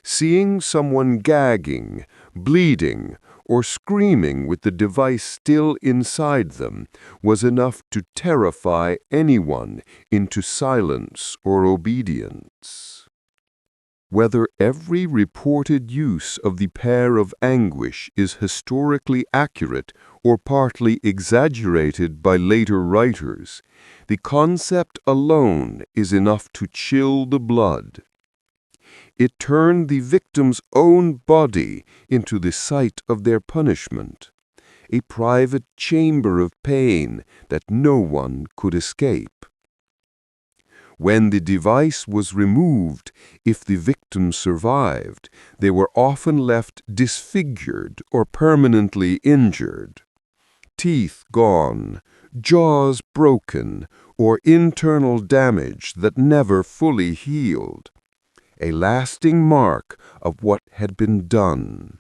Speaker 2: Seeing someone gagging, bleeding, or screaming with the device still inside them was enough to terrify anyone into silence or obedience. Whether every reported use of the Pair of Anguish is historically accurate or partly exaggerated by later writers, the concept alone is enough to chill the blood. It turned the victim's own body into the site of their punishment, a private chamber of pain that no one could escape. When the device was removed, if the victim survived, they were often left disfigured or permanently injured. Teeth gone, jaws broken, or internal damage that never fully healed. A lasting mark of what had been done.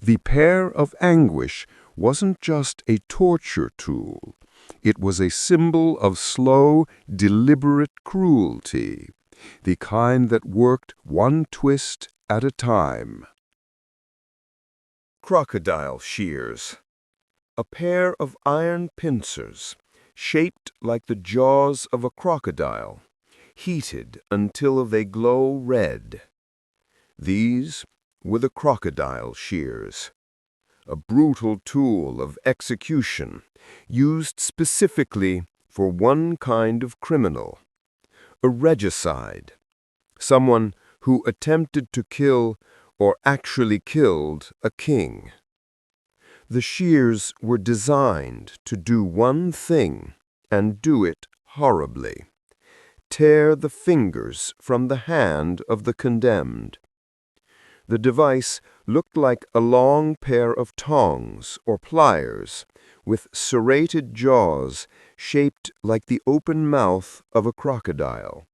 Speaker 2: The Pair of Anguish wasn't just a torture tool. It was a symbol of slow, deliberate cruelty, the kind that worked one twist at a time.
Speaker 6: Crocodile Shears.
Speaker 3: a pair of iron pincers, shaped like the jaws of a crocodile, heated until they glow red. These were the Crocodile Shears, a brutal tool of execution used specifically for one kind of criminal, a regicide, someone who attempted to kill or actually killed a king. The shears were designed to do one thing and do it horribly: tear the fingers from the hand of the condemned. The device looked like a long pair of tongs or pliers with serrated jaws shaped like the open mouth of a crocodile.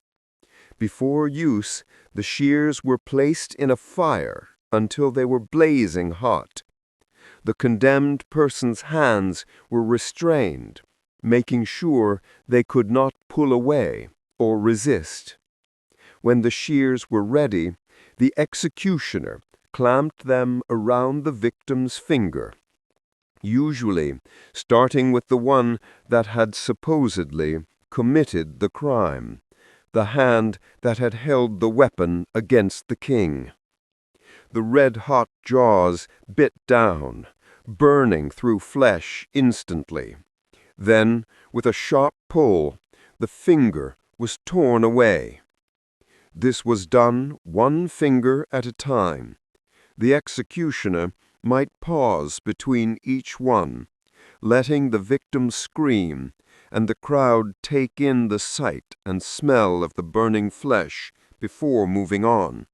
Speaker 3: Before use, the shears were placed in a fire until they were blazing hot. The condemned person's hands were restrained, making sure they could not pull away or resist. When the shears were ready, the executioner clamped them around the victim's finger, usually starting with the one that had supposedly committed the crime, the hand that had held the weapon against the king. The red-hot jaws bit down, burning through flesh instantly. Then, with a sharp pull, the finger was torn away. This was done one finger at a time. The executioner might pause between each one, letting the victim scream and the crowd take in the sight and smell of the burning flesh before moving on.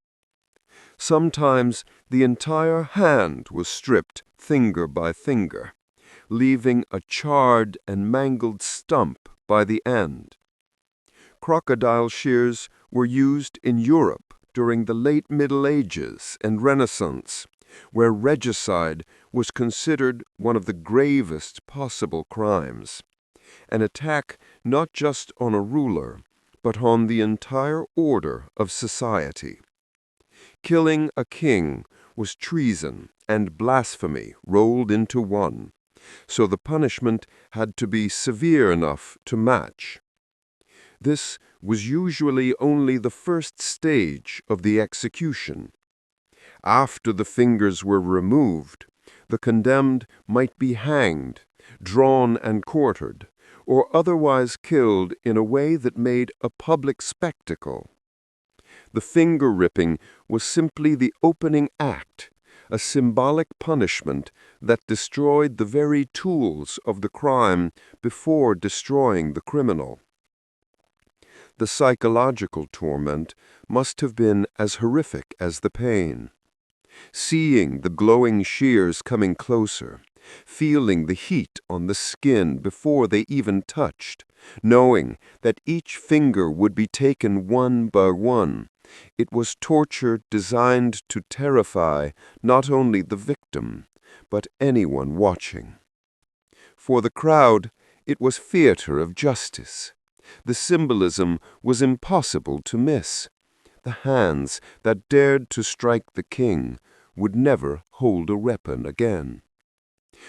Speaker 3: Sometimes the entire hand was stripped finger by finger, leaving a charred and mangled stump by the end. Crocodile shears were used in Europe during the late Middle Ages and Renaissance, where regicide was considered one of the gravest possible crimes, an attack not just on a ruler, but on the entire order of society. Killing a king was treason and blasphemy rolled into one, so the punishment had to be severe enough to match. This was usually only the first stage of the execution. After the fingers were removed, the condemned might be hanged, drawn and quartered, or otherwise killed in a way that made a public spectacle. The finger ripping was simply the opening act, a symbolic punishment that destroyed the very tools of the crime before destroying the criminal. The psychological torment must have been as horrific as the pain. Seeing the glowing shears coming closer, feeling the heat on the skin before they even touched, knowing that each finger would be taken one by one, it was torture designed to terrify not only the victim, but anyone watching. For the crowd, it was theater of justice. The symbolism was impossible to miss. The hands that dared to strike the king would never hold a weapon again.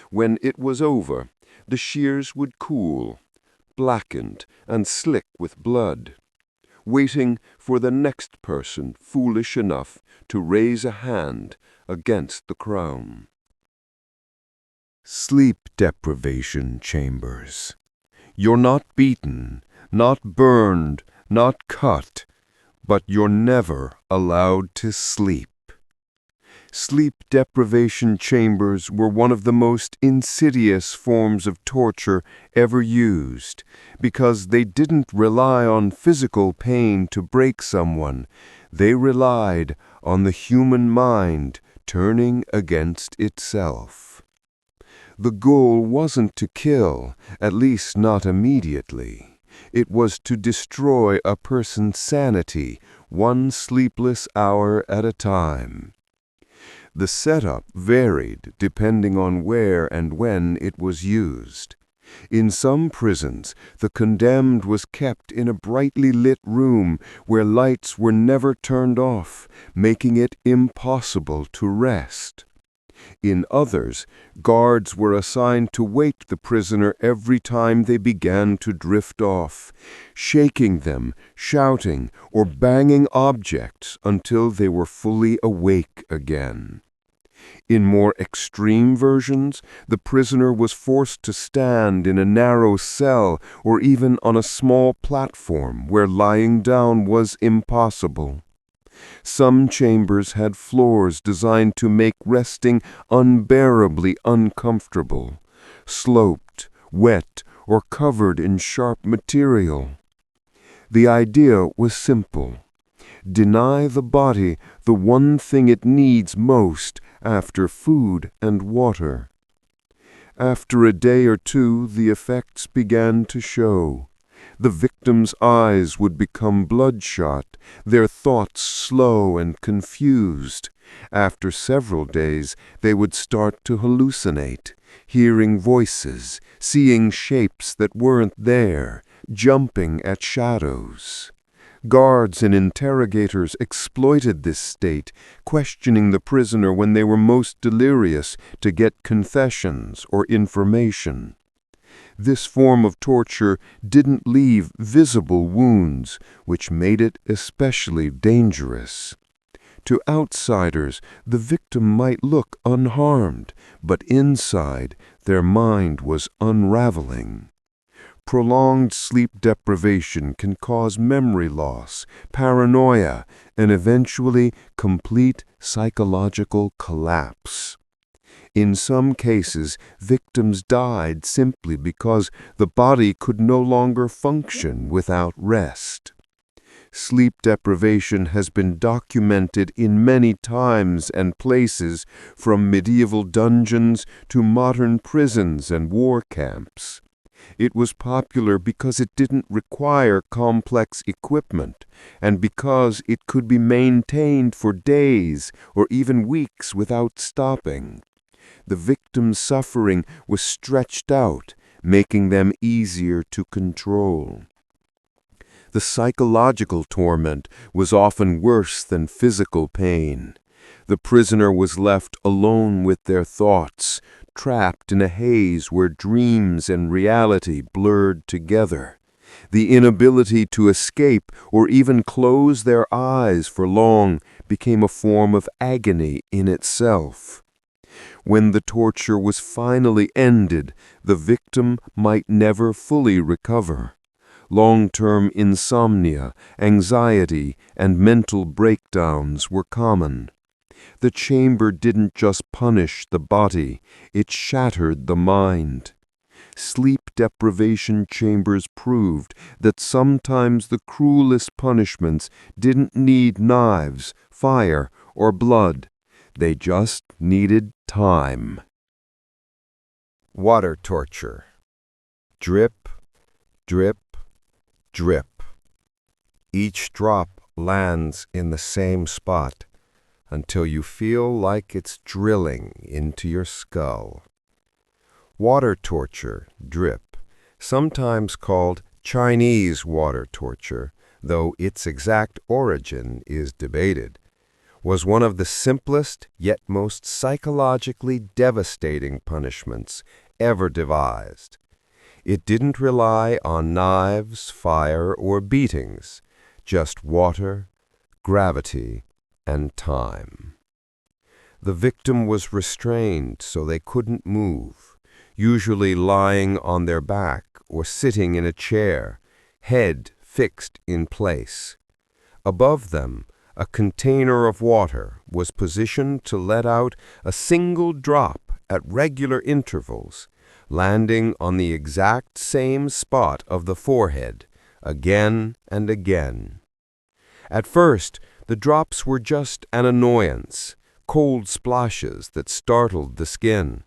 Speaker 3: When it was over, the shears would cool, blackened and slick with blood, waiting for the next person foolish enough to raise a hand against the crown.
Speaker 4: Sleep deprivation chambers. You're not beaten, not burned, not cut, but you're never allowed to sleep. Sleep deprivation chambers were one of the most insidious forms of torture ever used, because they didn't rely on physical pain to break someone. They relied on the human mind turning against itself. The goal wasn't to kill, at least not immediately. It was to destroy a person's sanity, one sleepless hour at a time. The setup varied depending on where and when it was used. In some prisons, the condemned was kept in a brightly lit room where lights were never turned off, making it impossible to rest.
Speaker 3: In others, guards were assigned to wake the prisoner every time they began to drift off, shaking them, shouting, or banging objects until they were fully awake again. In more extreme versions, the prisoner was forced to stand in a narrow cell or even on a small platform where lying down was impossible. Some chambers had floors designed to make resting unbearably uncomfortable, sloped, wet, or covered in sharp material. The idea was simple. Deny the body the one thing it needs most after food and water. After a day or two, the effects began to show. The victim's eyes would become bloodshot, their thoughts slow and confused. After several days, they would start to hallucinate, hearing voices, seeing shapes that weren't there, jumping at shadows. Guards and interrogators exploited this state, questioning the prisoner when they were most delirious to get confessions or information. This form of torture didn't leave visible wounds, which made it especially dangerous. To outsiders, the victim might look unharmed, but inside, their mind was unraveling. Prolonged sleep deprivation can cause memory loss, paranoia, and eventually complete psychological collapse. In some cases, victims died simply because the body could no longer function without rest. Sleep deprivation has been documented in many times and places, from medieval dungeons to modern prisons and war camps. It was popular because it didn't require complex equipment, and because it could be maintained for days or even weeks without stopping. The victim's suffering was stretched out, making them easier to control. The psychological torment was often worse than physical pain. The prisoner was left alone with their thoughts, trapped in a haze where dreams and reality blurred together. The inability to escape or even close their eyes for long became a form of agony in itself. When the torture was finally ended, the victim might never fully recover. Long-term insomnia, anxiety, and mental breakdowns were common. The chamber didn't just punish the body, it shattered the mind. Sleep deprivation chambers proved that sometimes the cruelest punishments didn't need knives, fire, or blood. They just needed time.
Speaker 5: Water torture. Drip, drip, drip. Each drop lands in the same spot until you feel like it's drilling into your skull. Water torture, drip, sometimes called Chinese water torture, though its exact origin is debated, was one of the simplest yet most psychologically devastating punishments ever devised. It didn't rely on knives, fire, or beatings, just water, gravity, and time. The victim was restrained so they couldn't move, usually lying on their back or sitting in a chair, head fixed in place. Above them, a container of water was positioned to let out a single drop at regular intervals, landing on the exact same spot of the forehead, again and again. At first, the drops were just an annoyance, cold splashes that startled the skin.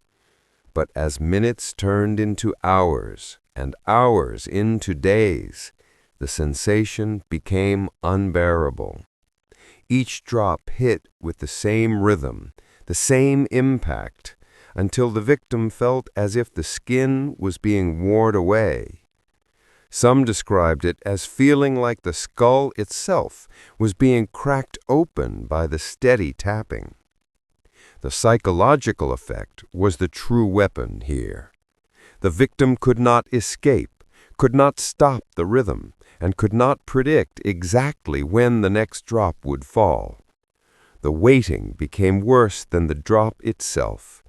Speaker 5: But as minutes turned into hours and hours into days, the sensation became unbearable. Each drop hit with the same rhythm, the same impact, until the victim felt as if the skin was being worn away. Some described it as feeling like the skull itself was being cracked open by the steady tapping.
Speaker 3: The psychological effect was the true weapon here. The victim could not escape, could not stop the rhythm, and could not predict exactly when the next drop would fall. The waiting became worse than the drop itself,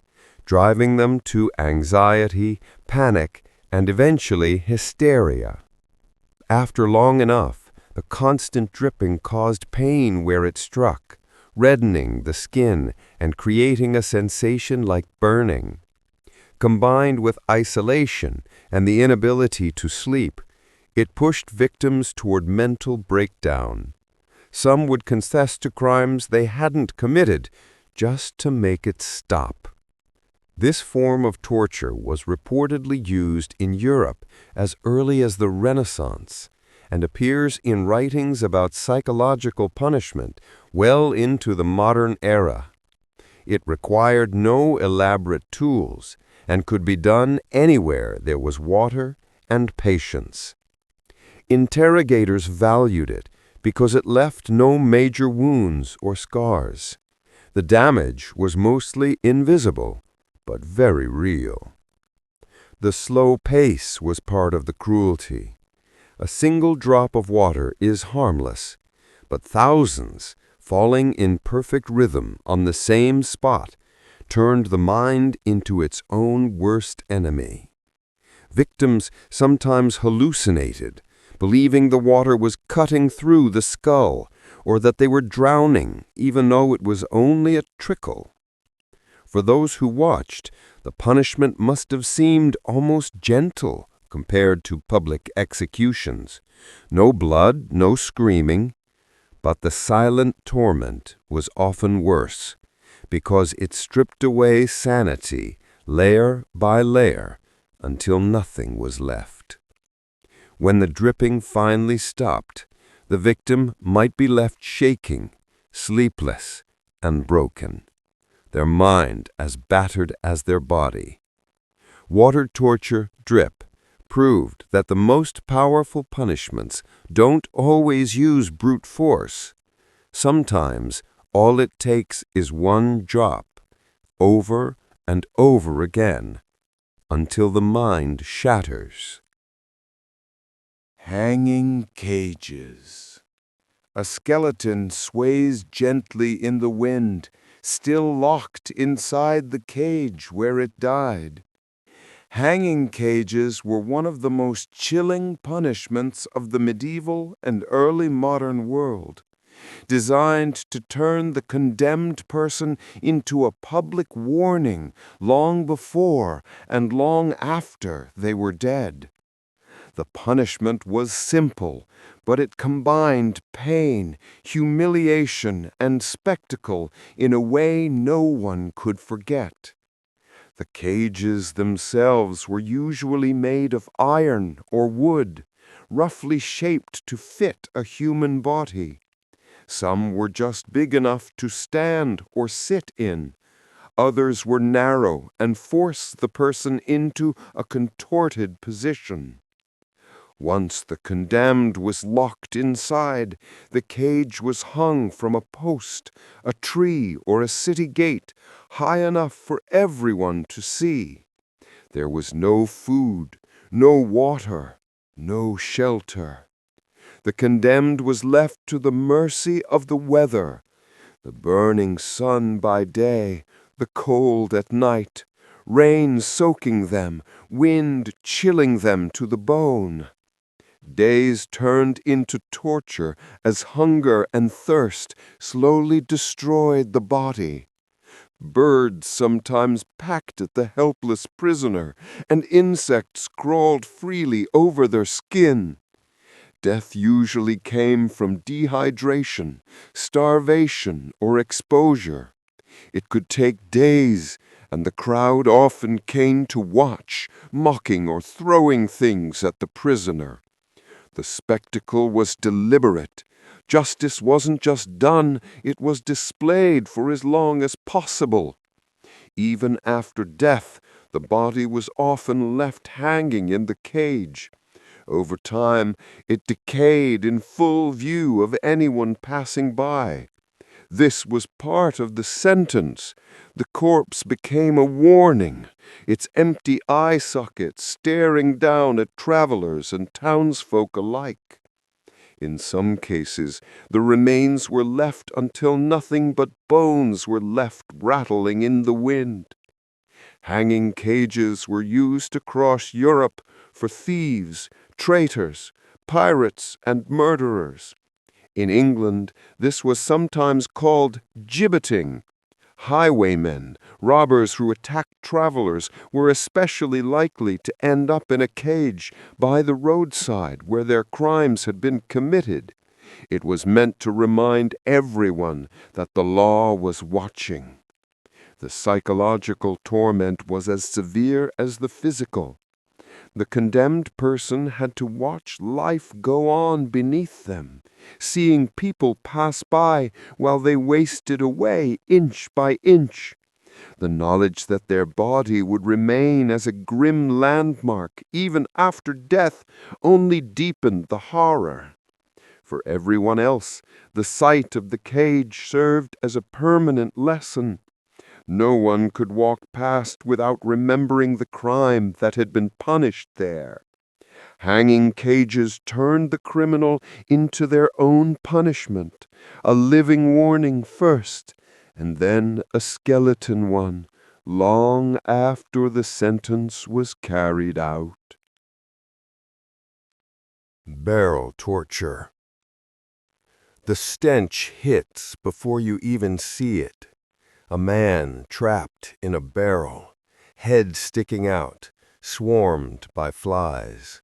Speaker 3: driving them to anxiety, panic, and eventually hysteria. After long enough, the constant dripping caused pain where it struck, reddening the skin and creating a sensation like burning. Combined with isolation and the inability to sleep, it pushed victims toward mental breakdown. Some would confess to crimes they hadn't committed just to make it stop. This form of torture was reportedly used in Europe as early as the Renaissance and appears in writings about psychological punishment well into the modern era. It required no elaborate tools and could be done anywhere there was water and patience. Interrogators valued it because it left no major wounds or scars. The damage was mostly invisible, but very real. The slow pace was part of the cruelty. A single drop of water is harmless, but thousands, falling in perfect rhythm on the same spot, turned the mind into its own worst enemy. Victims sometimes hallucinated, believing the water was cutting through the skull or that they were drowning, even though it was only a trickle. For those who watched, the punishment must have seemed almost gentle compared to public executions. No blood, no screaming, but the silent torment was often worse, because it stripped away sanity layer by layer until nothing was left. When the dripping finally stopped, the victim might be left shaking, sleepless, and broken, their mind as battered as their body. Water torture, drip, proved that the most powerful punishments don't always use brute force. Sometimes all it takes is one drop, over and over again, until the mind shatters.
Speaker 1: Hanging cages. A skeleton sways gently in the wind, still locked inside the cage where it died. Hanging cages were one of the most chilling punishments of the medieval and early modern world, designed to turn the condemned person into a public warning long before and long after they were dead. The punishment was simple, but it combined pain, humiliation, and spectacle in a way no one could forget. The cages themselves were usually made of iron or wood, roughly shaped to fit a human body. Some were just big enough to stand or sit in. Others were narrow and forced the person into a contorted position. Once the condemned was locked inside, the cage was hung from a post, a tree, or a city gate, high enough for everyone to see. There was no food, no water, no shelter. The condemned was left to the mercy of the weather, the burning sun by day, the cold at night, rain soaking them, wind chilling them to the bone. Days turned into torture as hunger and thirst slowly destroyed the body. Birds sometimes pecked at the helpless prisoner, and insects crawled freely over their skin. Death usually came from dehydration, starvation, or exposure. It could take days, and the crowd often came to watch, mocking or throwing things at the prisoner. The spectacle was deliberate. Justice wasn't just done, it was displayed for as long as possible. Even after death, the body was often left hanging in the cage. Over time, it decayed in full view of anyone passing by.
Speaker 3: This was part of the sentence. The corpse became a warning, its empty eye sockets staring down at travelers and townsfolk alike. In some cases, the remains were left until nothing but bones were left rattling in the wind. Hanging cages were used across Europe for thieves, traitors, pirates, and murderers. In England, this was sometimes called gibbeting. Highwaymen, robbers who attacked travelers, were especially likely to end up in a cage by the roadside where their crimes had been committed. It was meant to remind everyone that the law was watching. The psychological torment was as severe as the physical. The condemned person had to watch life go on beneath them, seeing people pass by while they wasted away inch by inch. The knowledge that their body would remain as a grim landmark even after death only deepened the horror. For everyone else, the sight of the cage served as a permanent lesson. No one could walk past without remembering the crime that had been punished there. Hanging cages turned the criminal into their own punishment, a living warning first, and then a skeleton one, long after the sentence was carried out.
Speaker 4: Barrel torture. The stench hits before you even see it. A man trapped in a barrel, head sticking out, swarmed by flies.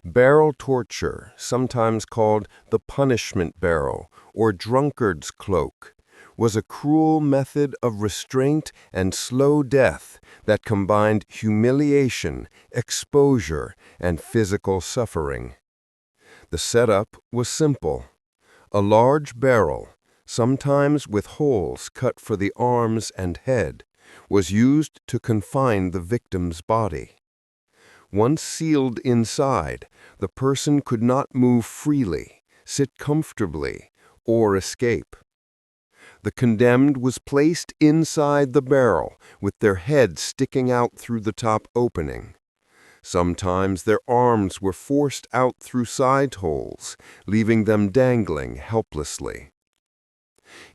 Speaker 4: Barrel torture, sometimes called the punishment barrel or drunkard's cloak, was a cruel method of restraint and slow death that combined humiliation, exposure, and physical suffering. The setup was simple. A large barrel, sometimes with holes cut for the arms and head, was used to confine the victim's body. Once sealed inside, the person could not move freely, sit comfortably, or escape. The condemned was placed inside the barrel, with their head sticking out through the top opening. Sometimes their arms were forced out through side holes, leaving them dangling helplessly.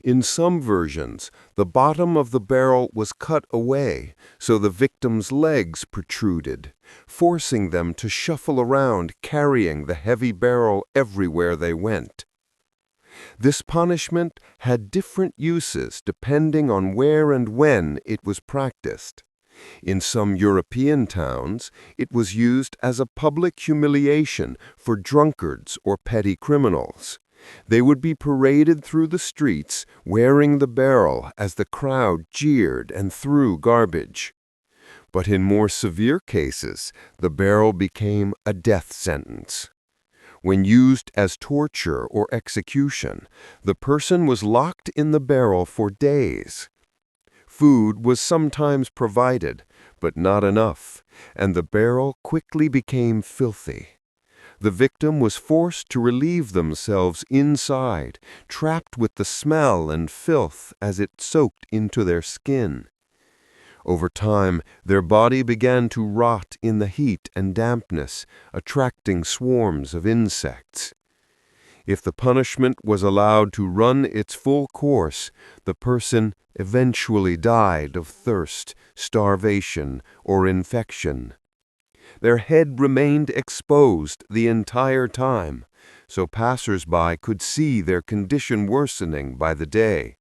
Speaker 4: In some versions, the bottom of the barrel was cut away so the victim's legs protruded, forcing them to shuffle around carrying the heavy barrel everywhere they went. This punishment had different uses depending on where and when it was practiced. In some European towns, it was used as a public humiliation for drunkards or petty criminals. They would be paraded through the streets wearing the barrel as the crowd jeered and threw garbage. But in more severe cases, the barrel became a death sentence. When used as torture or execution, the person was locked in the barrel for days. Food was sometimes provided, but not enough, and the barrel quickly became filthy. The victim was forced to relieve themselves inside, trapped with the smell and filth as it soaked into their skin. Over time, their body began to rot in the heat and dampness, attracting swarms of insects. If the punishment was allowed to run its full course, the person eventually died of thirst, starvation, or infection. Their head remained exposed the entire time, so passers-by could see their condition worsening by the day.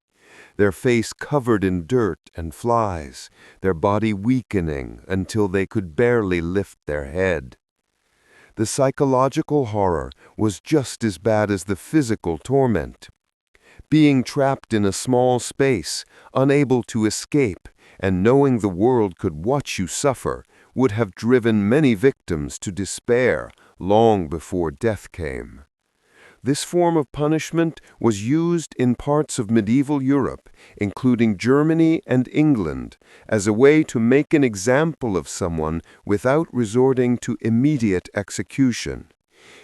Speaker 4: Their face covered in dirt and flies, their body weakening until they could barely lift their head. The psychological horror was just as bad as the physical torment. Being trapped in a small space, unable to escape, and knowing the world could watch you suffer, would have driven many victims to despair long before death came. This form of punishment was used in parts of medieval Europe, including Germany and England, as a way to make an example of someone without resorting to immediate execution.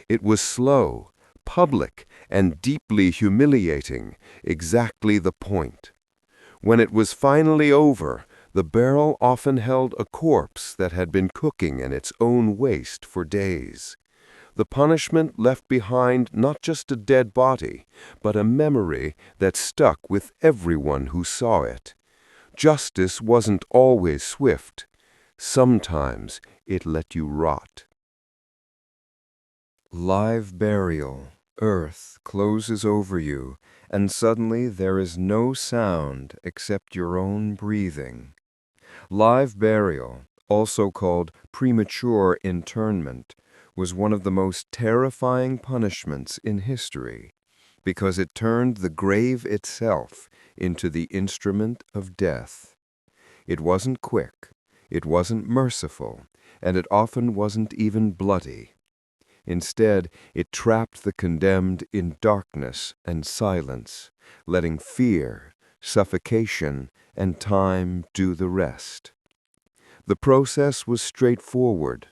Speaker 4: It was slow,
Speaker 3: public and deeply humiliating, exactly the point. When it was finally over, the barrel often held a corpse that had been cooking in its own waste for days. The punishment left behind not just a dead body, but a memory that stuck with everyone who saw it. Justice wasn't always swift. Sometimes it let you rot.
Speaker 5: Live burial. Earth closes over you, and suddenly there is no sound except your own breathing. Live burial, also called premature internment, was one of the most terrifying punishments in history, because it turned the grave itself into the instrument of death. It wasn't quick, it wasn't merciful, and it often wasn't even bloody. Instead, it trapped the condemned in darkness and silence, letting fear, suffocation, and time do the rest. The process was straightforward.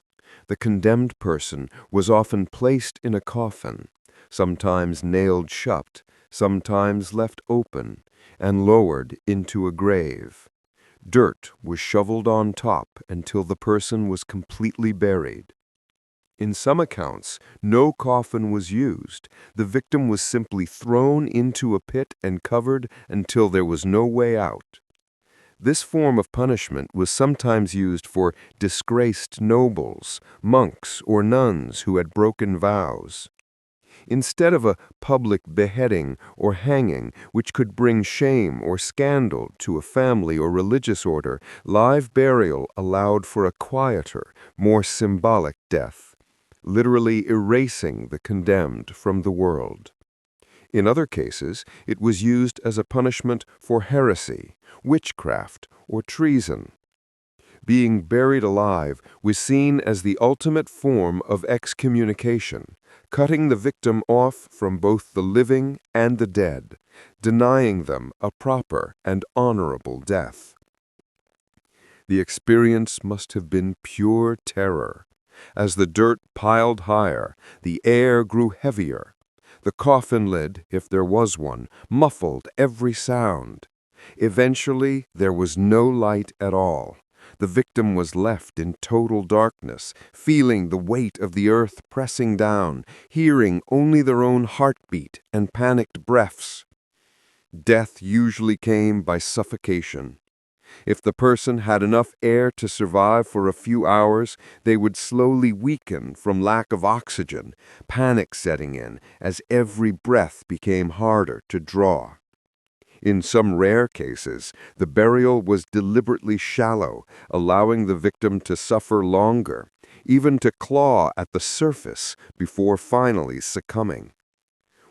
Speaker 5: The condemned person was often placed in a coffin, sometimes nailed shut, sometimes left open, and lowered into a grave. Dirt was shoveled on top until the person was completely buried. In some accounts, no coffin was used. The victim was simply thrown into a pit and covered until there was no way out. This form of punishment was sometimes used for disgraced nobles, monks, or nuns who had broken vows. Instead of a public beheading or hanging, which could bring shame or scandal to a family or religious order, live burial allowed for a quieter, more symbolic death, literally erasing the condemned from the world. In other cases, it was used as a punishment for heresy, witchcraft, or treason. Being buried alive was seen as the ultimate form of excommunication, cutting the victim off from both the living and the dead, denying them a proper and honorable death. The experience must have been pure terror. As the dirt piled higher, the air grew heavier. The coffin lid, if there was one, muffled every sound. Eventually, there was no light at all. The victim was left in total darkness, feeling the weight of the earth pressing down, hearing only their own heartbeat and panicked breaths. Death usually came by suffocation. If the person had enough air to survive for a few hours, they would slowly weaken from lack of oxygen, panic setting in as every breath became harder to draw. In some rare cases, the burial was deliberately shallow, allowing the victim to suffer longer, even to claw at the surface before finally succumbing.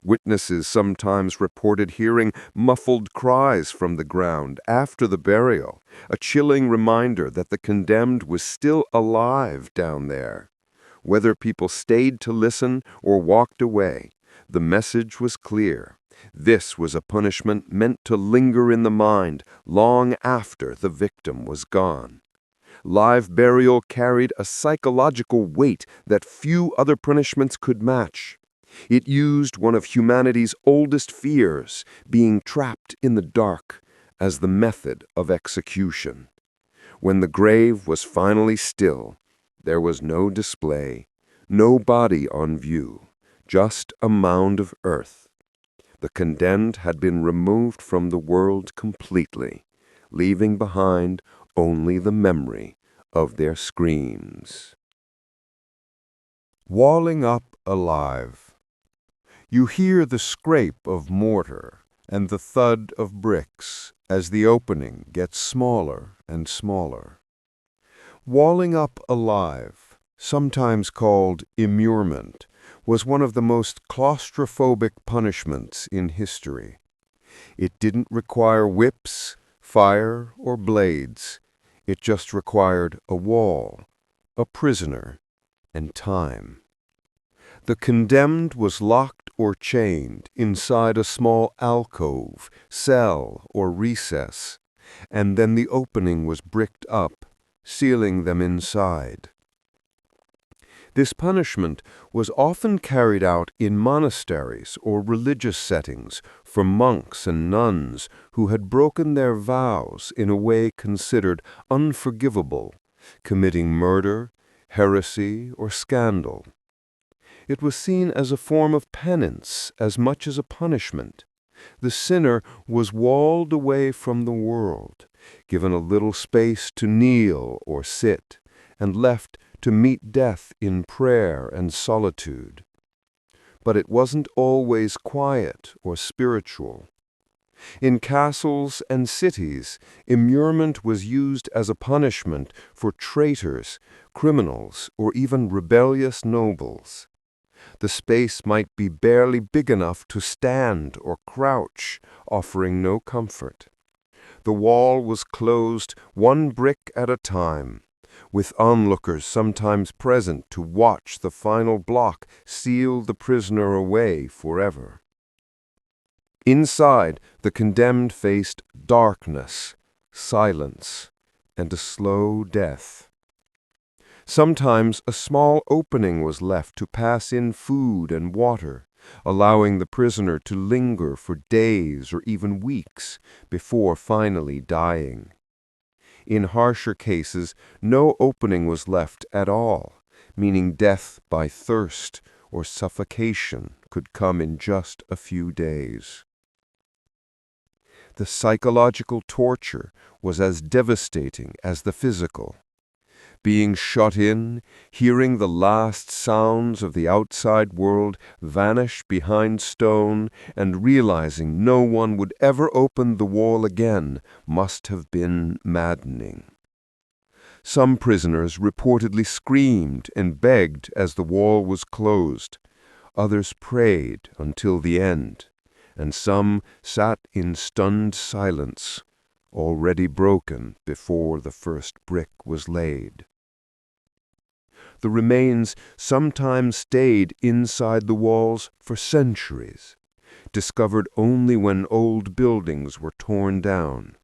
Speaker 5: Witnesses sometimes reported hearing muffled cries from the ground after the burial, a chilling reminder that the condemned was still alive down there. Whether people stayed to listen or walked away, the message was clear. This was a punishment meant to linger in the mind long after the victim was gone. Live burial carried a psychological weight that few other punishments could match. It used one of humanity's oldest fears, being trapped in the dark, as the method of execution. When the grave was finally still, there was no display, no body on view, just a mound of earth. The condemned had been removed from the world completely, leaving behind only the memory of their screams.
Speaker 1: Walling up alive. You hear the scrape of mortar and the thud of bricks as the opening gets smaller and smaller. Walling up alive, sometimes called immurement, was one of the most claustrophobic punishments in history. It didn't require whips, fire, or blades. It just required a wall, a prisoner, and time. The condemned was locked or chained inside a small alcove, cell, or recess, and then the opening was bricked up, sealing them inside.
Speaker 3: This punishment was often carried out in monasteries or religious settings for monks and nuns who had broken their vows in a way considered unforgivable, committing murder, heresy, or scandal. It was seen as a form of penance as much as a punishment. The sinner was walled away from the world, given a little space to kneel or sit, and left to meet death in prayer and solitude. But it wasn't always quiet or spiritual. In castles and cities, immurement was used as a punishment for traitors, criminals, or even rebellious nobles. The space might be barely big enough to stand or crouch, offering no comfort. The wall was closed one brick at a time, with onlookers sometimes present to watch the final block seal the prisoner away forever. Inside, the condemned faced darkness, silence, and a slow death. Sometimes a small opening was left to pass in food and water, allowing the prisoner to linger for days or even weeks before finally dying. In harsher cases, no opening was left at all, meaning death by thirst or suffocation could come in just a few days. The psychological torture was as devastating as the physical. Being shut in, hearing the last sounds of the outside world vanish behind stone, and realizing no one would ever open the wall again must have been maddening. Some prisoners reportedly screamed and begged as the wall was closed. Others prayed until the end, and some sat in stunned silence, already broken before the first brick was laid. The remains sometimes stayed inside the walls for centuries, discovered only when old buildings were torn down.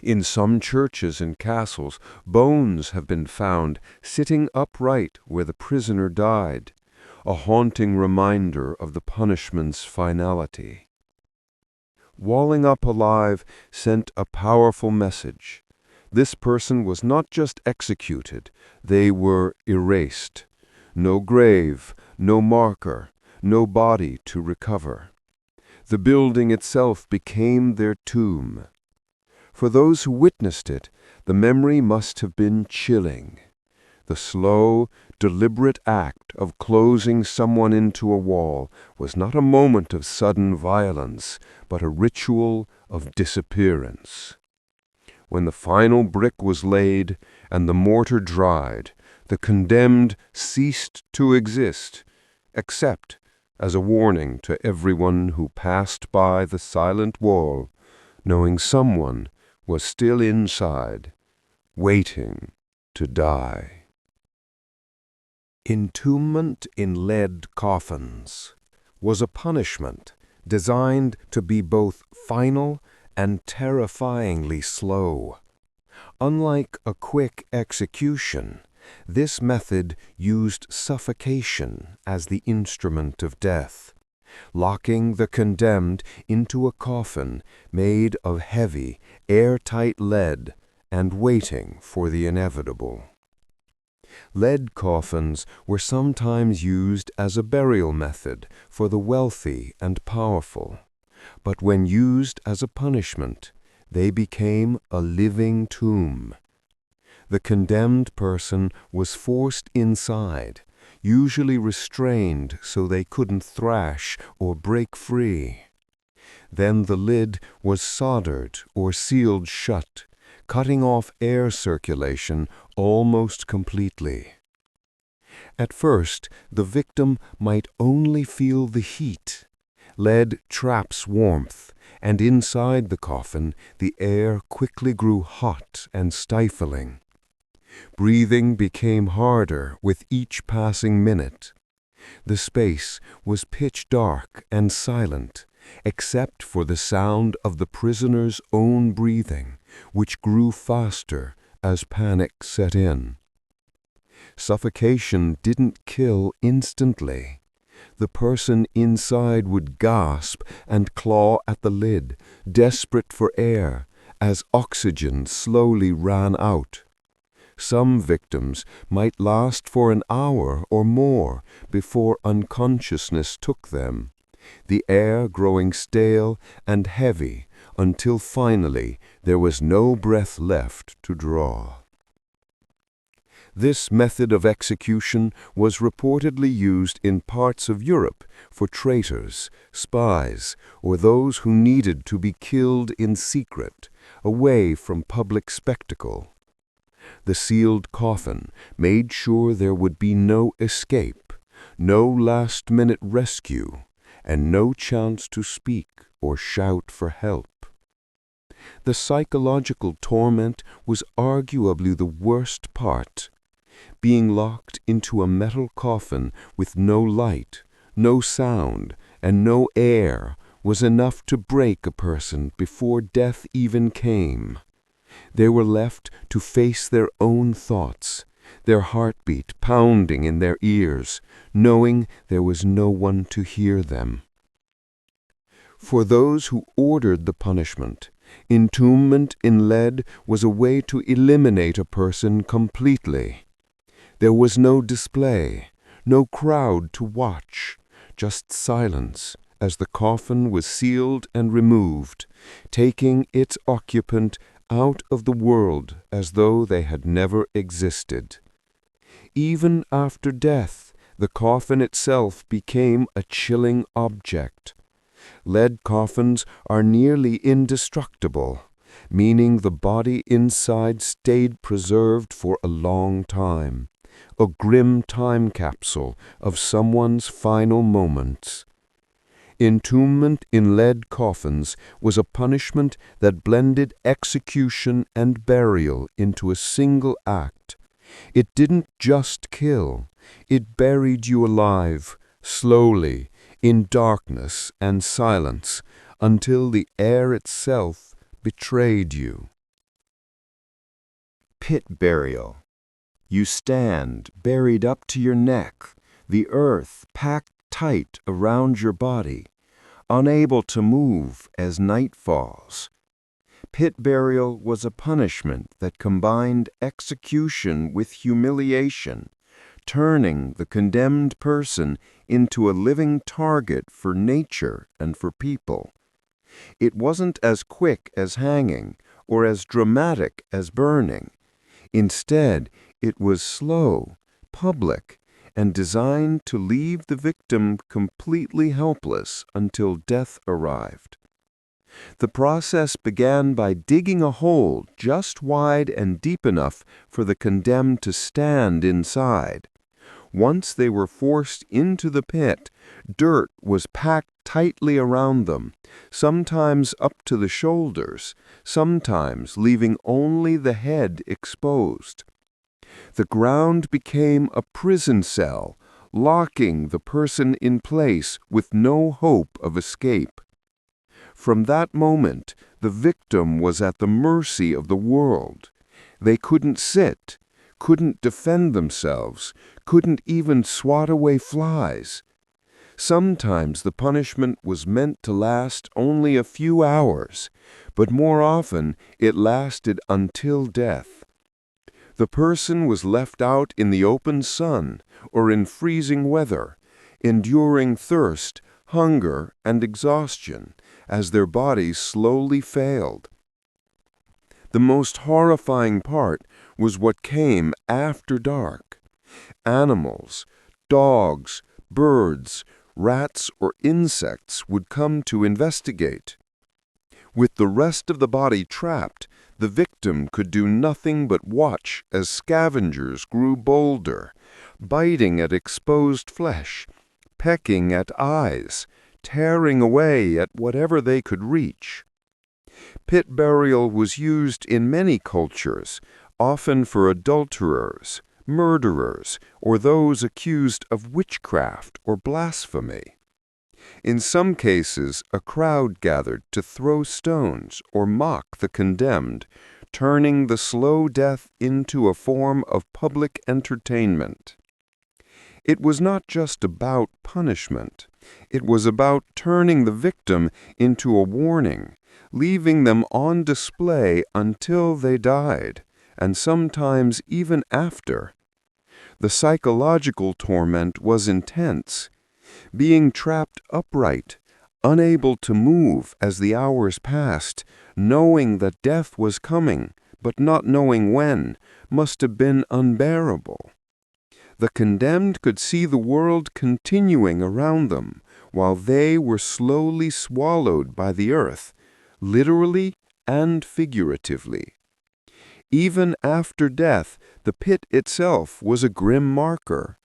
Speaker 3: In some churches and castles, bones have been found sitting upright where the prisoner died, a haunting reminder of the punishment's finality. Walling up alive sent a powerful message. This person was not just executed, they were erased. No grave, no marker, no body to recover. The building itself became their tomb. For those who witnessed it, the memory must have been chilling. The slow, deliberate act of closing someone into a wall was not a moment of sudden violence, but a ritual of disappearance. When the final brick was laid and the mortar dried, the condemned ceased to exist, except as a warning to everyone who passed by the silent wall, knowing someone was still inside, waiting to die. Entombment in lead coffins was a punishment designed to be both final and terrifyingly slow. Unlike a quick execution, this method used suffocation as the instrument of death, locking the condemned into a coffin made of heavy, airtight lead and waiting for the inevitable. Lead coffins were sometimes used as a burial method for the wealthy and powerful. But when used as a punishment, they became a living tomb. The condemned person was forced inside, usually restrained so they couldn't thrash or break free. Then the lid was soldered or sealed shut, cutting off air circulation almost completely. At first, the victim might only feel the heat. Lead traps warmth, and inside the coffin the air quickly grew hot and stifling. Breathing became harder with each passing minute. The space was pitch dark and silent, except for the sound of the prisoner's own breathing, which grew faster as panic set in. Suffocation didn't kill instantly. The person inside would gasp and claw at the lid, desperate for air, as oxygen slowly ran out. Some victims might last for an hour or more before unconsciousness took them, the air growing stale and heavy until finally there was no breath left to draw. This method of execution was reportedly used in parts of Europe for traitors, spies, or those who needed to be killed in secret, away from public spectacle. The sealed coffin made sure there would be no escape, no last-minute rescue, and no chance to speak or shout for help. The psychological torment was arguably the worst part. Being locked into a metal coffin with no light, no sound, and no air was enough to break a person before death even came. They were left to face their own thoughts, their heartbeat pounding in their ears, knowing there was no one to hear them. For those who ordered the punishment, entombment in lead was a way to eliminate a person completely. There was no display, no crowd to watch, just silence as the coffin was sealed and removed, taking its occupant out of the world as though they had never existed. Even after death, the coffin itself became a chilling object. Lead coffins are nearly indestructible, meaning the body inside stayed preserved for a long time, a grim time capsule of someone's final moments. Entombment in lead coffins was a punishment that blended execution and burial into a single act. It didn't just kill, it buried you alive, slowly, in darkness and silence, until the air itself betrayed you.
Speaker 5: Pit burial. You stand buried up to your neck, the earth packed tight around your body, unable to move as night falls. Pit burial was a punishment that combined execution with humiliation, turning the condemned person into a living target for nature and for people. It wasn't as quick as hanging or as dramatic as burning. Instead, it was slow, public, and designed to leave the victim completely helpless until death arrived. The process began by digging a hole just wide and deep enough for the condemned to stand inside. Once they were forced into the pit, dirt was packed tightly around them, sometimes up to the shoulders, sometimes leaving only the head exposed. The ground became a prison cell, locking the person in place with no hope of escape. From that moment, the victim was at the mercy of the world. They couldn't sit, couldn't defend themselves, couldn't even swat away flies. Sometimes the punishment was meant to last only a few hours, but more often it lasted until death. The person was left out in the open sun or in freezing weather, enduring thirst, hunger, and exhaustion as their bodies slowly failed. The most horrifying part was what came after dark. Animals, dogs, birds, rats, or insects would come to investigate. With the rest of the body trapped, the victim could do nothing but watch as scavengers grew bolder, biting at exposed flesh, pecking at eyes, tearing away at whatever they could reach. Pit burial was used in many cultures, often for adulterers, murderers, or those accused of witchcraft or blasphemy. In some cases, a crowd gathered to throw stones or mock the condemned,
Speaker 3: turning the slow death into a form of public entertainment. It was not just about punishment. It was about turning the victim into a warning, leaving them on display until they died, and sometimes even after. The psychological torment was intense. Being trapped upright, unable to move as the hours passed, knowing that death was coming, but not knowing when, must have been unbearable. The condemned could see the world continuing around them, while they were slowly swallowed by the earth, literally and figuratively. Even after death, the pit itself was a grim marker.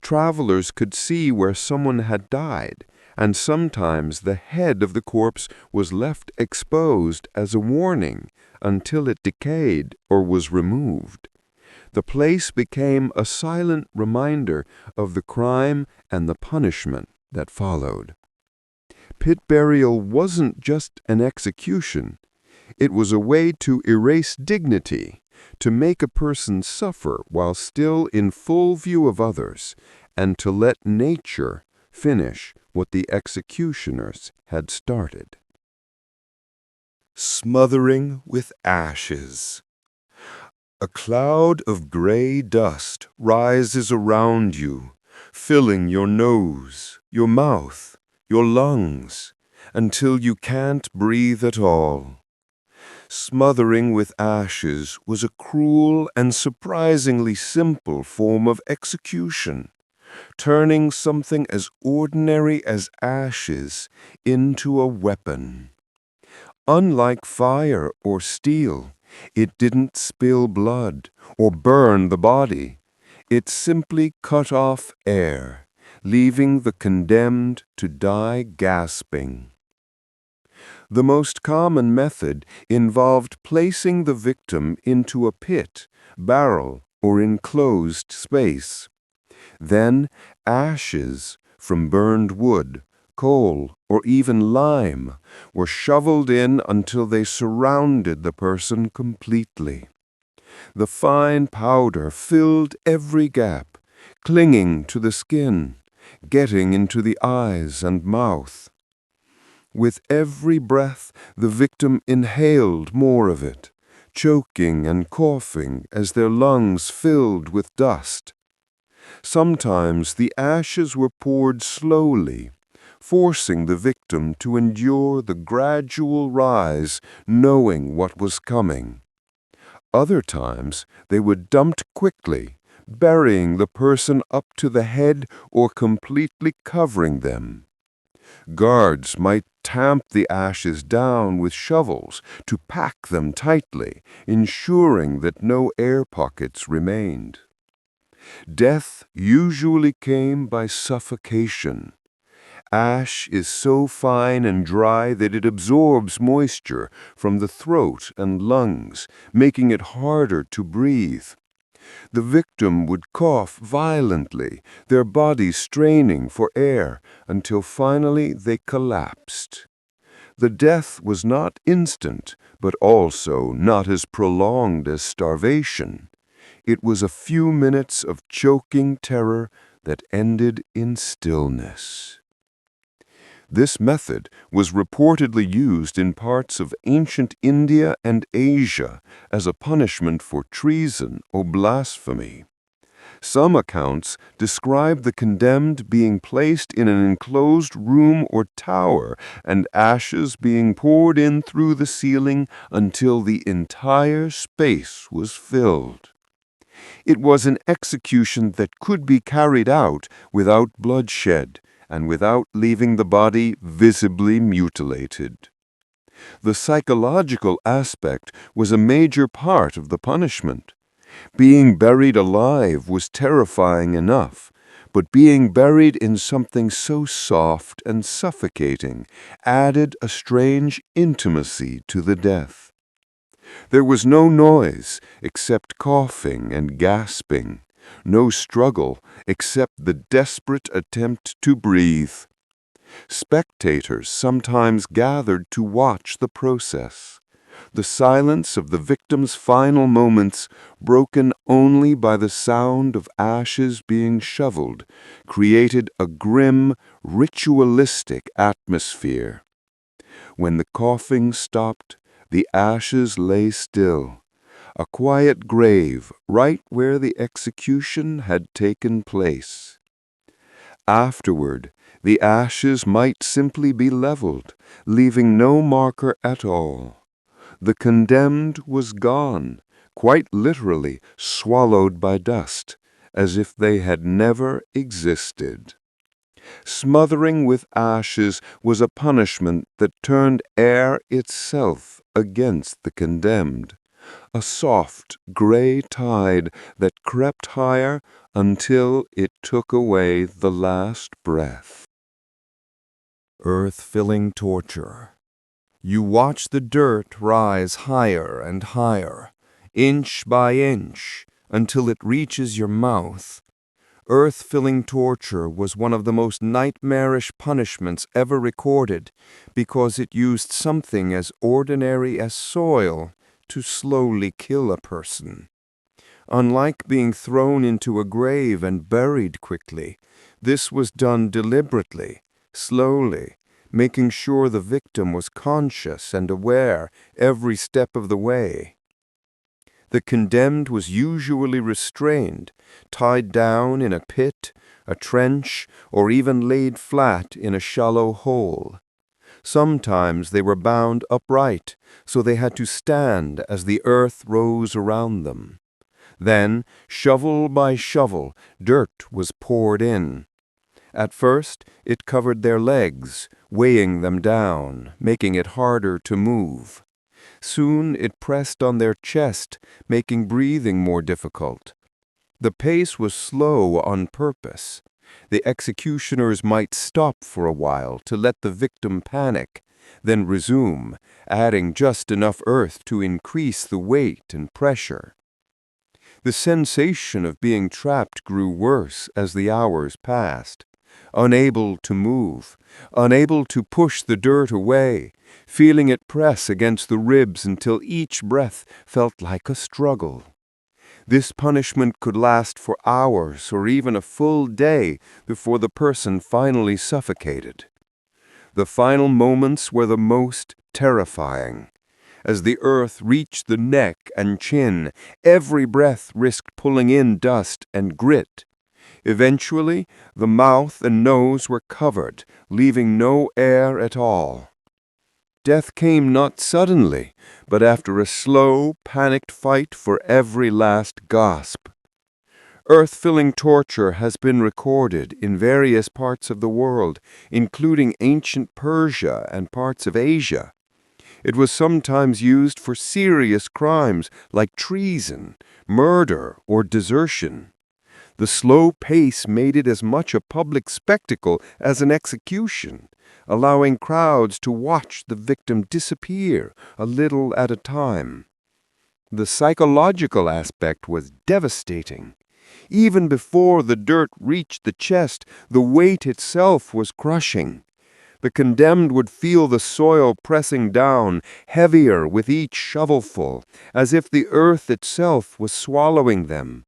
Speaker 3: Travelers could see where someone had died, and sometimes the head of the corpse was left exposed as a warning until it decayed or was removed. The place became a silent reminder of the crime and the punishment that followed. Pit burial wasn't just an execution. It was a way to erase dignity, to make a person suffer while still in full view of others, and to let nature finish what the executioners had started.
Speaker 4: Smothering with ashes. A cloud of gray dust rises around you, filling your nose, your mouth, your lungs, until you can't breathe at all. Smothering with ashes was a cruel and surprisingly simple form of execution, turning something as ordinary as ashes into a weapon. Unlike fire or steel, it didn't spill blood or burn the body. It simply cut off air, leaving the condemned to die gasping. The most common method involved placing the victim into a pit, barrel, or enclosed space. Then ashes from burned wood, coal, or even lime were shoveled in until they surrounded the person completely. The fine powder filled every gap, clinging to the skin, getting into the eyes and mouth. With every breath, the victim inhaled more of it, choking and coughing as their lungs filled with dust. Sometimes the ashes were poured slowly, forcing the victim to endure the gradual rise, knowing what was coming. Other times, they were dumped quickly, burying the person up to the head or completely covering them. Guards might tamp the ashes down with shovels to pack them tightly, ensuring that no air pockets remained. Death usually came by suffocation. Ash is so fine and dry that it absorbs moisture from the throat and lungs, making it harder to breathe. The victim would cough violently, their bodies straining for air, until finally they collapsed. The death was not instant, but also not as prolonged as starvation. It was a few minutes of choking terror that ended in stillness. This method was reportedly used in parts of ancient India and Asia as a punishment for treason or blasphemy. Some accounts describe the condemned being placed in an enclosed room or tower and ashes being poured in through the ceiling until the entire space was filled. It was an execution that could be carried out without bloodshed and without leaving the body visibly mutilated. The psychological aspect was a major part of the punishment. Being buried alive was terrifying enough, but being buried in something so soft and suffocating added a strange intimacy to the death. There was no noise except coughing and gasping, no struggle except the desperate attempt to breathe. Spectators sometimes gathered to watch the process.
Speaker 3: The silence of the victim's final moments, broken only by the sound of ashes being shoveled, created a grim, ritualistic atmosphere. When the coughing stopped, the ashes lay still, a quiet grave right where the execution had taken place. Afterward, the ashes might simply be leveled, leaving no marker at all. The condemned was gone, quite literally swallowed by dust, as if they had never existed. Smothering with ashes was a punishment that turned air itself against the condemned, a soft, gray tide that crept higher until it took away the last breath.
Speaker 6: Earth-filling torture. You watch the dirt rise higher and higher, inch by inch, until it reaches your mouth. Earth-filling torture was one of the most nightmarish punishments ever recorded because it used something as ordinary as soil to slowly kill a person. Unlike being thrown into a grave and buried quickly, this was done deliberately, slowly, making sure the victim was conscious and aware every step of the way. The condemned was usually restrained, tied down in a pit, a trench, or even laid flat in a shallow hole. Sometimes they were bound upright, so they had to stand as the earth rose around them. Then, shovel by shovel, dirt was poured in. At first, it covered their legs, weighing them down, making it harder to move. Soon it pressed on their chest, making breathing more difficult. The pace was slow on purpose. The executioners might stop for a while to let the victim panic, then resume, adding just enough earth to increase the weight and pressure. The sensation of being trapped grew worse as the hours passed. Unable to move, unable to push the dirt away, feeling it press against the ribs until each breath felt like a struggle. This punishment could last for hours or even a full day before the person finally suffocated. The final moments were the most terrifying. As the earth reached the neck and chin, every breath risked pulling in dust and grit. Eventually, the mouth and nose were covered, leaving no air at all. Death came not suddenly, but after a slow, panicked fight for every last gasp. Earth-filling torture has been recorded in various parts of the world, including ancient Persia and parts of Asia. It was sometimes used for serious crimes like treason, murder, or desertion. The slow pace made it as much a public spectacle as an execution, allowing crowds to watch the victim disappear a little at a time. The psychological aspect was devastating. Even before the dirt reached the chest, the weight itself was crushing. The condemned would feel the soil pressing down, heavier with each shovelful, as if the earth itself was swallowing them.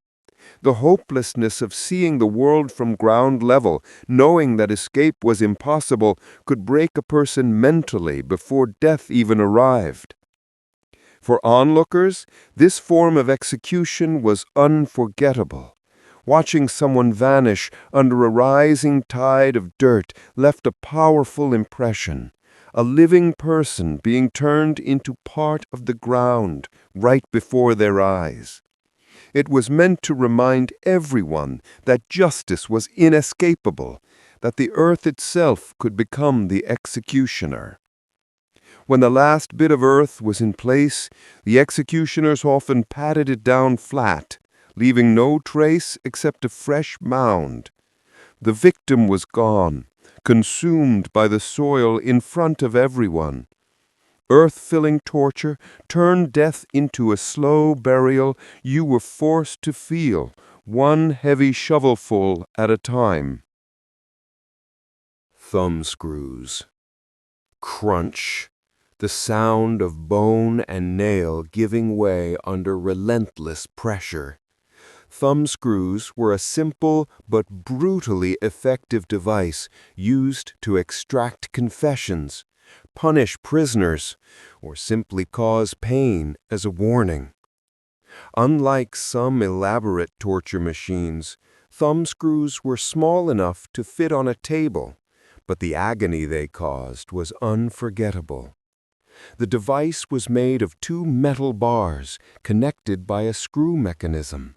Speaker 6: The hopelessness of seeing the world from ground level, knowing that escape was impossible, could break a person mentally before death even arrived. For onlookers, this form of execution was unforgettable. Watching someone vanish under a rising tide of dirt left a powerful impression. A living person being turned into part of the ground right before their eyes. It was meant to remind everyone that justice was inescapable, that the earth itself could become the executioner. When the last bit of earth was in place, the executioners often patted it down flat, leaving no trace except a fresh mound. The victim was gone, consumed by the soil in front of everyone. Earth-filling torture turned death into a slow burial you were forced to feel, one heavy shovelful at a time.
Speaker 3: Thumbscrews. Crunch. the sound of bone and nail giving way under relentless pressure. Thumbscrews were a simple but brutally effective device used to extract confessions, punish prisoners, or simply cause pain as a warning. Unlike some elaborate torture machines, thumbscrews were small enough to fit on a table, but the agony they caused was unforgettable. The device was made of two metal bars connected by a screw mechanism.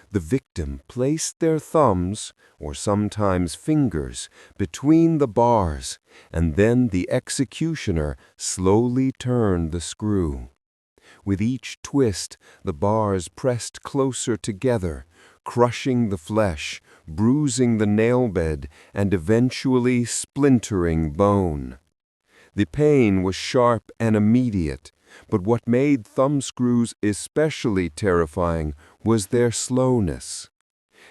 Speaker 3: The victim placed their thumbs, or sometimes fingers, between the bars, and then the executioner slowly turned the screw. With each twist, the bars pressed closer together, crushing the flesh, bruising the nail bed, and eventually splintering bone. The pain was sharp and immediate, but what made thumbscrews especially terrifying was their slowness.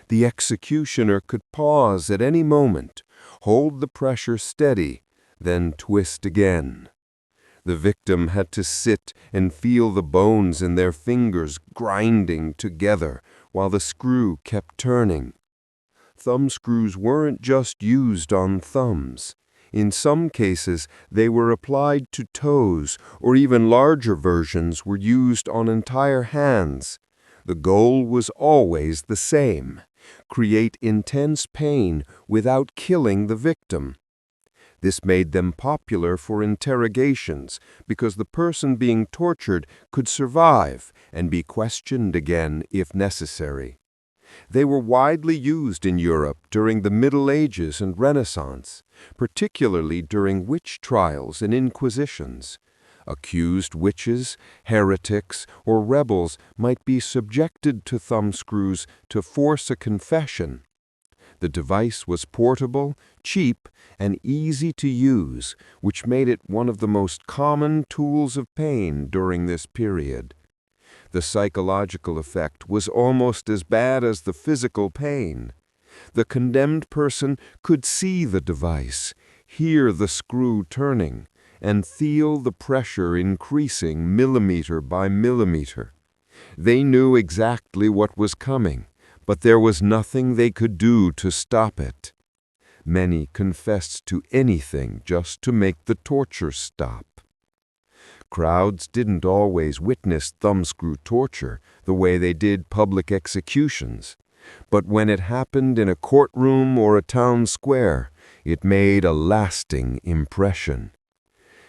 Speaker 3: The executioner could pause at any moment, hold the pressure steady, then twist again. The victim had to sit and feel the bones in their fingers grinding together while the screw kept turning. Thumbscrews weren't just used on thumbs. In some cases, they were applied to toes, or even larger versions were used on entire hands. The goal was always the same: create intense pain without killing the victim. This made them popular for interrogations because the person being tortured could survive and be questioned again if necessary. They were widely used in Europe during the Middle Ages and Renaissance, particularly during witch trials and inquisitions. Accused witches, heretics, or rebels might be subjected to thumbscrews to force a confession. The device was portable, cheap, and easy to use, which made it one of the most common tools of pain during this period. The psychological effect was almost as bad as the physical pain. The condemned person could see the device, hear the screw turning, and feel the pressure increasing millimeter by millimeter. They knew exactly what was coming, but there was nothing they could do to stop it. Many confessed to anything just to make the torture stop. Crowds didn't always witness thumbscrew torture the way they did public executions, but when it happened in a courtroom or a town square, it made a lasting impression.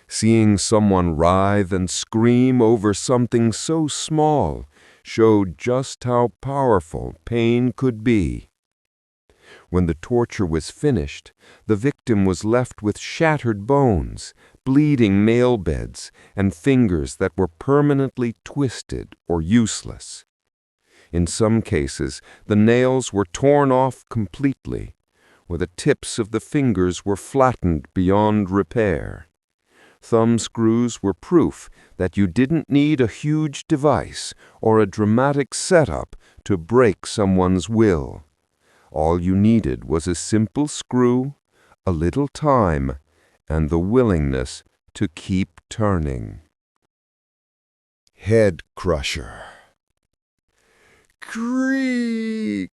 Speaker 3: Seeing someone writhe and scream over something so small showed just how powerful pain could be. When the torture was finished, the victim was left with shattered bones, bleeding nail beds, and fingers that were permanently twisted or useless. In some cases, the nails were torn off completely, or the tips of the fingers were flattened beyond repair. Thumbscrews were proof that you didn't need a huge device or a dramatic setup to break someone's will. All you needed was a simple screw, a little time, and the willingness to keep turning.
Speaker 4: Head crusher. Creak!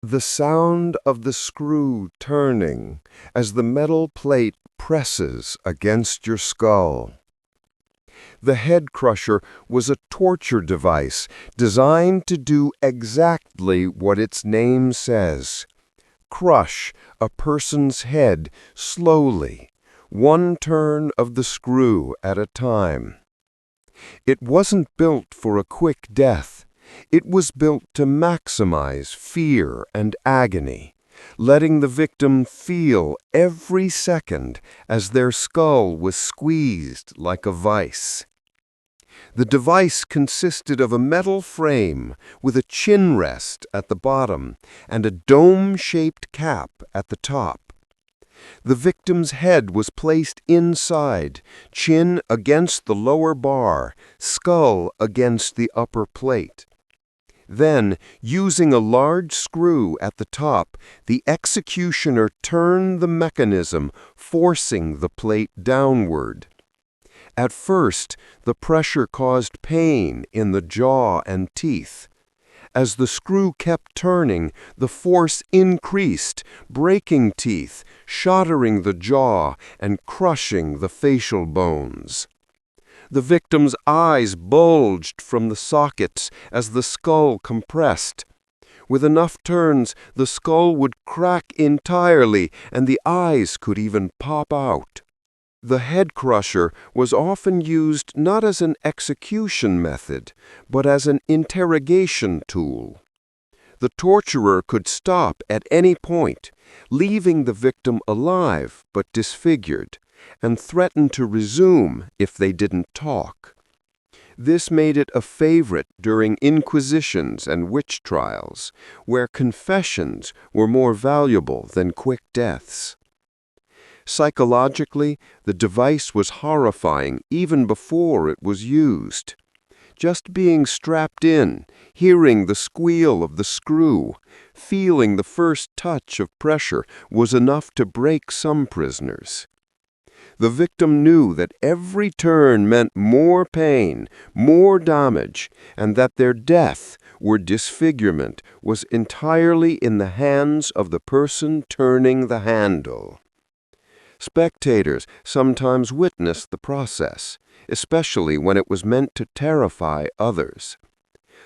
Speaker 4: The sound of the screw turning as the metal plate presses against your skull. The head crusher was a torture device designed to do exactly what its name says: crush a person's head slowly, one turn of the screw at a time. It wasn't built for a quick death. It was built to maximize fear and agony, letting the victim feel every second as their skull was squeezed like a vice. The device consisted of a metal frame with a chin rest at the bottom and a dome-shaped cap at the top. The victim's head was placed inside, chin against the lower bar, skull against the upper plate. Then, using a large screw at the top, the executioner turned the mechanism, forcing the plate downward.
Speaker 3: At first, the pressure caused pain in the jaw and teeth. As the screw kept turning, the force increased, breaking teeth, shattering the jaw, and crushing the facial bones. The victim's eyes bulged from the sockets as the skull compressed. With enough turns, the skull would crack entirely, and the eyes could even pop out. The head crusher was often used not as an execution method, but as an interrogation tool. The torturer could stop at any point, leaving the victim alive but disfigured, and threaten to resume if they didn't talk. This made it a favorite during inquisitions and witch trials, where confessions were more valuable than quick deaths. Psychologically, the device was horrifying even before it was used. Just being strapped in, hearing the squeal of the screw, feeling the first touch of pressure was enough to break some prisoners. The victim knew that every turn meant more pain, more damage, and that their death or disfigurement was entirely in the hands of the person turning the handle. Spectators sometimes witnessed the process, especially when it was meant to terrify others.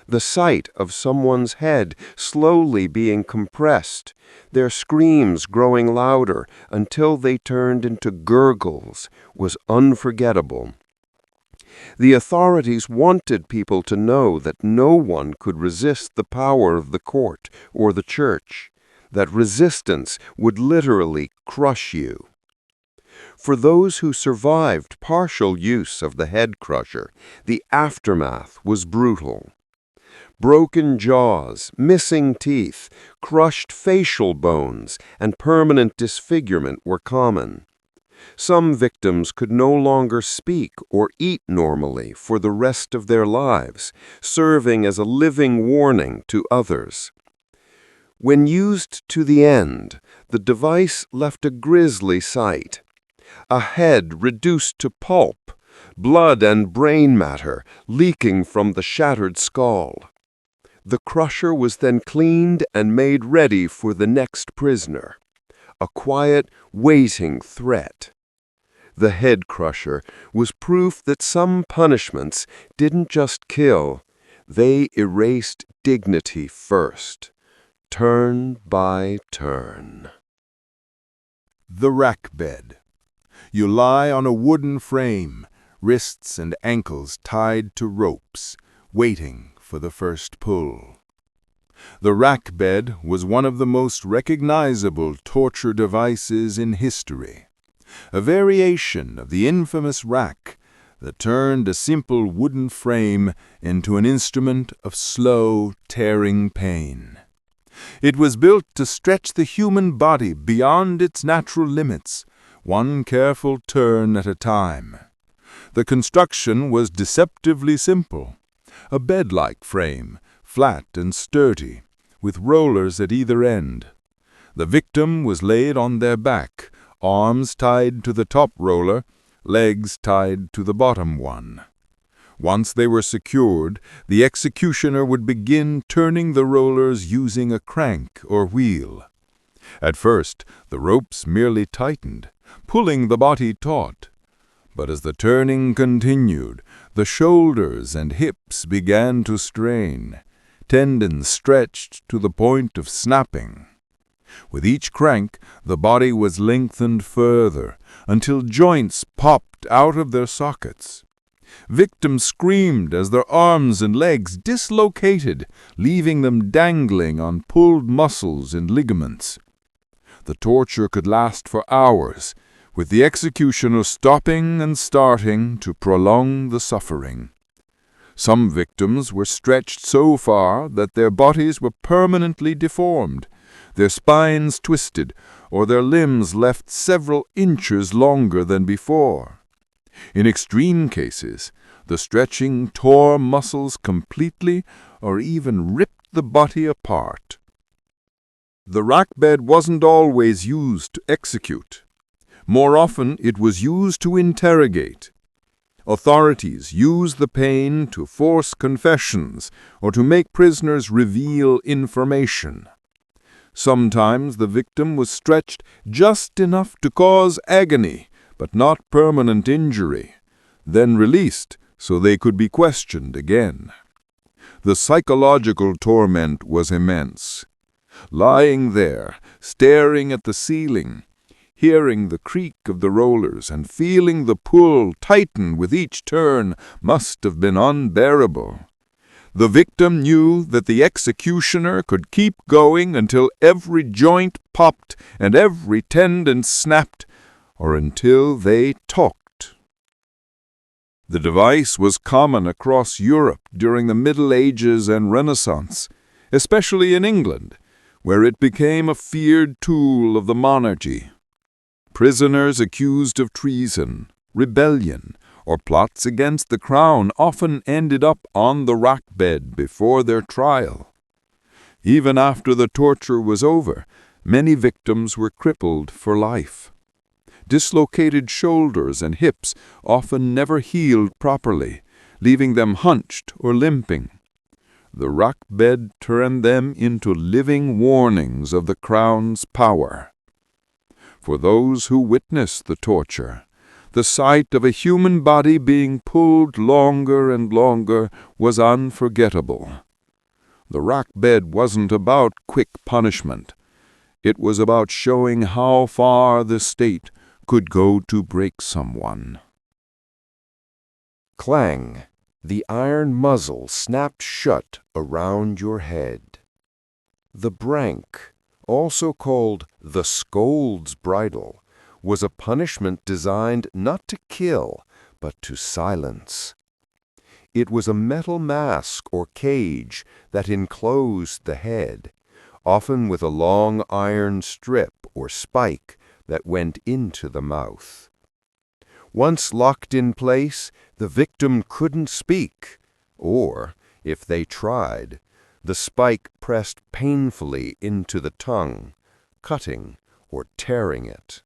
Speaker 3: The sight of someone's head slowly being compressed, their screams growing louder until they turned into gurgles, was unforgettable. The authorities wanted people to know that no one could resist the power of the court or the church, that resistance would literally crush you. For those who survived partial use of the head crusher, the aftermath was brutal. Broken jaws, missing teeth, crushed facial bones, and permanent disfigurement were common. Some victims could no longer speak or eat normally for the rest of their lives, serving as a living warning to others. When used to the end, the device left a grisly sight. A head reduced to pulp, blood and brain matter leaking from the shattered skull. The crusher was then cleaned and made ready for the next prisoner, a quiet, waiting threat. The head crusher was proof that some punishments didn't just kill, they erased dignity first, turn by turn.
Speaker 2: The rack bed. You lie on a wooden frame, wrists and ankles tied to ropes, waiting for the first pull. The rack bed was one of the most recognizable torture devices in history, a variation of the infamous rack that turned a simple wooden frame into an instrument of slow, tearing pain. It was built to stretch the human body beyond its natural limits, one careful turn at a time. The construction was deceptively simple. A bed-like frame, flat and sturdy, with rollers at either end. The victim was laid on their back, arms tied to the top roller, legs tied to the bottom one. Once they were secured, the executioner would begin turning the rollers using a crank or wheel. At first, the ropes merely tightened, pulling the body taut. But as the turning continued, the shoulders and hips began to strain, tendons stretched to the point of snapping. With each crank, the body was lengthened further, until joints popped out of their sockets. Victims screamed as their arms and legs dislocated, leaving them dangling on pulled muscles and ligaments. The torture could last for hours, with the executioner stopping and starting to prolong the suffering. Some victims were stretched so far that their bodies were permanently deformed, their spines twisted, or their limbs left several inches longer than before. In extreme cases, the stretching tore muscles completely or even ripped the body apart. The rack bed wasn't always used to execute. More often, it was used to interrogate.
Speaker 3: Authorities use the pain to force confessions or to make prisoners reveal information. Sometimes the victim was stretched just enough to cause agony, but not permanent injury, then released so they could be questioned again. The psychological torment was immense. Lying there, staring at the ceiling, hearing the creak of the rollers and feeling the pull tighten with each turn must have been unbearable. The victim knew that the executioner could keep going until every joint popped and every tendon snapped, or until they talked. The device was common across Europe during the Middle Ages and Renaissance, especially in England, where it became a feared tool of the monarchy. Prisoners accused of treason, rebellion, or plots against the crown often ended up on the rack bed before their trial. Even after the torture was over, many victims were crippled for life. Dislocated shoulders and hips often never healed properly, leaving them hunched or limping. The rack bed turned them into living warnings of the crown's power. For those who witnessed the torture, the sight of a human body being pulled longer and longer was unforgettable. The rack bed wasn't about quick punishment. It was about showing how far the state could go to break someone.
Speaker 4: Clang. The iron muzzle snapped shut around your head. The Brank, also called the Scold's bridle, was a punishment designed not to kill, but to silence. It was a metal mask or cage that enclosed the head, often with a long iron strip or spike that went into the mouth. Once locked in place, the victim couldn't speak, or, if they tried, the spike pressed painfully into the tongue, cutting or tearing it.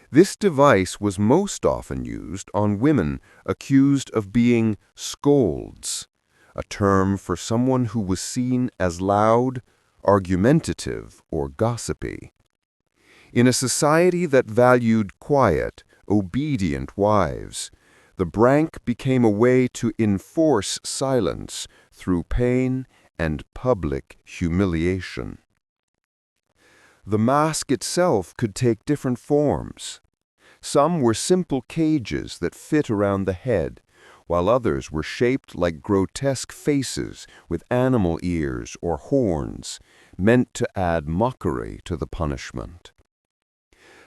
Speaker 4: This device was most often used on women accused of being scolds, a term for someone who was seen as loud, argumentative, or gossipy. In a society that valued quiet, obedient wives, the Brank became a way to enforce silence through pain and public humiliation. The mask itself could take different forms. Some were simple cages that fit around the head, while others were shaped like grotesque faces with animal ears or horns, meant to add mockery to the punishment.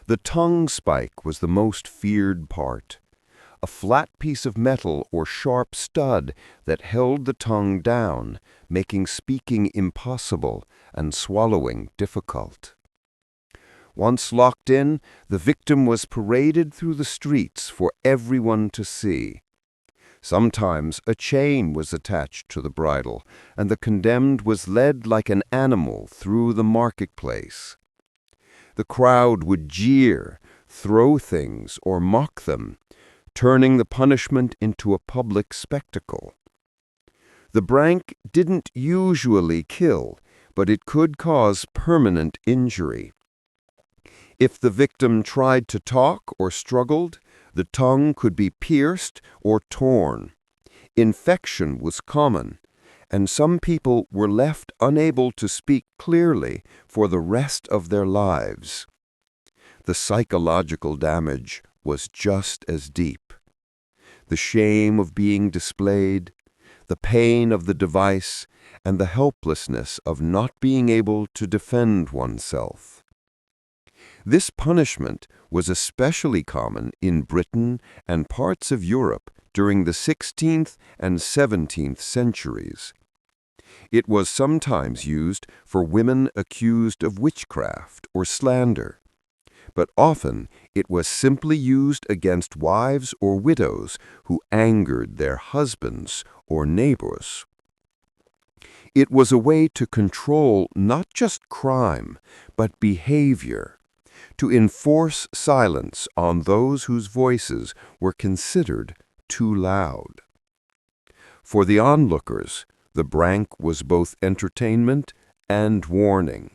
Speaker 4: The tongue spike was the most feared part, a flat piece of metal or sharp stud that held the tongue down, making speaking impossible and swallowing difficult. Once locked in, the victim was paraded through the streets for everyone to see. Sometimes a chain was attached to the bridle, and the condemned was led like an animal through the marketplace. The crowd would jeer, throw things, or mock them, turning the punishment into a public spectacle. The Brank didn't usually kill, but it could cause permanent injury. If the victim tried to talk or struggled, the tongue could be pierced or torn. Infection was common, and some people were left unable to speak clearly for the rest of their lives. The psychological damage was just as deep. The shame of being displayed, the pain of the device, and the helplessness of not being able to defend oneself. This punishment was especially common in Britain and parts of Europe during the 16th and 17th centuries. It was sometimes used for women accused of witchcraft or slander, but often it was simply used against wives or widows who angered their husbands or neighbors. It was a way to control not just crime, but behavior, to enforce silence on those whose voices were considered
Speaker 3: too loud. For the onlookers, the Brank was both entertainment and warning.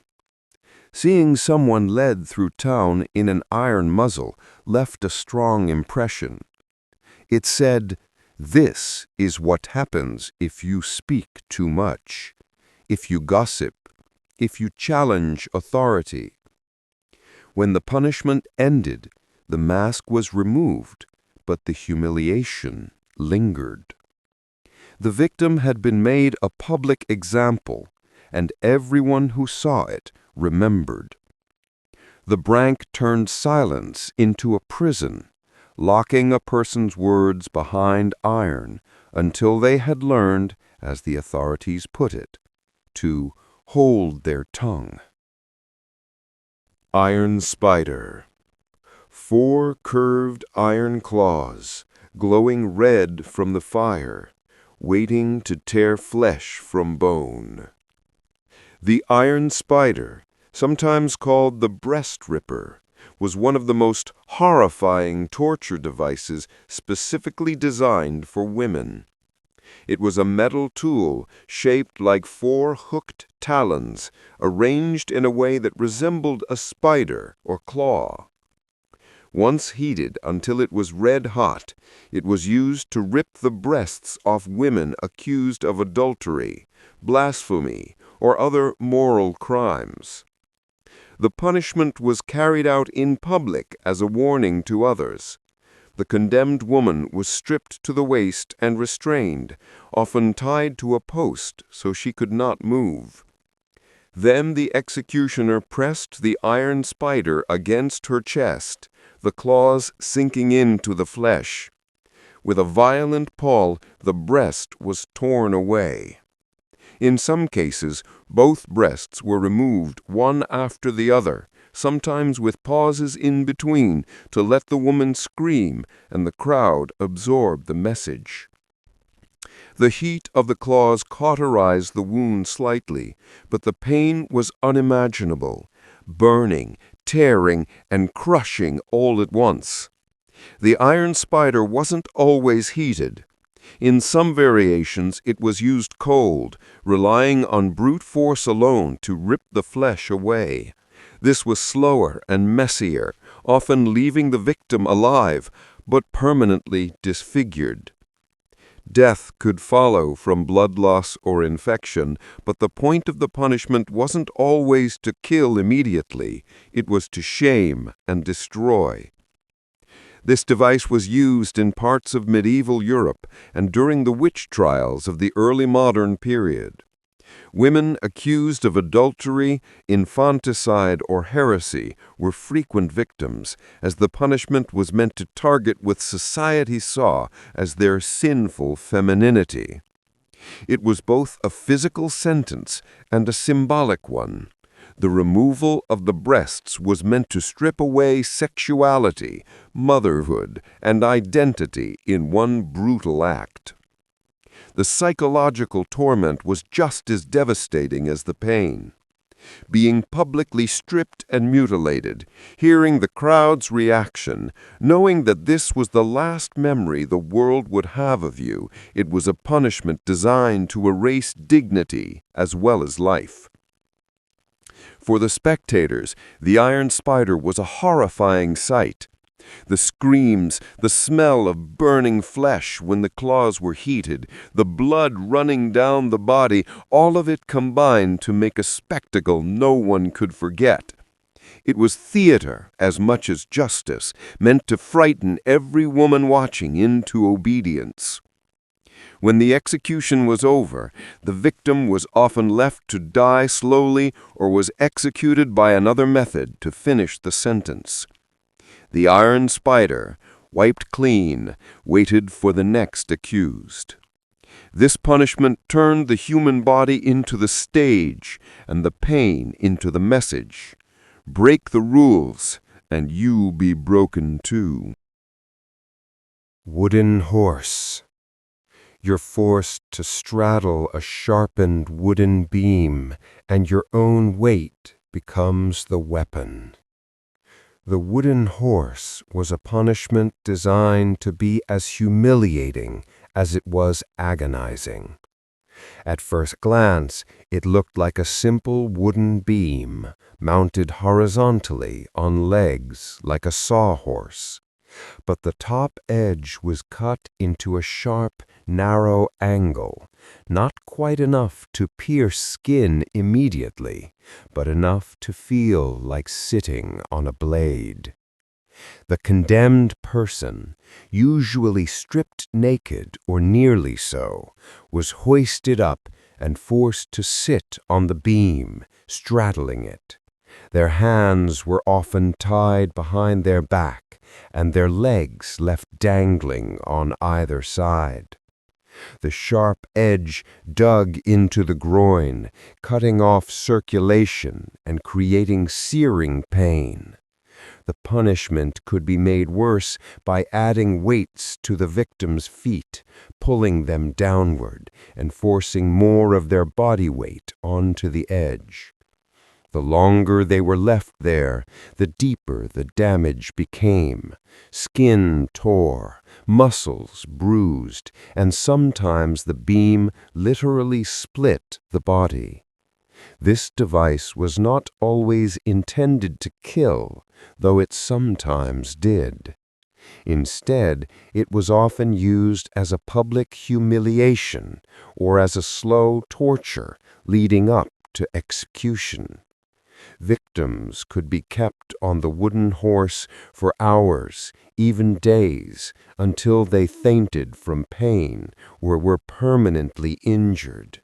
Speaker 3: Seeing someone led through town in an iron muzzle left a strong impression. It said, "This is what happens if you speak too much, if you gossip, if you challenge authority." When the punishment ended, the mask was removed, but the humiliation lingered. The victim had been made a public example, and everyone who saw it remembered. The Brank turned silence into a prison, locking a person's words behind iron until they had learned, as the authorities put it, to hold their tongue.
Speaker 2: Iron Spider. 4 curved iron claws, glowing red from the fire, waiting to tear flesh from bone. The iron spider, sometimes called the breast ripper, was one of the most horrifying torture devices specifically designed for women. It was a metal tool shaped like 4 hooked talons, arranged in a way that resembled a spider or claw. Once heated until it was red hot, it was used to rip the breasts off women accused of adultery, blasphemy, or other moral crimes. The punishment was carried out in public as a warning to others. The condemned woman was stripped to the waist and restrained, often tied to a post so she could not move. Then the executioner pressed the iron spider against her chest, the claws sinking into the flesh. With a violent pull, the breast was torn away. In some cases, both breasts were removed one after the other, sometimes with pauses in between to let the woman scream and the crowd absorb the message. The heat of the claws cauterized the wound slightly, but the pain was unimaginable, burning, tearing, and crushing all at once. The iron spider wasn't always heated. In some variations, it was used cold, relying on brute force alone to rip the flesh away. This was slower and messier, often leaving the victim alive, but permanently disfigured. Death could follow from blood loss or infection, but the point of the punishment wasn't always to kill immediately. It was to shame and destroy. This device was used in parts of medieval Europe and during the witch trials of the early modern period. Women accused of adultery, infanticide, or heresy were frequent victims, as the punishment was meant to target what society saw as their sinful femininity. It was both a physical sentence and a symbolic one. The removal of the breasts was meant to strip away sexuality, motherhood, and identity in one brutal act. The psychological torment was just as devastating as the pain. Being publicly stripped and mutilated, hearing the crowd's reaction, knowing that this was the last memory the world would have of you, it was a punishment designed to erase dignity as well as life. For the spectators, the iron spider was a horrifying sight. The screams, the smell of burning flesh when the claws were heated, the blood running down the body, all of it combined to make a spectacle no one could forget. It was theater as much as justice, meant to frighten every woman watching into obedience. When the execution was over, the victim was often left to die slowly or was executed by another method to finish the sentence. The iron spider, wiped clean, waited for the next accused. This punishment turned the human body into the stage and the pain into the message. Break the rules, and you be broken too.
Speaker 3: Wooden horse. You're forced to straddle a sharpened wooden beam, and your own weight becomes the weapon.
Speaker 4: The wooden horse was a punishment designed to be as humiliating as it was agonizing. At first glance, it looked like a simple wooden beam, mounted horizontally on legs like a sawhorse. But the top edge was cut into a sharp, narrow angle, not quite enough to pierce skin immediately, but enough to feel like sitting on a blade. The condemned person, usually stripped naked or nearly so, was hoisted up and forced to sit on the beam, straddling it. Their hands were often tied behind their back, and their legs left dangling on either side. The sharp edge dug into the groin, cutting off circulation and creating searing pain. The punishment could be made worse by adding weights to the victim's feet, pulling them downward and forcing more of their body weight onto the edge. The longer they were left there, the deeper the damage became. Skin tore, muscles bruised, and sometimes the beam literally split the body. This device was not always intended to kill, though it sometimes did. Instead, it was often used as a public humiliation or as a slow torture leading up to execution. Victims could be kept on the wooden horse for hours, even days, until they fainted from pain or were permanently injured.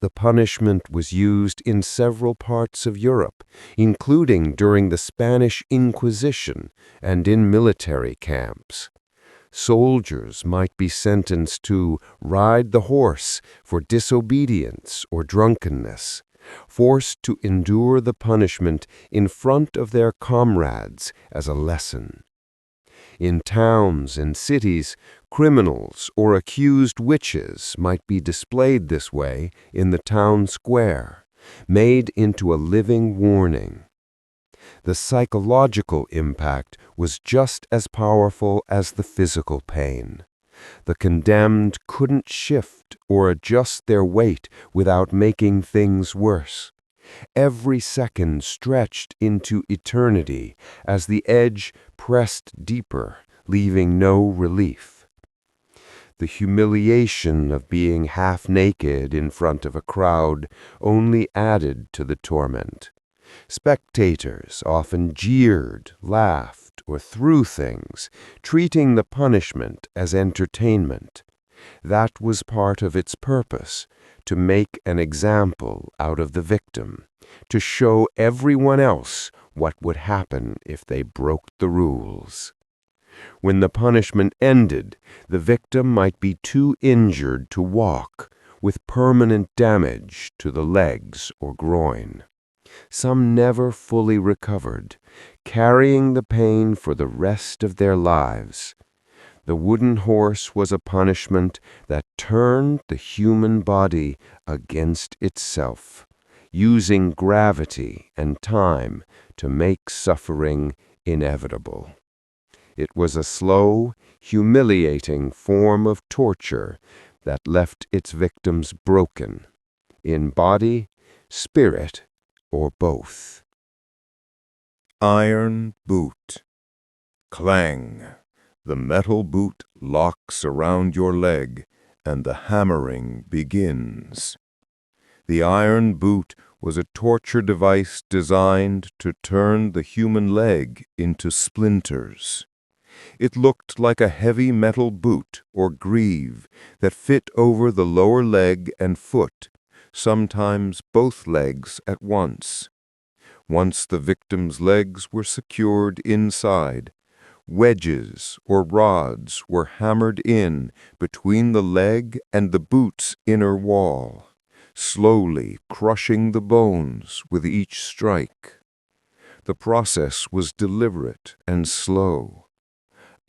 Speaker 4: The punishment was used in several parts of Europe, including during the Spanish Inquisition and in military camps. Soldiers might be sentenced to ride the horse for disobedience or drunkenness, forced to endure the punishment in front of their comrades as a lesson. In towns and cities, criminals or accused witches might be displayed this way in the town square, made into a living warning. The psychological impact was just as powerful as the physical pain. The condemned couldn't shift or adjust their weight without making things worse. Every second stretched into eternity as the edge pressed deeper, leaving no relief. The humiliation of being half naked in front of a crowd only added to the torment. Spectators often jeered, laughed, or threw things, treating the punishment as entertainment. That was part of its purpose, to make an example out of the victim, to show everyone else what would happen if they broke the rules. When the punishment ended, the victim might be too injured to walk, with permanent damage to the legs or groin. Some never fully recovered, carrying the pain for the rest of their lives. The wooden horse was a punishment that turned the human body against itself, using gravity and time to make suffering inevitable. It was a slow, humiliating form of torture that left its victims broken, in body, spirit, or both.
Speaker 2: Iron boot. Clang. The metal boot locks around your leg, and the hammering begins. The iron boot was a torture device designed to turn the human leg into splinters. It looked like a heavy metal boot or greave that fit over the lower leg and foot, sometimes both legs at once. Once the victim's legs were secured inside, wedges or rods were hammered in between the leg and the boot's inner wall, slowly crushing the bones with each strike. The process was deliberate and slow.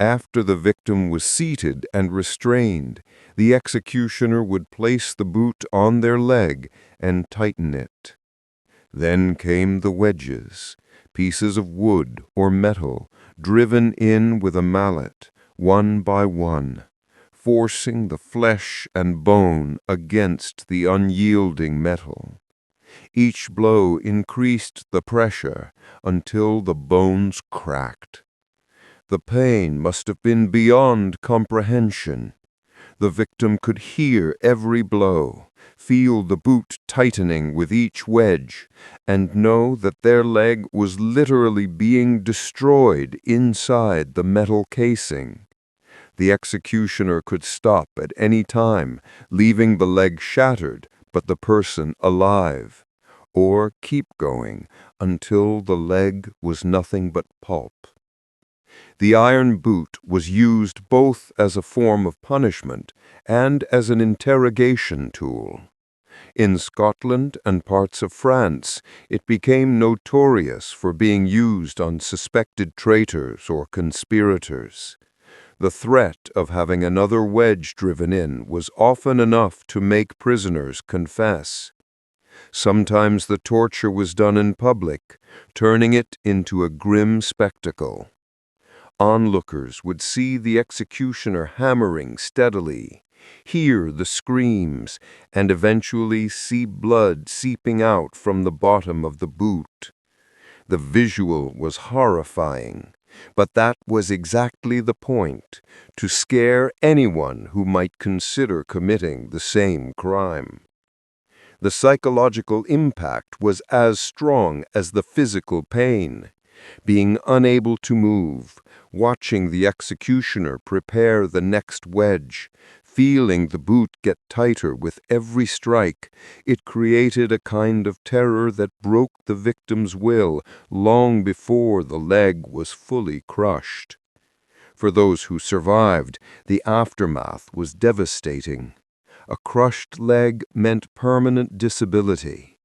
Speaker 2: After the victim was seated and restrained, the executioner would place the boot on their leg and tighten it.
Speaker 3: Then came the wedges, pieces of wood or metal, driven in with a mallet, one by one, forcing the flesh and bone against the unyielding metal. Each blow increased the pressure until the bones cracked. The pain must have been beyond comprehension. The victim could hear every blow, feel the boot tightening with each wedge, and know that their leg was literally being destroyed inside the metal casing. The executioner could stop at any time, leaving the leg shattered but the person alive, or keep going until the leg was nothing but pulp. The iron boot was used both as a form of punishment and as an interrogation tool. In Scotland and parts of France, it became notorious for being used on suspected traitors or conspirators. The threat of having another wedge driven in was often enough to make prisoners confess. Sometimes the torture was done in public, turning it into a grim spectacle. Onlookers would see the executioner hammering steadily, hear the screams, and eventually see blood seeping out from the bottom of the boot. The visual was horrifying, but that was exactly the point, to scare anyone who might consider committing the same crime. The psychological impact was as strong as the physical pain. Being unable to move, watching the executioner prepare the next wedge, feeling the boot get tighter with every strike, it created a kind of terror that broke the victim's will long before the leg was fully crushed. For those who survived, the aftermath was devastating. A crushed leg meant permanent disability.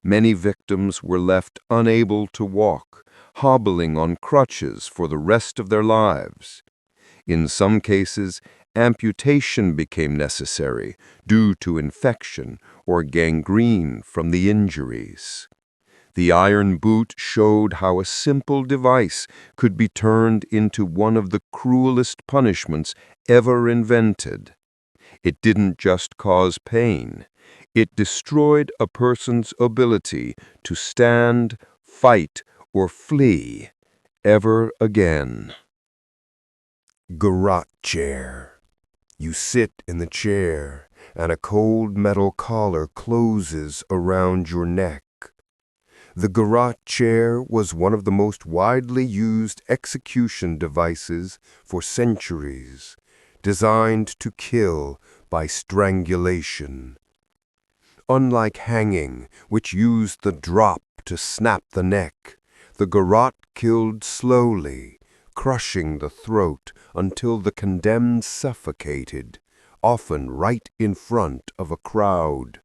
Speaker 3: Many victims were left unable to walk, hobbling on crutches for the rest of their lives. In some cases, amputation became necessary due to infection or gangrene from the injuries. The iron boot showed how a simple device could be turned into one of the cruelest punishments ever invented. It didn't just cause pain. It destroyed a person's ability to stand, fight, or flee ever again.
Speaker 4: Garrote Chair. You sit in the chair, and a cold metal collar closes around your neck. The Garrote Chair was one of the most widely used execution devices for centuries, designed to kill by strangulation. Unlike hanging, which used the drop to snap the neck, the garrote killed slowly, crushing the throat until the condemned suffocated, often right in front of a crowd.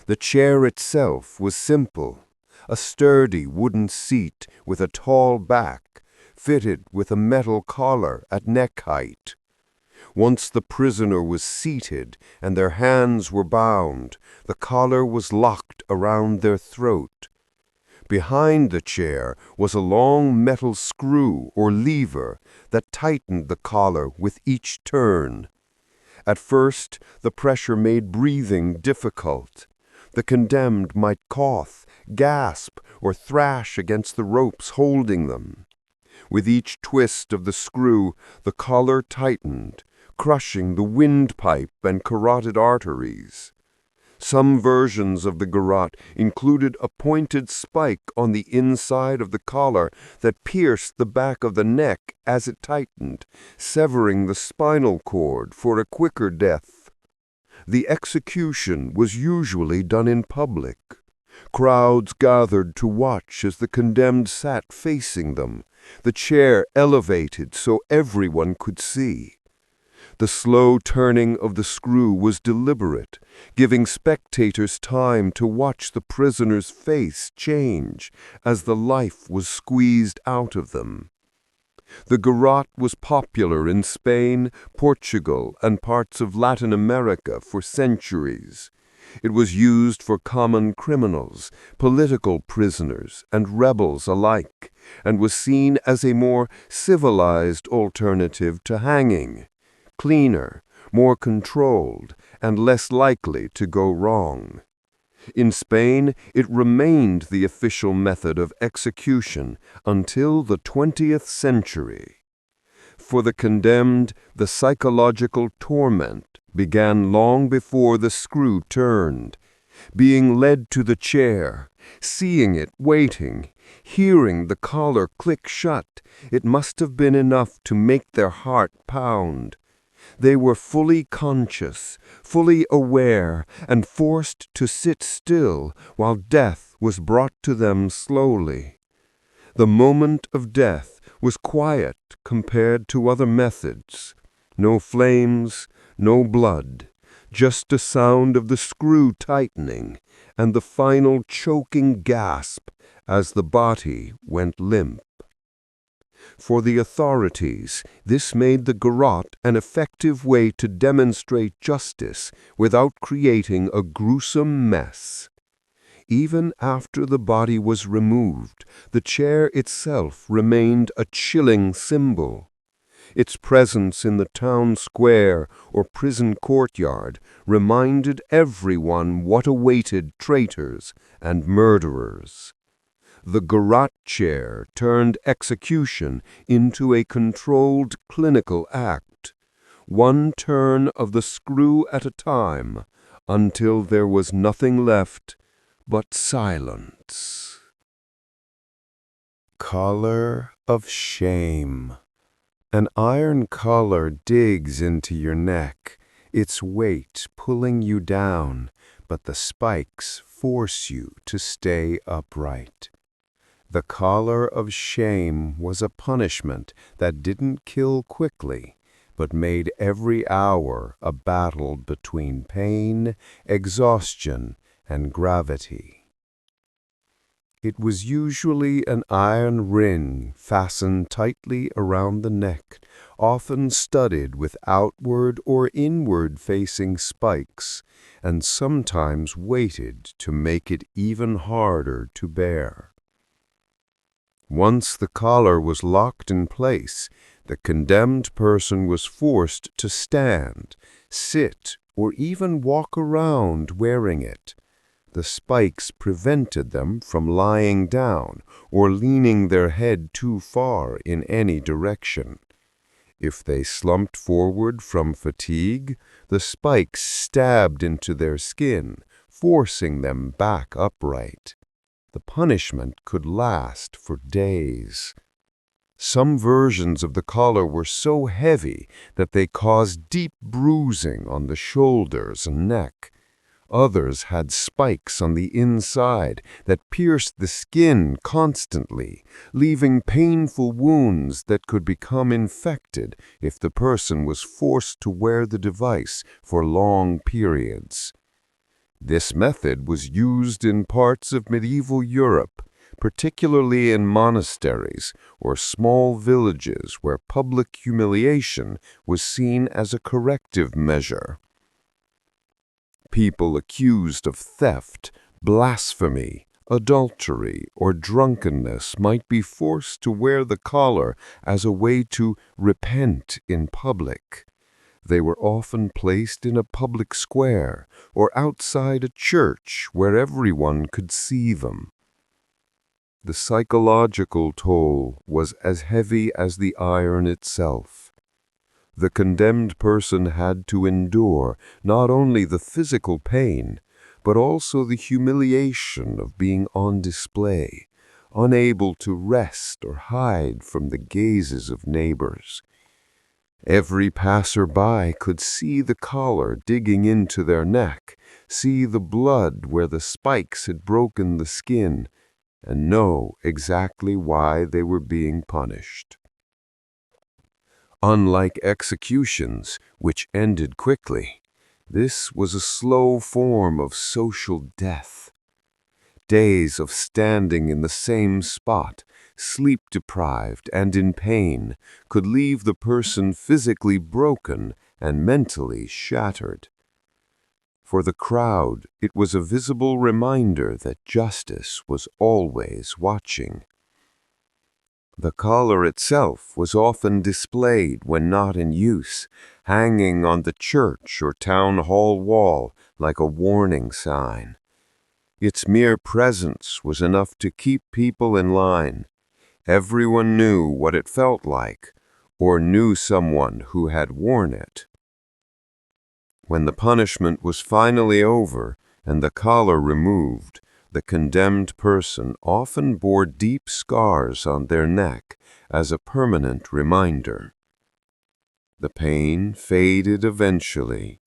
Speaker 4: The chair itself was simple, a sturdy wooden seat with a tall back, fitted with a metal collar at neck height. Once the prisoner was seated and their hands were bound, the collar was locked around their throat. Behind the chair was a long metal screw or lever that tightened the collar with each turn. At first, the pressure made breathing difficult. The condemned might cough, gasp, or thrash against the ropes holding them. With each twist of the screw, the collar tightened, crushing the windpipe and carotid arteries. Some versions of the garrote included a pointed spike on the inside of the collar that pierced the back of the neck as it tightened, severing the spinal cord for a quicker death. The execution was usually done in public. Crowds gathered to watch as the condemned sat facing them, the chair elevated so everyone could see. The slow turning of the screw was deliberate, giving spectators time to watch the prisoner's face change as the life was squeezed out of them. The garrote was popular in Spain, Portugal, and parts of Latin America for centuries.
Speaker 3: It was used for common criminals, political prisoners, and rebels alike, and was seen as a more civilized alternative to hanging, cleaner, more controlled, and less likely to go wrong. In Spain, it remained the official method of execution until the 20th century. For the condemned, the psychological torment began long before the screw turned. Being led to the chair, seeing it waiting, hearing the collar click shut, it must have been enough to make their heart pound. They were fully conscious, fully aware, and forced to sit still while death was brought to them slowly. The moment of death was quiet compared to other methods. No flames, no blood, just a sound of the screw tightening and the final choking gasp as the body went limp. For the authorities, this made the garrote an effective way to demonstrate justice without creating a gruesome mess. Even after the body was removed, the chair itself remained a chilling symbol. Its presence in the town square or prison courtyard reminded everyone what awaited traitors and murderers. The Garrote Chair turned execution into a controlled clinical act, one turn of the screw at a time, until there was nothing left but silence.
Speaker 4: Collar of shame. An iron collar digs into your neck, its weight pulling you down, but the spikes force you to stay upright. The collar of shame was a punishment that didn't kill quickly, but made every hour a battle between pain, exhaustion, and gravity. It was usually an iron ring fastened tightly around the neck, often studded with outward or inward-facing spikes, and sometimes weighted to make it even harder to bear. Once the collar was locked in place, the condemned person was forced to stand, sit, or even walk around wearing it. The spikes prevented them from lying down or leaning their head too far in any direction. If they slumped forward from fatigue, the spikes stabbed into their skin, forcing them back upright. The punishment could last for days. Some versions of the collar were so heavy that they caused deep bruising on the shoulders and neck. Others had spikes on the inside that pierced the skin constantly, leaving painful wounds that could become infected if the person was forced to wear the device for long periods. This method was used in parts of medieval Europe, particularly in monasteries or small villages where public humiliation was seen as a corrective measure. People accused of theft, blasphemy, adultery, or drunkenness might be forced to wear the collar as a way to repent in public. They were often placed in a public square or outside a church where everyone could see them. The psychological toll was as heavy as the iron itself. The condemned person had to endure not only the physical pain, but also the humiliation of being on display, unable to rest or hide from the gazes of neighbors. Every passer-by could see the collar digging into their neck, see the blood where the spikes had broken the skin, and know exactly why they were being punished. Unlike executions, which ended quickly, this was a slow form of social death. Days of standing in the same spot, sleep-deprived and in pain, could leave the person physically broken and mentally shattered.
Speaker 3: For the crowd, it was a visible reminder that justice was always watching. The collar itself was often displayed when not in use, hanging on the church or town hall wall like a warning sign. Its mere presence was enough to keep people in line. Everyone knew what it felt like, or knew someone who had worn it. When the punishment was finally over and the collar removed, the condemned person often bore deep scars on their neck as a permanent reminder. The pain faded eventually,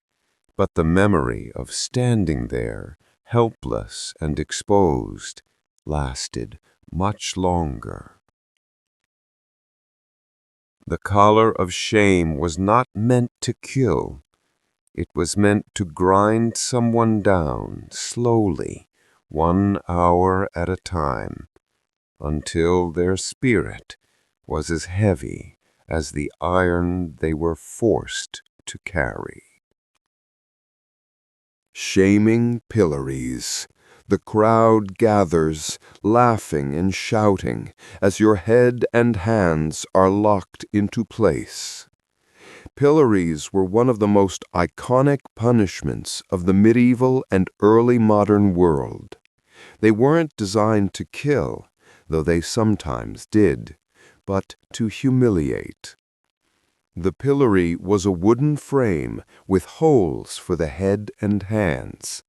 Speaker 3: but the memory of standing there, helpless and exposed, lasted much longer. The collar of shame was not meant to kill. It was meant to grind someone down slowly, 1 hour at a time, until their spirit was as heavy as the iron they were forced to carry.
Speaker 5: Shaming Pillories. The crowd gathers, laughing and shouting, as your head and hands are locked into place. Pillories were one of the most iconic punishments of the medieval and early modern world. They weren't designed to kill, though they sometimes did, but to humiliate. The pillory was a wooden frame with holes for the head and hands.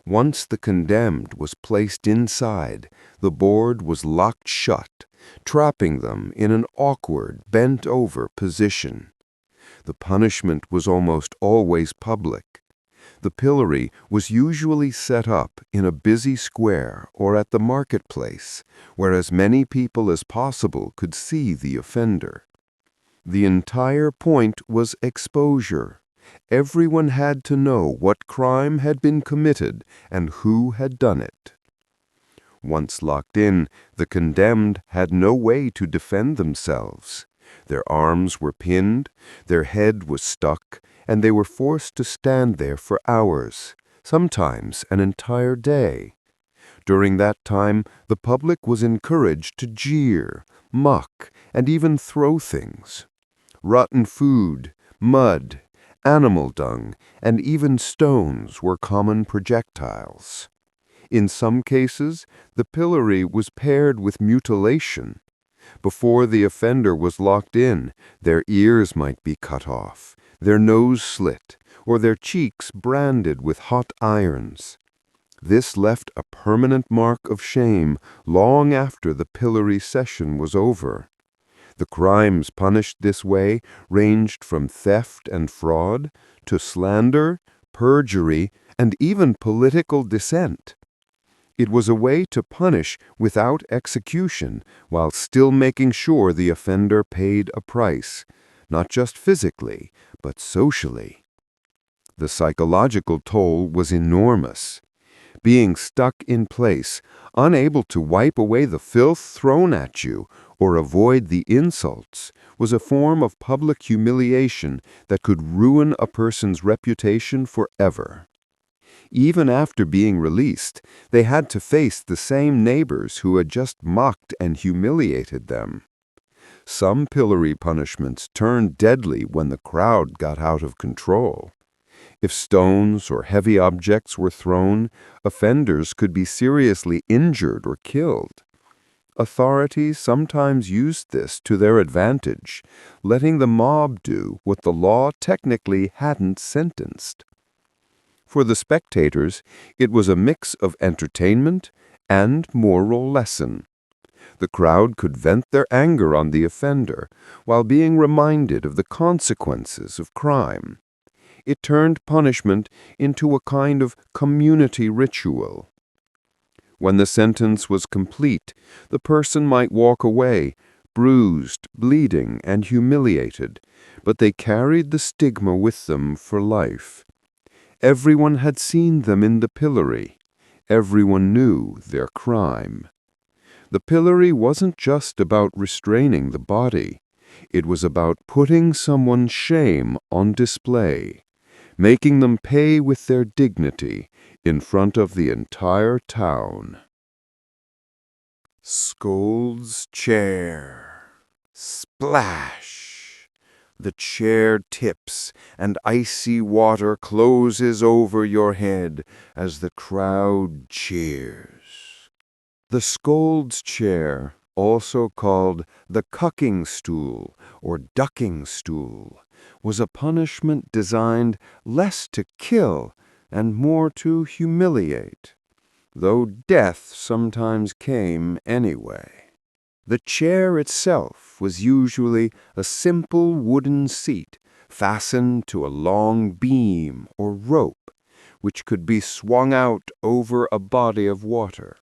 Speaker 5: Once the condemned was placed inside, the board was locked shut, trapping them in an awkward, bent-over position. The punishment was almost always public. The pillory was usually set up in a busy square or at the marketplace, where as many people as possible could see the offender. The entire point was exposure. Everyone had to know what crime had been committed and who had done it. Once locked in, the condemned had no way to defend themselves. Their arms were pinned, their head was stuck, and they were forced to stand there for hours, sometimes an entire day. During that time, the public was encouraged to jeer, mock, and even throw things. Rotten food, mud, animal dung, and even stones were common projectiles. In some cases, the pillory was paired with mutilation. Before the offender was locked in, their ears might be cut off, their nose slit, or their cheeks branded with hot irons. This left a permanent mark of shame long after the pillory session was over. The crimes punished this way ranged from theft and fraud to slander, perjury, and even political dissent. It was a way to punish without execution while still making sure the offender paid a price, not just physically, but socially. The psychological toll was enormous. Being stuck in place, unable to wipe away the filth thrown at you or avoid the insults, was a form of public humiliation that could ruin a person's reputation forever. Even after being released, they had to face the same neighbors who had just mocked and humiliated them. Some pillory punishments turned deadly when the crowd got out of control. If stones or heavy objects were thrown, offenders could be seriously injured or killed. Authorities sometimes used this to their advantage, letting the mob do what the law technically hadn't sentenced. For the spectators, it was a mix of entertainment and moral lesson. The crowd could vent their anger on the offender while being reminded of the consequences of crime. It turned punishment into a kind of community ritual. When the sentence was complete, the person might walk away, bruised, bleeding, and humiliated, but they carried the stigma with them for life. Everyone had seen them in the pillory. Everyone knew their crime. The pillory wasn't just about restraining the body. It was about putting someone's shame on display,
Speaker 3: making them pay with their dignity in front of the entire town.
Speaker 5: Scold's chair. Splash! The chair tips, and icy water closes over your head as the crowd cheers. The Scold's chair, also called the cucking stool or ducking stool, was a punishment designed less to kill and more to humiliate, though death sometimes came anyway. The chair itself was usually a simple wooden seat fastened to a long beam or rope, which could be swung out over a body of water.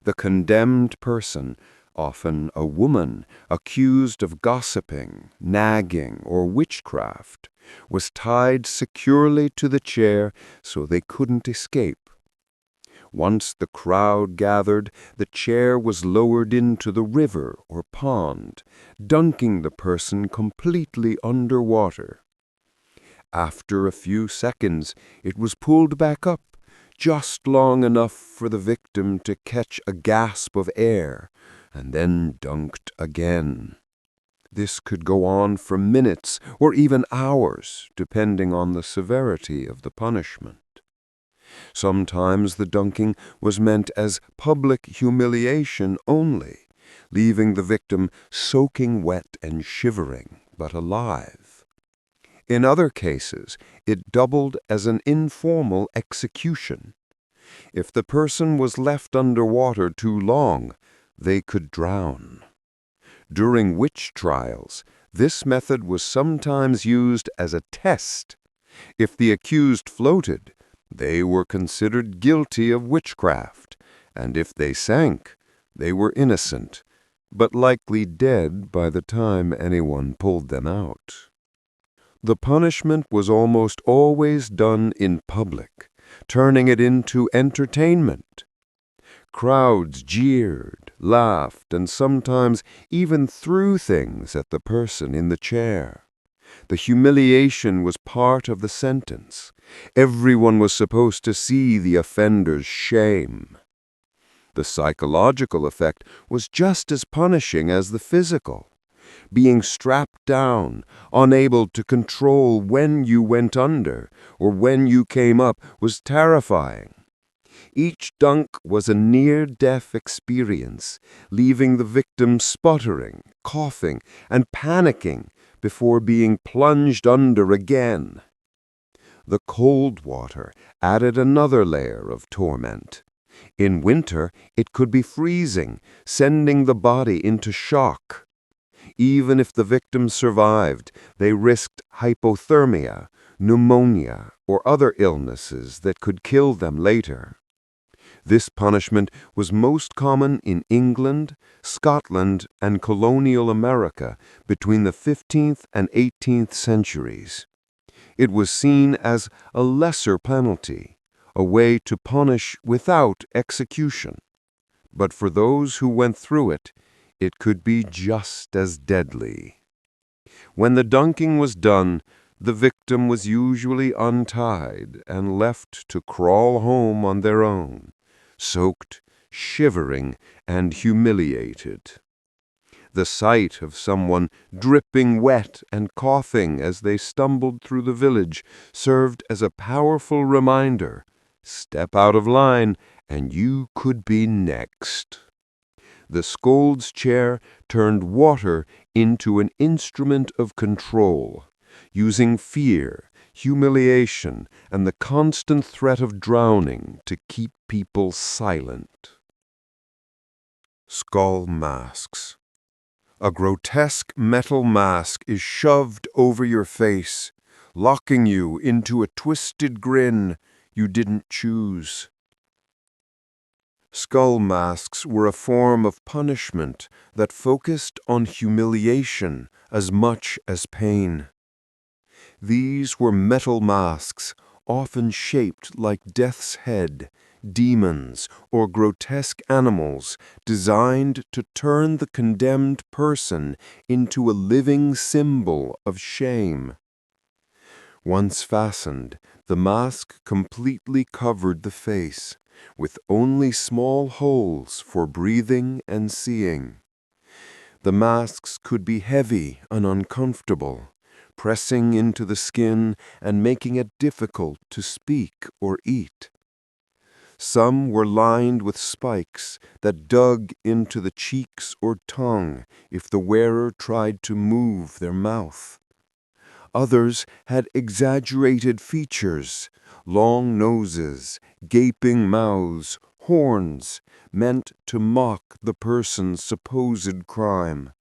Speaker 5: The condemned person, often a woman accused of gossiping, nagging, or witchcraft, was tied securely to the chair so they couldn't escape. Once the crowd gathered, the chair was lowered into the river or pond, dunking the person completely underwater. After a few seconds, it was pulled back up, just long enough for the victim to catch a gasp of air, and then dunked again. This could go on for minutes or even hours, depending on the severity of the punishment. Sometimes the dunking was meant as public humiliation only, leaving the victim soaking wet and shivering, but alive. In other cases, it doubled as an informal execution. If the person was left underwater too long, they could drown. During witch trials, this method was sometimes used as a test. If the accused floated, they were considered guilty of witchcraft, and if they sank, they were innocent, but likely dead by the time anyone pulled them out. The punishment was almost always done in public, turning it into entertainment. Crowds jeered, laughed, and sometimes even threw things at the person in the chair. The humiliation was part of the sentence. Everyone was supposed to see the offender's shame. The psychological effect was just as punishing as the physical. Being strapped down, unable to control when you went under or when you came up, was terrifying. Each dunk was a near-death experience, leaving the victim sputtering, coughing, and panicking before being plunged under again. The cold water added another layer of torment. In winter, it could be freezing, sending the body into shock. Even if the victim survived, they risked hypothermia, pneumonia, or other illnesses that could kill them later. This punishment was most common in England, Scotland, and colonial America between the 15th and 18th centuries. It was seen as a lesser penalty, a way to punish without execution. But for those who went through it, it could be just as deadly. When the dunking was done, the victim was usually untied and left to crawl home on their own, soaked, shivering, and humiliated. The sight of someone dripping wet and coughing as they stumbled through the village served as a powerful reminder: step out of line and you could be next. The Scold's chair turned water into an instrument of control, using fear, humiliation, and the constant threat of drowning to keep people silent. Skull masks. A grotesque metal mask is shoved over your face, locking you into a twisted grin you didn't choose. Skull masks were a form of punishment that focused on humiliation as much as pain. These were metal masks, often shaped like death's head, demons, or grotesque animals designed to turn the condemned person into a living symbol of shame.
Speaker 3: Once fastened, the mask completely covered the face, with only small holes for breathing and seeing. The masks could be heavy and uncomfortable, pressing into the skin and making it difficult to speak or eat. Some were lined with spikes that dug into the cheeks or tongue if the wearer tried to move their mouth. Others had exaggerated features, long noses, gaping mouths, horns, meant to mock the person's supposed crime.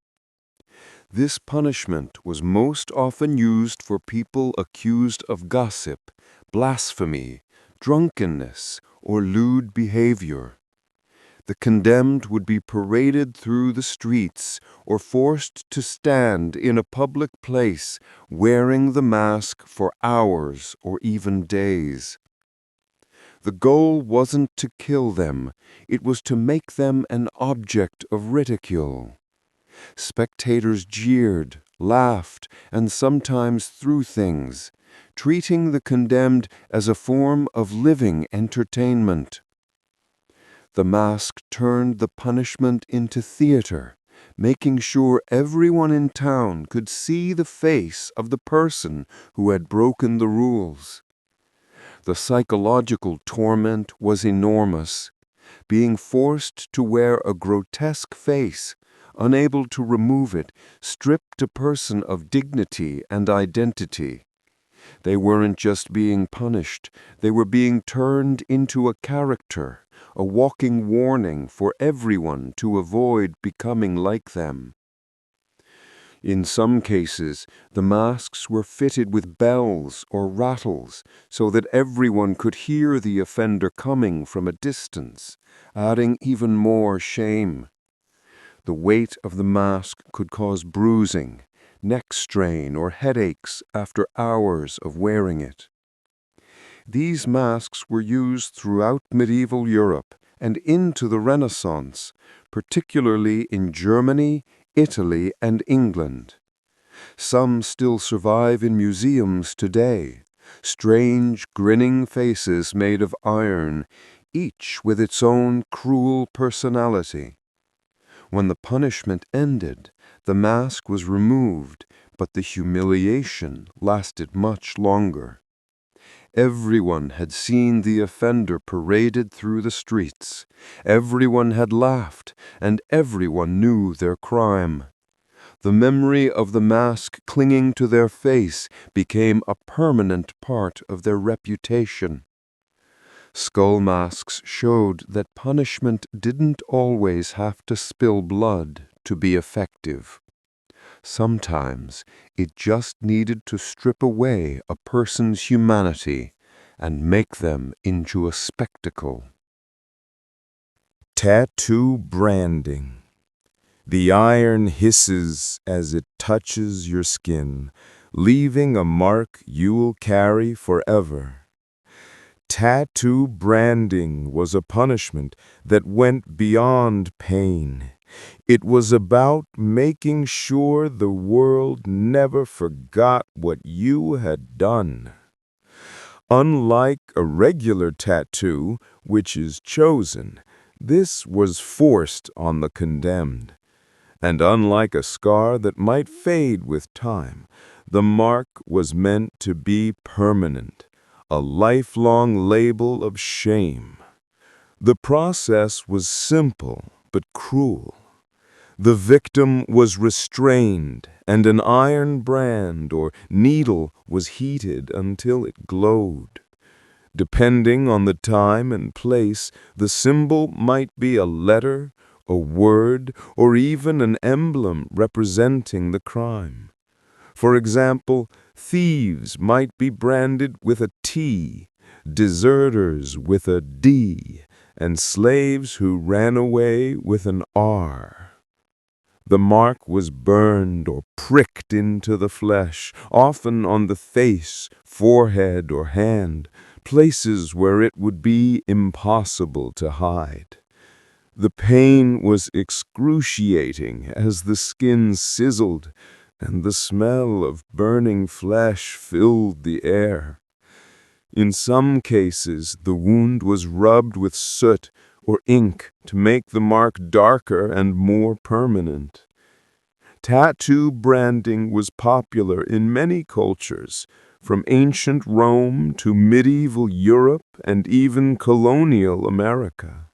Speaker 3: This punishment was most often used for people accused of gossip, blasphemy, drunkenness, or lewd behavior. The condemned would be paraded through the streets or forced to stand in a public place wearing the mask for hours or even days. The goal wasn't to kill them, it was to make them an object of ridicule. Spectators jeered, laughed, and sometimes threw things, treating the condemned as a form of living entertainment. The mask turned the punishment into theater, making sure everyone in town could see the face of the person who had broken the rules. The psychological torment was enormous. Being forced to wear a grotesque face, unable to remove it, stripped a person of dignity and identity. They weren't just being punished, they were being turned into a character, a walking warning for everyone to avoid becoming like them. In some cases, the masks were fitted with bells or rattles so that everyone could hear the offender coming from a distance, adding even more shame. The weight of the mask could cause bruising, neck strain, or headaches after hours of wearing it. These masks were used throughout medieval Europe and into the Renaissance, particularly in Germany, Italy, and England. Some still survive in museums today, strange, grinning faces made of iron, each with its own cruel personality. When the punishment ended, the mask was removed, but the humiliation lasted much longer. Everyone had seen the offender paraded through the streets. Everyone had laughed, and everyone knew their crime. The memory of the mask clinging to their face became a permanent part of their reputation. Skull masks showed that punishment didn't always have to spill blood to be effective. Sometimes it just needed to strip away a person's humanity and make them into a spectacle.
Speaker 2: Tattoo branding. The iron hisses as it touches your skin, leaving a mark you'll carry forever. Tattoo branding was a punishment that went beyond pain. It was about making sure the world never forgot what you had done. Unlike a regular tattoo, which is chosen, this was forced on the condemned. And unlike a scar that might fade with time, the mark was meant to be permanent, a lifelong label of shame. The process was simple but cruel. The victim was restrained, and an iron brand or needle was heated until it glowed. Depending on the time and place, the symbol might be a letter, a word, or even an emblem representing the crime. For example, thieves might be branded with a T, deserters with a D, and slaves who ran away with an R. The mark was burned or pricked into the flesh, often on the face, forehead, or hand, places where it would be impossible to hide. The pain was excruciating as the skin sizzled, and the smell of burning flesh filled the air. In some cases, the wound was rubbed with soot or ink to make the mark darker and more permanent. Tattoo branding was popular in many cultures, from ancient Rome to medieval Europe and even colonial America.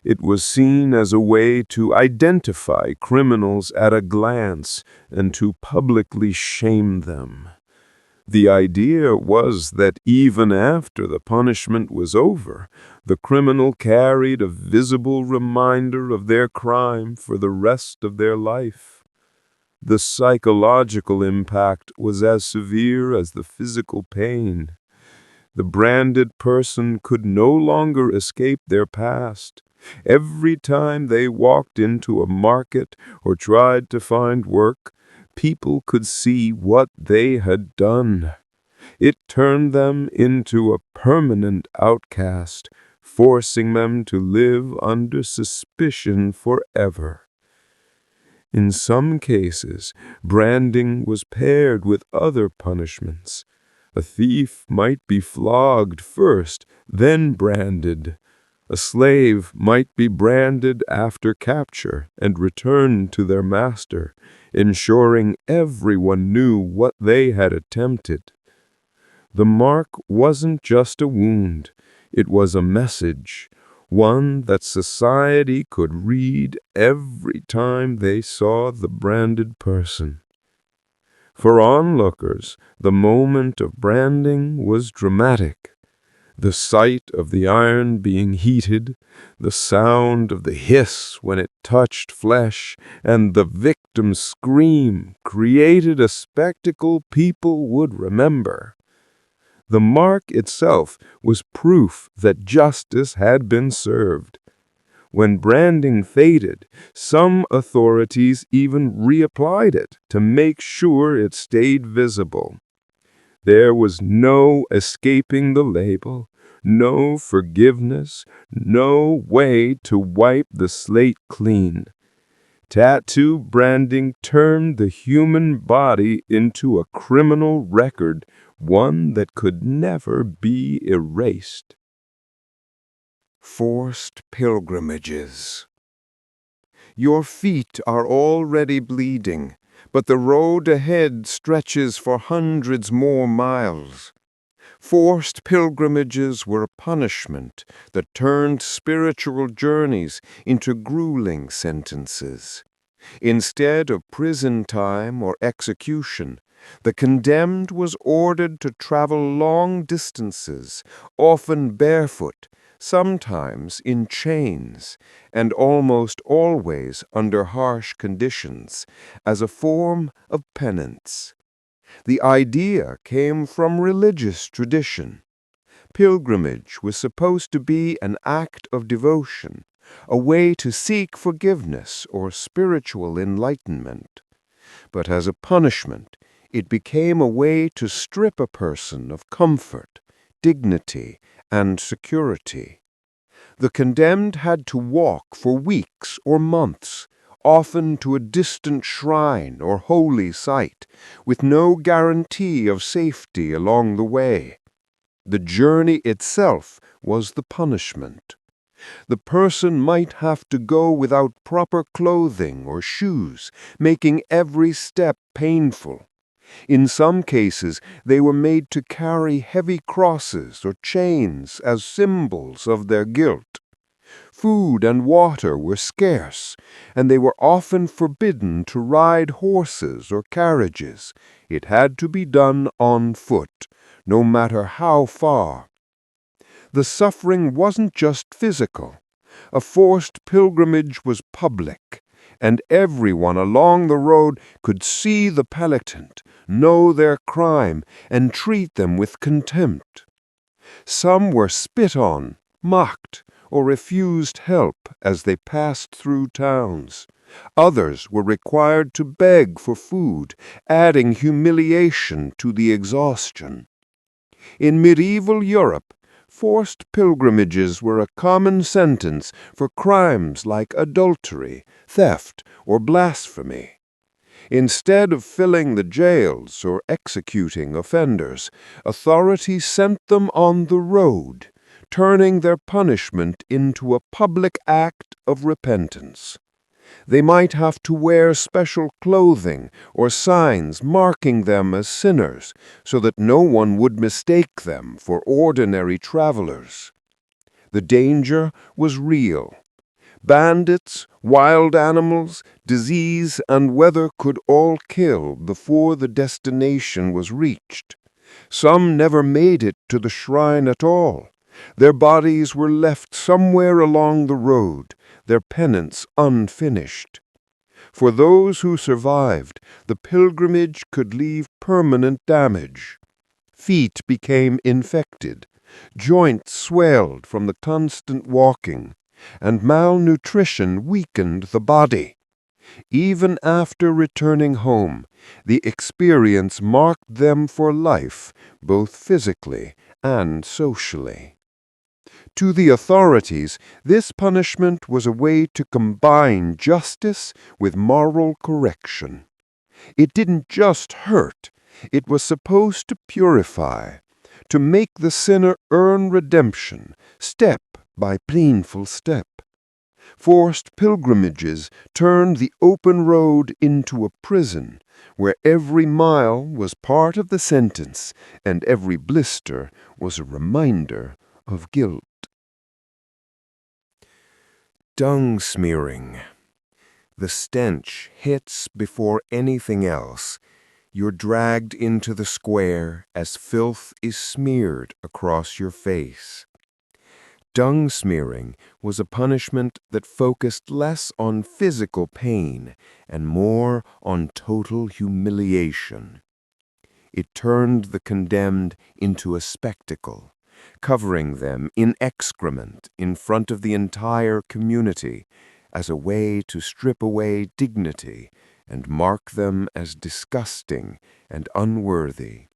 Speaker 2: It was seen as a way to identify criminals at a glance and to publicly shame them. The idea was that even after the punishment was over, the criminal carried a visible reminder of their crime for the rest of their life. The psychological impact was as severe as the physical pain. The branded person could no longer escape their past. Every time they walked into a market or tried to find work, people could see what they had done. It turned them into a permanent outcast, forcing them to live under suspicion forever. In some cases, branding was paired with other punishments. A thief might be flogged first, then branded. A slave might be branded after capture and returned to their master, ensuring everyone knew what they had attempted. The mark wasn't just a wound, it was a message, one that society could read every time they saw the branded person. For onlookers, the moment of branding was dramatic. The sight of the iron being heated, the sound of the hiss when it touched flesh, and the victim's scream created a spectacle people would remember. The mark itself was proof that justice had been served. When branding faded, some authorities even reapplied it to make sure it stayed visible. There was no escaping the label, no forgiveness, no way to wipe the slate clean. Tattoo branding turned the human body into a criminal record, one that could never be erased.
Speaker 3: Forced pilgrimages. Your feet are already bleeding, but the road ahead stretches for hundreds more miles. Forced pilgrimages were a punishment that turned spiritual journeys into grueling sentences. Instead of prison time or execution, the condemned was ordered to travel long distances, often barefoot, sometimes in chains, and almost always under harsh conditions, as a form of penance. The idea came from religious tradition. Pilgrimage was supposed to be an act of devotion, a way to seek forgiveness or spiritual enlightenment. But as a punishment, it became a way to strip a person of comfort, dignity, and security. The condemned had to walk for weeks or months, often to a distant shrine or holy site, with no guarantee of safety along the way. The journey itself was the punishment. The person might have to go without proper clothing or shoes, making every step painful. In some cases, they were made to carry heavy crosses or chains as symbols of their guilt. Food and water were scarce, and they were often forbidden to ride horses or carriages. It had to be done on foot, no matter how far. The suffering wasn't just physical. A forced pilgrimage was public, and everyone along the road could see the penitent, know their crime, and treat them with contempt. Some were spit on, mocked, or refused help as they passed through towns. Others were required to beg for food, adding humiliation to the exhaustion. In medieval Europe, forced pilgrimages were a common sentence for crimes like adultery, theft, or blasphemy. Instead of filling the jails or executing offenders, authorities sent them on the road, turning their punishment into a public act of repentance. They might have to wear special clothing or signs marking them as sinners so that no one would mistake them for ordinary travelers. The danger was real. Bandits, wild animals, disease, and weather could all kill before the destination was reached. Some never made it to the shrine at all. Their bodies were left somewhere along the road, their penance unfinished. For those who survived, the pilgrimage could leave permanent damage. Feet became infected, joints swelled from the constant walking, and malnutrition weakened the body. Even after returning home, the experience marked them for life, both physically and socially. To the authorities, this punishment was a way to combine justice with moral correction. It didn't just hurt, it was supposed to purify, to make the sinner earn redemption, step by painful step. Forced pilgrimages turned the open road into a prison, where every mile was part of the sentence and every blister was a reminder of guilt. Dung smearing. The stench hits before anything else. You're dragged into the square as filth is smeared across your face. Dung smearing was a punishment that focused less on physical pain and more on total humiliation. It turned the condemned into a spectacle, covering them in excrement in front of the entire community as a way to strip away dignity and mark them as disgusting and unworthy.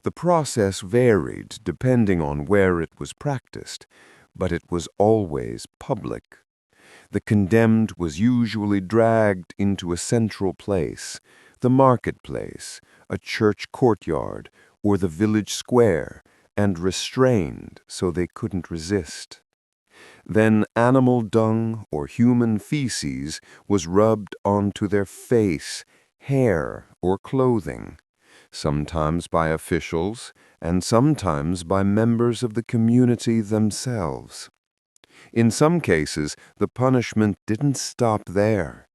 Speaker 3: The process varied depending on where it was practiced, but it was always public. The condemned was usually dragged into a central place, the marketplace, a church courtyard, or the village square, and restrained so they couldn't resist. Then animal dung or human feces was rubbed onto their face, hair, or clothing, sometimes by officials and sometimes by members of the community themselves. In some cases, the punishment didn't stop there.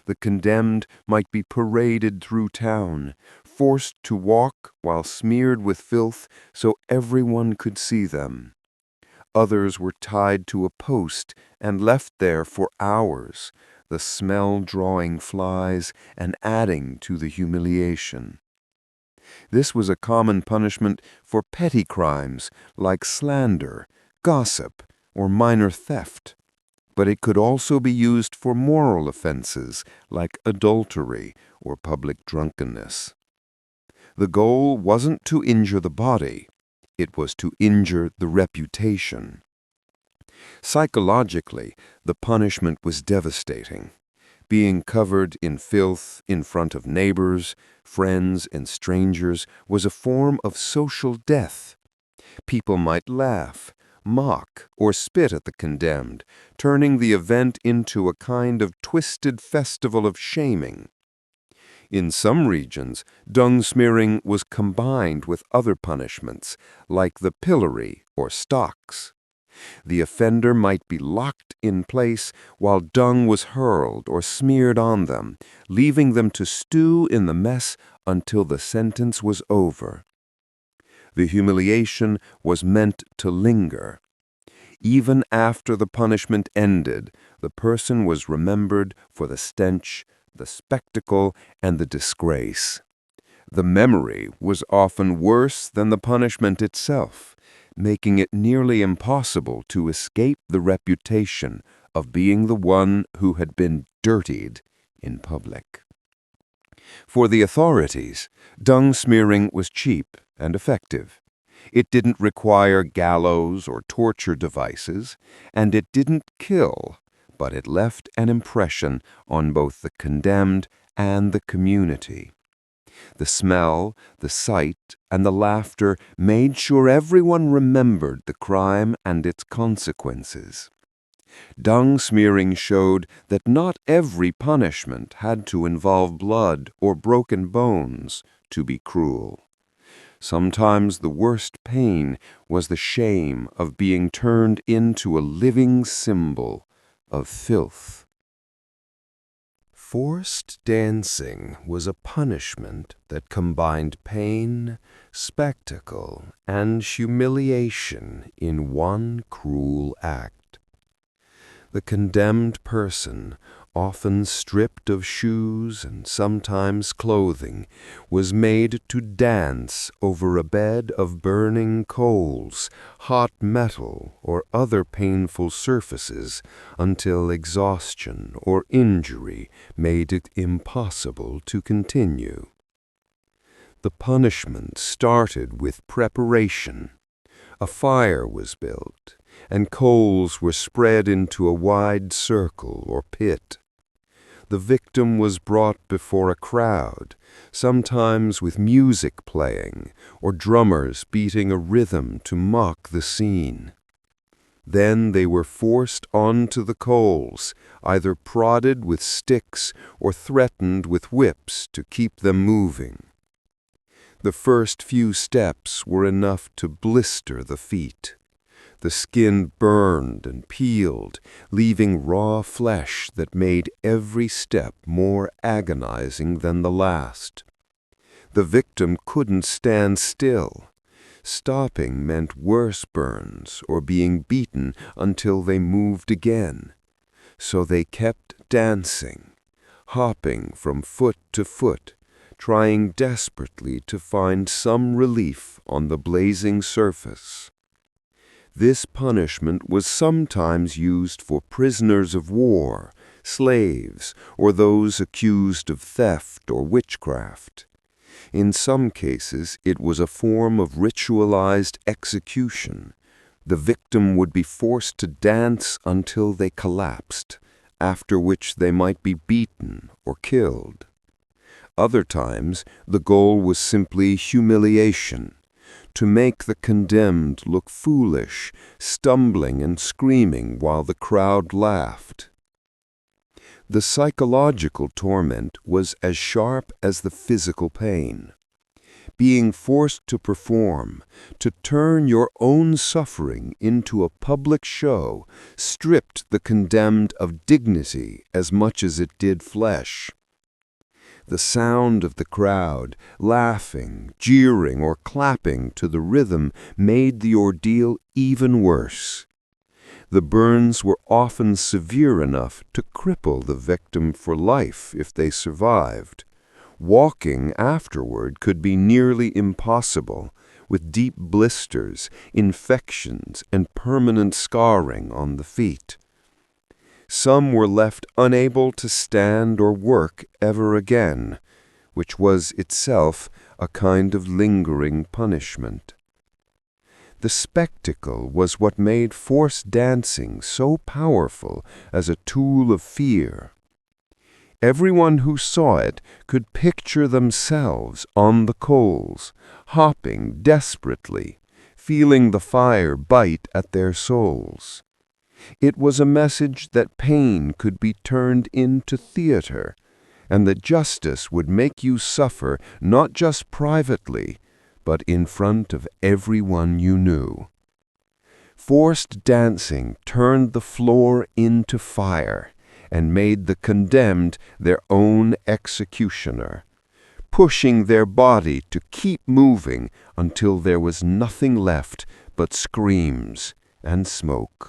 Speaker 3: The condemned might be paraded through town, forced to walk while smeared with filth so everyone could see them. Others were tied to a post and left there for hours, the smell drawing flies and adding to the humiliation. This was a common punishment for petty crimes like slander, gossip, or minor theft, but it could also be used for moral offenses like adultery or public drunkenness. The goal wasn't to injure the body, it was to injure the reputation. Psychologically, the punishment was devastating. Being covered in filth in front of neighbors, friends, and strangers was a form of social death. People might laugh, mock, or spit at the condemned, turning the event into a kind of twisted festival of shaming. In some regions, dung smearing was combined with other punishments, like the pillory or stocks. The offender might be locked in place while dung was hurled or smeared on them, leaving them to stew in the mess until the sentence was over. The humiliation was meant to linger. Even after the punishment ended, the person was remembered for the stench, the spectacle, and the disgrace. The memory was often worse than the punishment itself, making it nearly impossible to escape the reputation of being the one who had been dirtied in public. For the authorities, dung smearing was cheap and effective. It didn't require gallows or torture devices, and it didn't kill, but it left an impression on both the condemned and the community. The smell, the sight, and the laughter made sure everyone remembered the crime and its consequences. Dung Smearing showed that not every punishment had to involve blood or broken bones to be cruel. Sometimes the worst pain was the shame of being turned into a living symbol of filth. Forced dancing was a punishment that combined pain, spectacle, and humiliation in one cruel act. The condemned person, often stripped of shoes and sometimes clothing, was made to dance over a bed of burning coals, hot metal, or other painful surfaces until exhaustion or injury made it impossible to continue. The punishment started with preparation. A fire was built, and coals were spread into a wide circle or pit. The victim was brought before a crowd, sometimes with music playing or drummers beating a rhythm to mock the scene. Then they were forced onto the coals, either prodded with sticks or threatened with whips to keep them moving. The first few steps were enough to blister the feet. The skin burned and peeled, leaving raw flesh that made every step more agonizing than the last. The victim couldn't stand still. Stopping meant worse burns or being beaten until they moved again. So they kept dancing, hopping from foot to foot, trying desperately to find some relief on the blazing surface. This punishment was sometimes used for prisoners of war, slaves, or those accused of theft or witchcraft. In some cases, it was a form of ritualized execution. The victim would be forced to dance until they collapsed, after which they might be beaten or killed. Other times, the goal was simply humiliation, to make the condemned look foolish, stumbling and screaming while the crowd laughed. The psychological torment was as sharp as the physical pain. Being forced to perform, to turn your own suffering into a public show, stripped the condemned of dignity as much as it did flesh. The sound of the crowd, laughing, jeering, or clapping to the rhythm made the ordeal even worse. The burns were often severe enough to cripple the victim for life if they survived. Walking afterward could be nearly impossible, with deep blisters, infections, and permanent scarring on the feet. Some were left unable to stand or work ever again, which was itself a kind of lingering punishment. The spectacle was what made forced dancing so powerful as a tool of fear. Everyone who saw it could picture themselves on the coals, hopping desperately, feeling the fire bite at their souls. It was a message that pain could be turned into theater, and that justice would make you suffer not just privately, but in front of everyone you knew. Forced dancing turned the floor into fire and made the condemned their own executioner, pushing their body to keep moving until there was nothing left but screams and smoke.